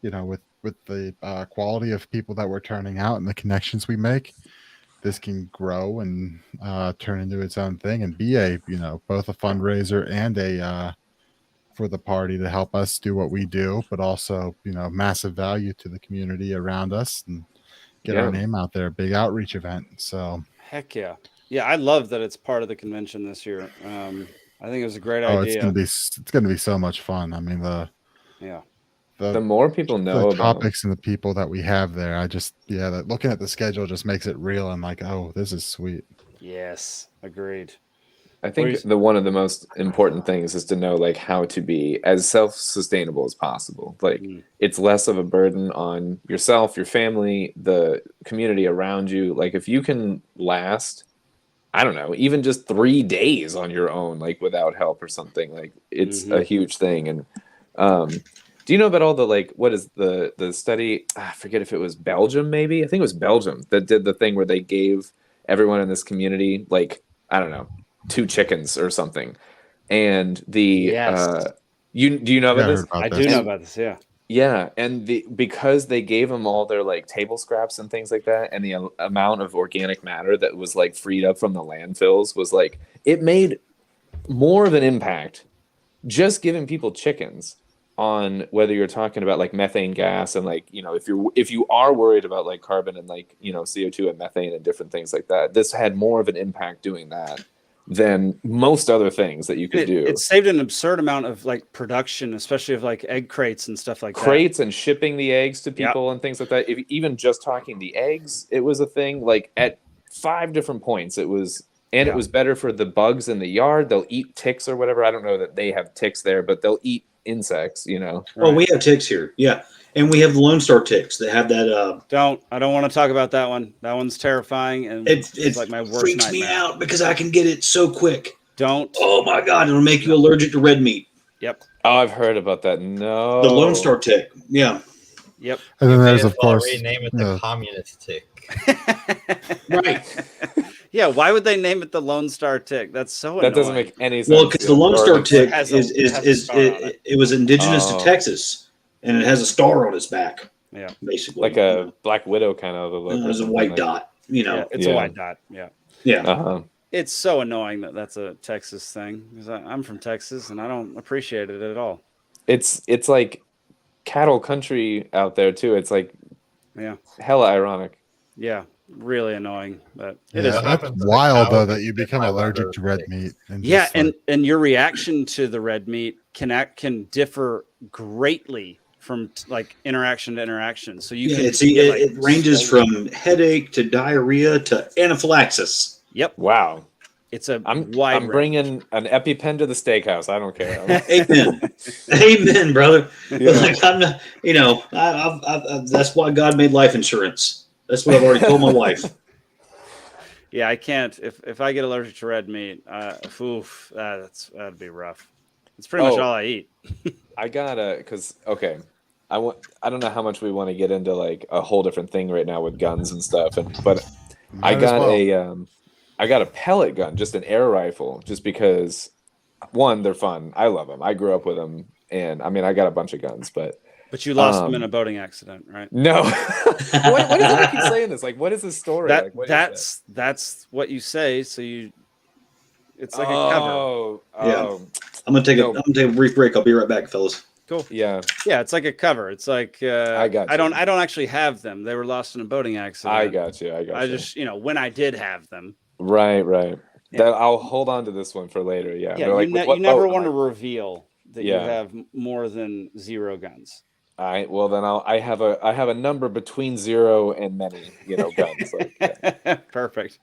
With with the quality of people that we're turning out and the connections we make, this can grow and turn into its own thing and be a, both a fundraiser and a for the party to help us do what we do, but also, massive value to the community around us and get our name out there. Big outreach event. So heck yeah. Yeah, I love that it's part of the convention this year. I think it was a great idea. It's gonna be so much fun. I mean, the more people know the about topics and the people that we have there, that looking at the schedule just makes it real and like, oh, this is sweet. Yes, agreed. I think one of the most important things is to know like how to be as self-sustainable as possible. Like it's less of a burden on yourself, your family, the community around you. Like if you can last, I don't know, even just 3 days on your own, like without help or something, like it's a huge thing. And do you know about all the like what is the study? I forget if it was Belgium, maybe. I think it was Belgium that did the thing where they gave everyone in this community like, I don't know, 2 chickens or something. And do you know about this? I do know about this, yeah. Yeah, and because they gave them all their like table scraps and things like that, and the amount of organic matter that was like freed up from the landfills was like it made more of an impact just giving people chickens on whether you're talking about like methane gas and like if you are worried about like carbon and like CO2 and methane and different things like that, this had more of an impact doing that than most other things that you could do. It saved an absurd amount of like production, especially of like egg crates and stuff like crates and shipping the eggs to people and things like that. Even just talking the eggs, it was a thing. Like at 5 different points, it was, and it was better for the bugs in the yard. They'll eat ticks or whatever. I don't know that they have ticks there, but they'll eat insects. Oh, we have ticks here. Yeah. And we have the Lone Star ticks that have that. I don't want to talk about that one. That one's terrifying, and it's like my worst freaks nightmare. me out because I can get it so quick. Don't. Oh my God! It'll make you allergic to red meat. Yep. Oh, I've heard about that. No. The Lone Star tick. Yeah. Yep. And then there's of course rename it the communist tick. Right. Yeah. Why would they name it the Lone Star tick? That's so annoying. That doesn't make any sense. Well, because the Lone Star tick it was indigenous to Texas, and it has a star on its back. Yeah, basically like a Black Widow kind of a look. There's a white dot. It's a white dot. Yeah. Yeah. It's so annoying that that's a Texas thing because I'm from Texas and I don't appreciate it at all. It's like cattle country out there too. It's like hella ironic. Yeah, really annoying. But it is. That's wild though that you become allergic to red meat. And and your reaction to the red meat can differ greatly from like interaction to interaction. So you can it ranges from headache to diarrhea to anaphylaxis. Yep. Wow. It's a I'm wide bringing an EpiPen to the steakhouse. I don't care. Amen. Amen, brother. Like I'm not, I've that's why God made life insurance. That's what I've already told my wife. Yeah, I can't. If I get allergic to red meat, that'd be rough. It's pretty much all I eat. I gotta, I don't know how much we want to get into like a whole different thing right now with guns and stuff, but I got a pellet gun, just an air rifle, just because one, they're fun. I love them. I grew up with them, and I mean, I got a bunch of guns, but you lost them in a boating accident, right? No. What is it? I keep saying this. Like, what is the story? That's what you say. So it's like a cover. Yeah. I'm gonna take a brief break. I'll be right back, fellas. Cool. Yeah. Yeah, it's like a cover. It's like I don't actually have them. They were lost in a boating accident. I got you. I just when I did have them. Right. Yeah. That I'll hold on to this one for later. Yeah. Yeah. You never want to reveal that you have more than 0 guns. All right. Well, then I have a number between 0 and many, guns. Like, Perfect.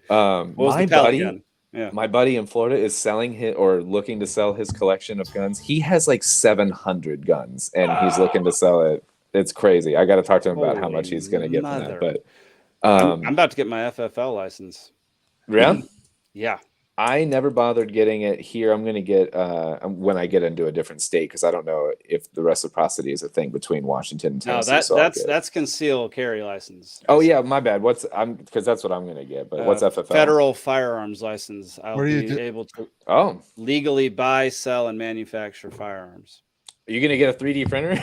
My buddy. Yeah. My buddy in Florida is looking to sell his collection of guns. He has like 700 guns, and he's looking to sell it. It's crazy. I got to talk to him about how much he's going to get from that. But I'm about to get my FFL license. Yeah. Yeah. I never bothered getting it here. I'm going to get when I get into a different state because I don't know if the reciprocity is a thing between Washington and Tennessee. No, that's concealed carry license. Oh yeah, my bad. Because that's what I'm going to get. But what's FFL? Federal firearms license. I'll be able to legally buy, sell, and manufacture firearms. Are you going to get a 3D printer?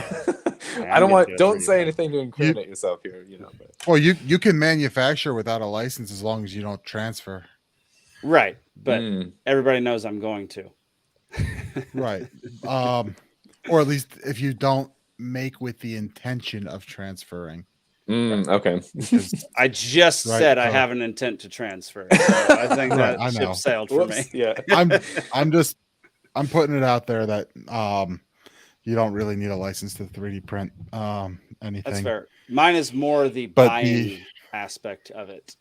I don't want. Don't say anything to incriminate yourself here. But. Well, you can manufacture without a license as long as you don't transfer. Right, but everybody knows I'm going to. Right, or at least if you don't make with the intention of transferring. Okay. I just said I have an intent to transfer. So I think that ship sailed for me. Yeah. I'm putting it out there that you don't really need a license to 3D print anything. That's fair. Mine is more the buying aspect of it.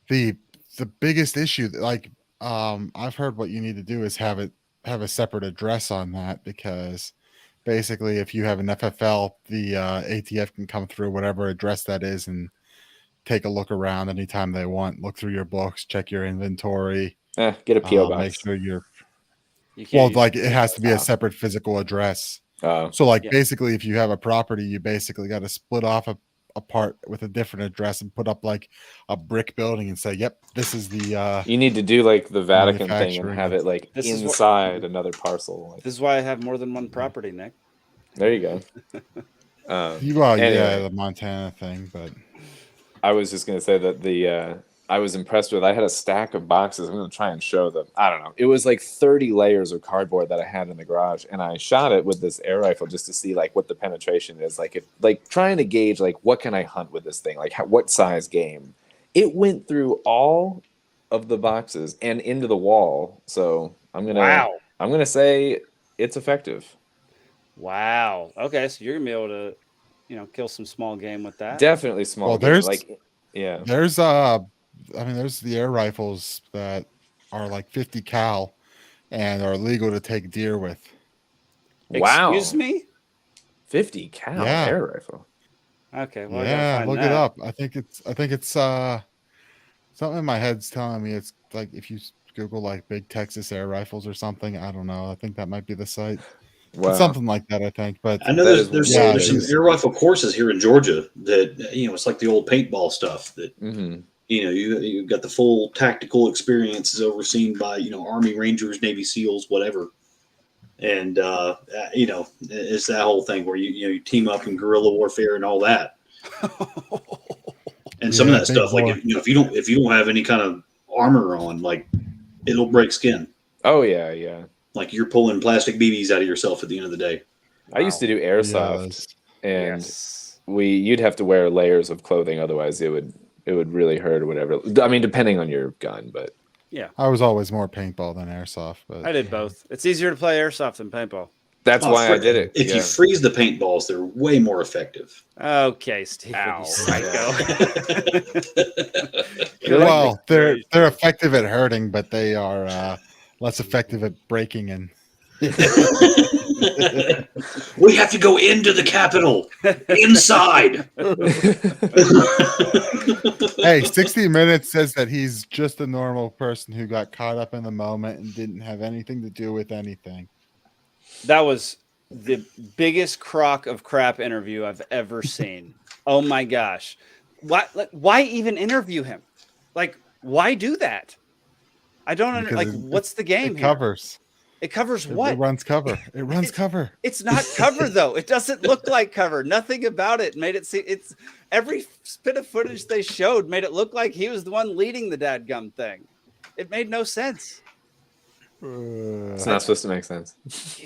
The biggest issue, like I've heard what you need to do is have a separate address on that, because basically if you have an FFL, the ATF can come through whatever address that is and take a look around anytime they want, look through your books, check your inventory. Get a PO box. Make sure it has to be a separate physical address. So basically if you have a property, you basically got to split off a part with a different address and put up like a brick building and say, yep, this is the you need to do like the Vatican thing and have it like inside another parcel. This is why I have more than one property, Nick. There you go. The Montana thing, but I was just gonna say that I was impressed with. I had a stack of boxes. I'm going to try and show them. I don't know. It was like 30 layers of cardboard that I had in the garage, and I shot it with this air rifle just to see like what the penetration is. Like trying to gauge like what can I hunt with this thing? Like what size game? It went through all of the boxes and into the wall. So I'm gonna say it's effective. Wow. Okay, so you're gonna be able to, kill some small game with that. Definitely small. Well, game. There's the air rifles that are like 50 cal and are legal to take deer with. Wow. Excuse me? 50 cal air rifle. Okay. Well, look it up. I think it's something in my head's telling me it's like if you Google like big Texas air rifles or something. I don't know. I think that might be the site. Wow. It's something like that, I think. But I know there's some air rifle courses here in Georgia that it's like the old paintball stuff that you got the full tactical experiences overseen by Army Rangers, Navy SEALs, whatever. And it's that whole thing where you team up in guerrilla warfare and all that. And some of that stuff, like if you don't have any kind of armor on, like it'll break skin. Oh yeah. Like you're pulling plastic BBs out of yourself at the end of the day. I used to do airsoft, and you'd have to wear layers of clothing, otherwise it would really hurt or whatever. I mean, depending on your gun, but yeah, I was always more paintball than airsoft. But I did both. It's easier to play airsoft than paintball. That's why I did it. If you freeze the paintballs, they're way more effective. Okay, Steve. Psycho. Well, they're effective at hurting, but they are less effective at breaking and. We have to go into the Capitol, inside. Hey, 60 Minutes says that he's just a normal person who got caught up in the moment and didn't have anything to do with anything. That was the biggest crock of crap interview I've ever seen. Oh my gosh. Why even interview him? Like, why do that? I don't what's the game it here? Covers. It covers what? It runs cover. It runs cover. It's not cover though. It doesn't look like cover. Nothing about it made it seem. It's every bit of footage they showed made it look like he was the one leading the dadgum thing. It made no sense. It's not supposed to make sense.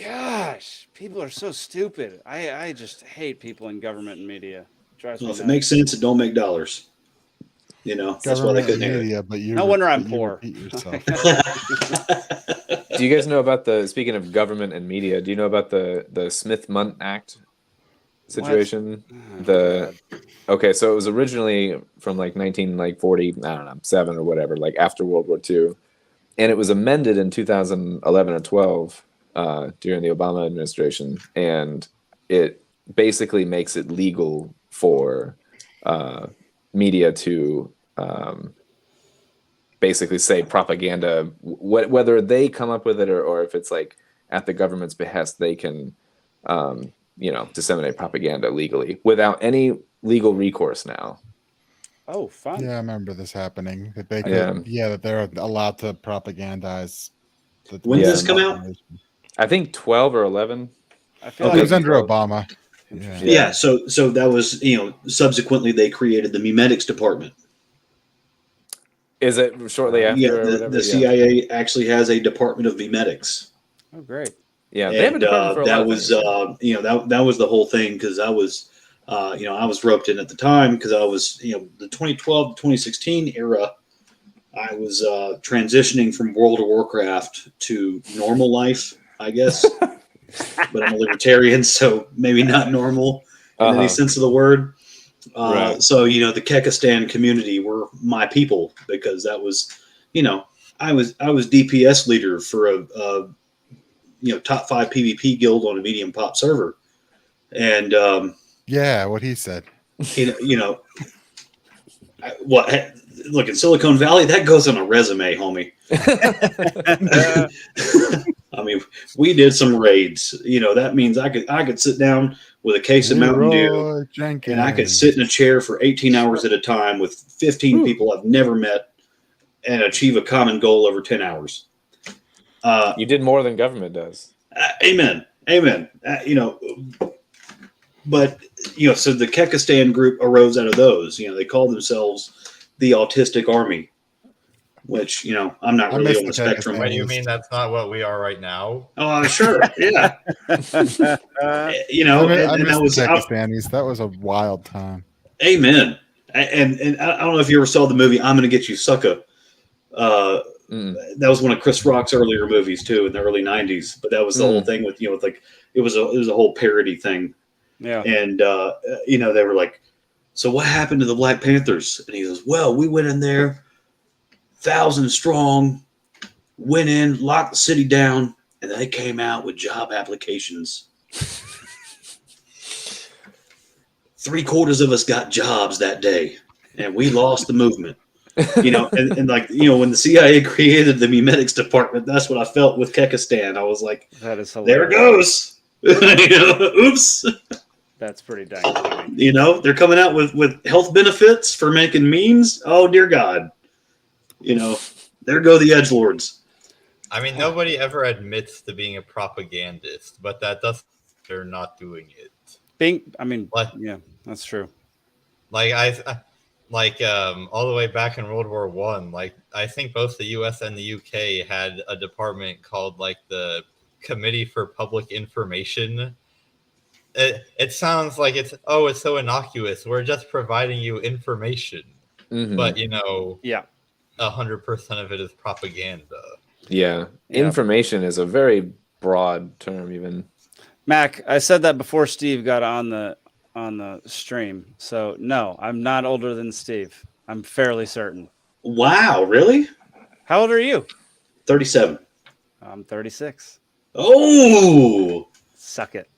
Gosh, people are so stupid. I just hate people in government and media. If it makes sense, it don't make dollars. That's why they couldn't media, but no wonder I'm poor. Do you guys know about speaking of government and media, do you know about the Smith-Mundt Act situation? Okay, so it was originally from like 1940, I don't know, 7 or whatever, like after World War II. And it was amended in 2011 or 12 during the Obama administration. And it basically makes it legal for media to basically say propaganda, whether they come up with it or if it's like at the government's behest, they can, disseminate propaganda legally without any legal recourse now. Oh, fun. Yeah, I remember this happening. That they could, that they're allowed to propagandize. When did this come out? I think 12 or 11. I feel it was under Obama. Yeah. So that was, subsequently they created the memetics department. Is it shortly after? Yeah, or whatever? the CIA actually has a department of memetics. Oh, great. Yeah, they have a department for a lot of things. That was the whole thing, because I was, I was roped in at the time because I was, the 2012 to 2016 era. I was transitioning from World of Warcraft to normal life, I guess. But I'm a libertarian, so maybe not normal in any sense of the word. Right. So, the Kekistan community were my people, because that was, I was DPS leader for a top 5 PvP guild on a medium pop server. And yeah, what he said. Look, in Silicon Valley, that goes on a resume, homie. I mean, we did some raids. That means I could sit down with a case of Mountain Dew, and I could sit in a chair for 18 hours at a time with 15 people I've never met and achieve a common goal over 10 hours. You did more than government does. Amen. But so the Kekistan group arose out of those. They called themselves the Autistic Army, which I'm not really on the spectrum. What do you mean that's not what we are right now? Oh, sure, yeah. I miss the Kekistanis. That was a wild time. Amen. And I don't know if you ever saw the movie "I'm Gonna Get You, Sucker." That was one of Chris Rock's earlier movies too, in the early '90s. But that was the whole thing with it was a whole parody thing. Yeah. And they were like, "So what happened to the Black Panthers?" And he goes, "Well, we went in there, 1,000 strong, went in, locked the city down, and they came out with job applications. 3/4 of us got jobs that day, and we lost the movement." When the CIA created the memetics department, that's what I felt with Kekistan. I was like, that is there it goes. Oops. That's pretty dang funny. They're coming out with health benefits for making memes. Oh, dear God. There go the edgelords. I mean, nobody ever admits to being a propagandist, but that doesn't mean they're not doing it. Yeah, that's true. All the way back in World War One, I think both the U.S. and the U.K. had a department called the Committee for Public Information. It sounds like it's so innocuous. We're just providing you information, but 100% of it is propaganda. Yeah, information is a very broad term, even. Mac, I said that before Steve got on the stream. So no, I'm not older than Steve. I'm fairly certain. Wow, really? How old are you? 37. I'm 36. Oh, suck it.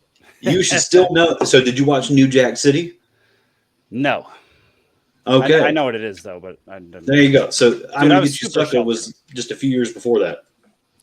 You should still know. So did you watch New Jack City? No. Okay. I know what it is though, but I didn't. There you go. So I'm Gonna Get You Sucker was just a few years before that.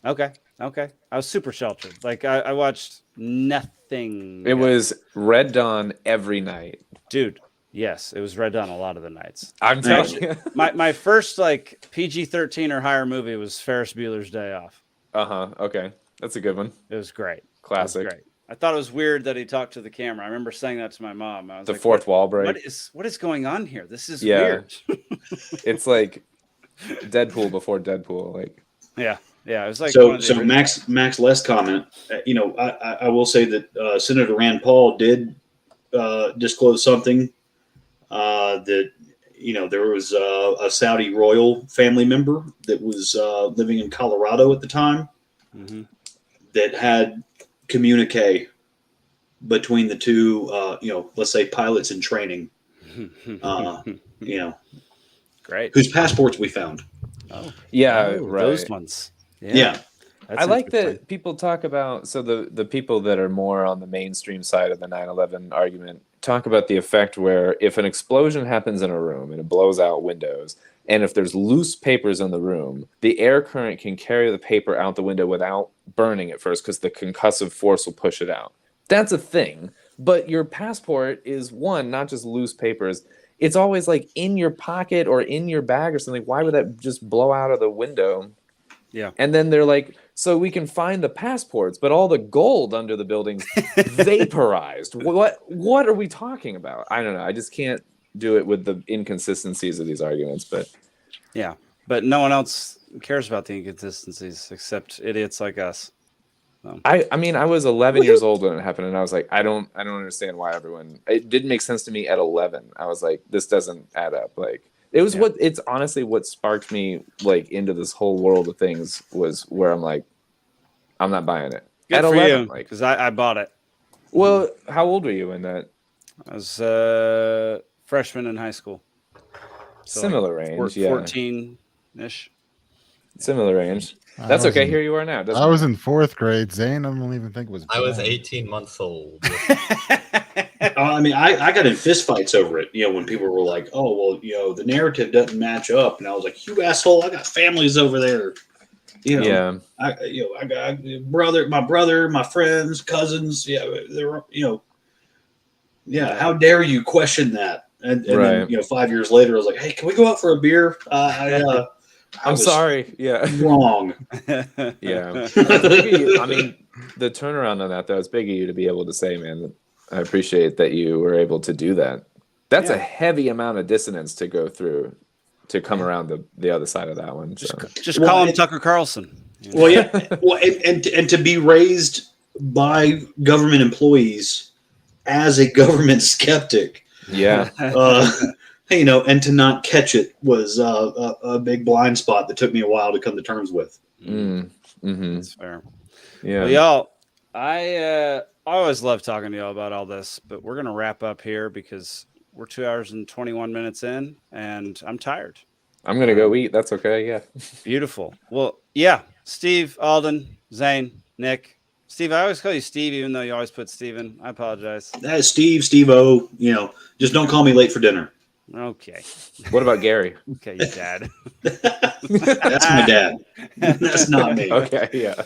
Okay. I was super sheltered. I watched nothing. It was Red Dawn every night. Dude, yes, it was Red Dawn a lot of the nights. I'm telling you. My first PG-13 or higher movie was Ferris Bueller's Day Off. Okay. That's a good one. It was great. Classic. It was great. I thought it was weird that he talked to the camera. I remember saying that to my mom. I was the fourth wall break. What is going on here? This is weird. It's like Deadpool before Deadpool. Yeah, it was like so Max less comment. I will say that Senator Rand Paul did disclose something that there was a Saudi royal family member that was living in Colorado at the time that had communique between the two, let's say pilots in training, great, whose passports we found. Oh, yeah, right. Those ones. Yeah. I like that people talk about, so the people that are more on the mainstream side of the 9/11 argument talk about the effect where if an explosion happens in a room and it blows out windows, and if there's loose papers in the room, the air current can carry the paper out the window without burning it first because the concussive force will push it out. That's a thing. But your passport is not just loose papers. It's always in your pocket or in your bag or something. Why would that just blow out of the window? Yeah. And then they're like, so we can find the passports, but all the gold under the buildings vaporized. What are we talking about? I don't know. I just can't do it with the inconsistencies of these arguments. But yeah, but no one else cares about the inconsistencies except idiots like us. So. I mean, I was 11 years old when it happened, and I was like, I don't understand why everyone. It didn't make sense to me at 11. I was like, this doesn't add up. Like, it was it's honestly what sparked me like into this whole world of things was where I'm like, I'm not buying it. Good at for 11, you, like, because I bought it. Well, how old were you in that? I was freshman in high school. So Similar range, yeah. 14-ish. Similar range. That's okay. Here you are now. I was in 4th grade. Zane, I don't even think it was. I was born. 18 months old. I mean, I got in fistfights over it. When people were like, "Oh, well, the narrative doesn't match up," and I was like, "You asshole! I got families over there." Yeah. I got my brother, my friends, cousins. Yeah, they're Yeah, how dare you question that? And right. then 5 years later, I was like, "Hey, can we go out for a beer?" I'm sorry. Yeah. Wrong. Yeah. I mean, the turnaround on that, though, it's big of you to be able to say, man, I appreciate that you were able to do that. That's a heavy amount of dissonance to go through to come around the other side of that one. So. Just call him Tucker Carlson. Well, yeah. Well, and to be raised by government employees as a government skeptic. Yeah. And to not catch it was a big blind spot that took me a while to come to terms with. That's fair. Yeah. Well, y'all, I always love talking to y'all about all this, but we're gonna wrap up here because we're 2 hours and 21 minutes in, and I'm tired. I'm gonna go eat. That's okay. Yeah. Beautiful. Well, yeah. Steve, Alden, Zane, Nick. Steve, I always call you Steve, even though you always put Steven. I apologize. That's Steve-O. Just don't call me late for dinner. Okay. What about Gary? Okay, your dad. That's my dad. That's not me. Okay, yeah.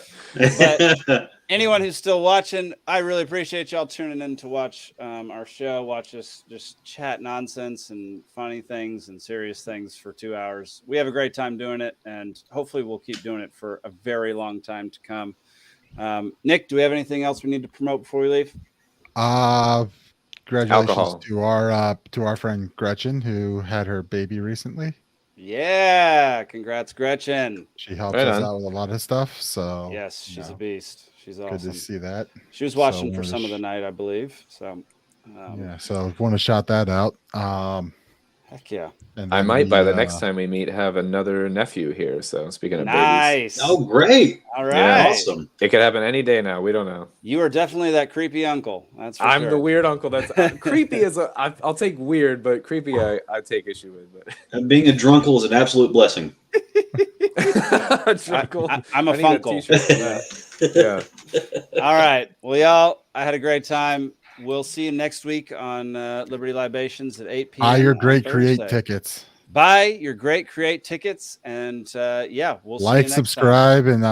But anyone who's still watching, I really appreciate y'all tuning in to watch our show. Watch us just chat nonsense and funny things and serious things for 2 hours. We have a great time doing it, and hopefully we'll keep doing it for a very long time to come. Nick, do we have anything else we need to promote before we leave? Congratulations to our friend Gretchen, who had her baby recently. Yeah, congrats, Gretchen. She helps us out with a lot of stuff. So yes, she's a beast. She's awesome. Good to see that. She was watching for some of the night, I believe. So so want to shout that out. Heck yeah. I might by the next time we meet have another nephew here. So speaking of nice. babies. Oh, great. All right. Awesome. It could happen any day now. We don't know. You are definitely that creepy uncle. That's for I'm sure. the weird uncle. That's creepy I'll take weird, but creepy I take issue with. But being a drunkle is an absolute blessing. I'm a funkle. Yeah. All right. Well, y'all, I had a great time. We'll see you next week on Liberty Libations at 8 p.m. Buy your Great on Create Thursday. tickets. Buy your Great Create tickets, and we'll see you Like, next subscribe, time. and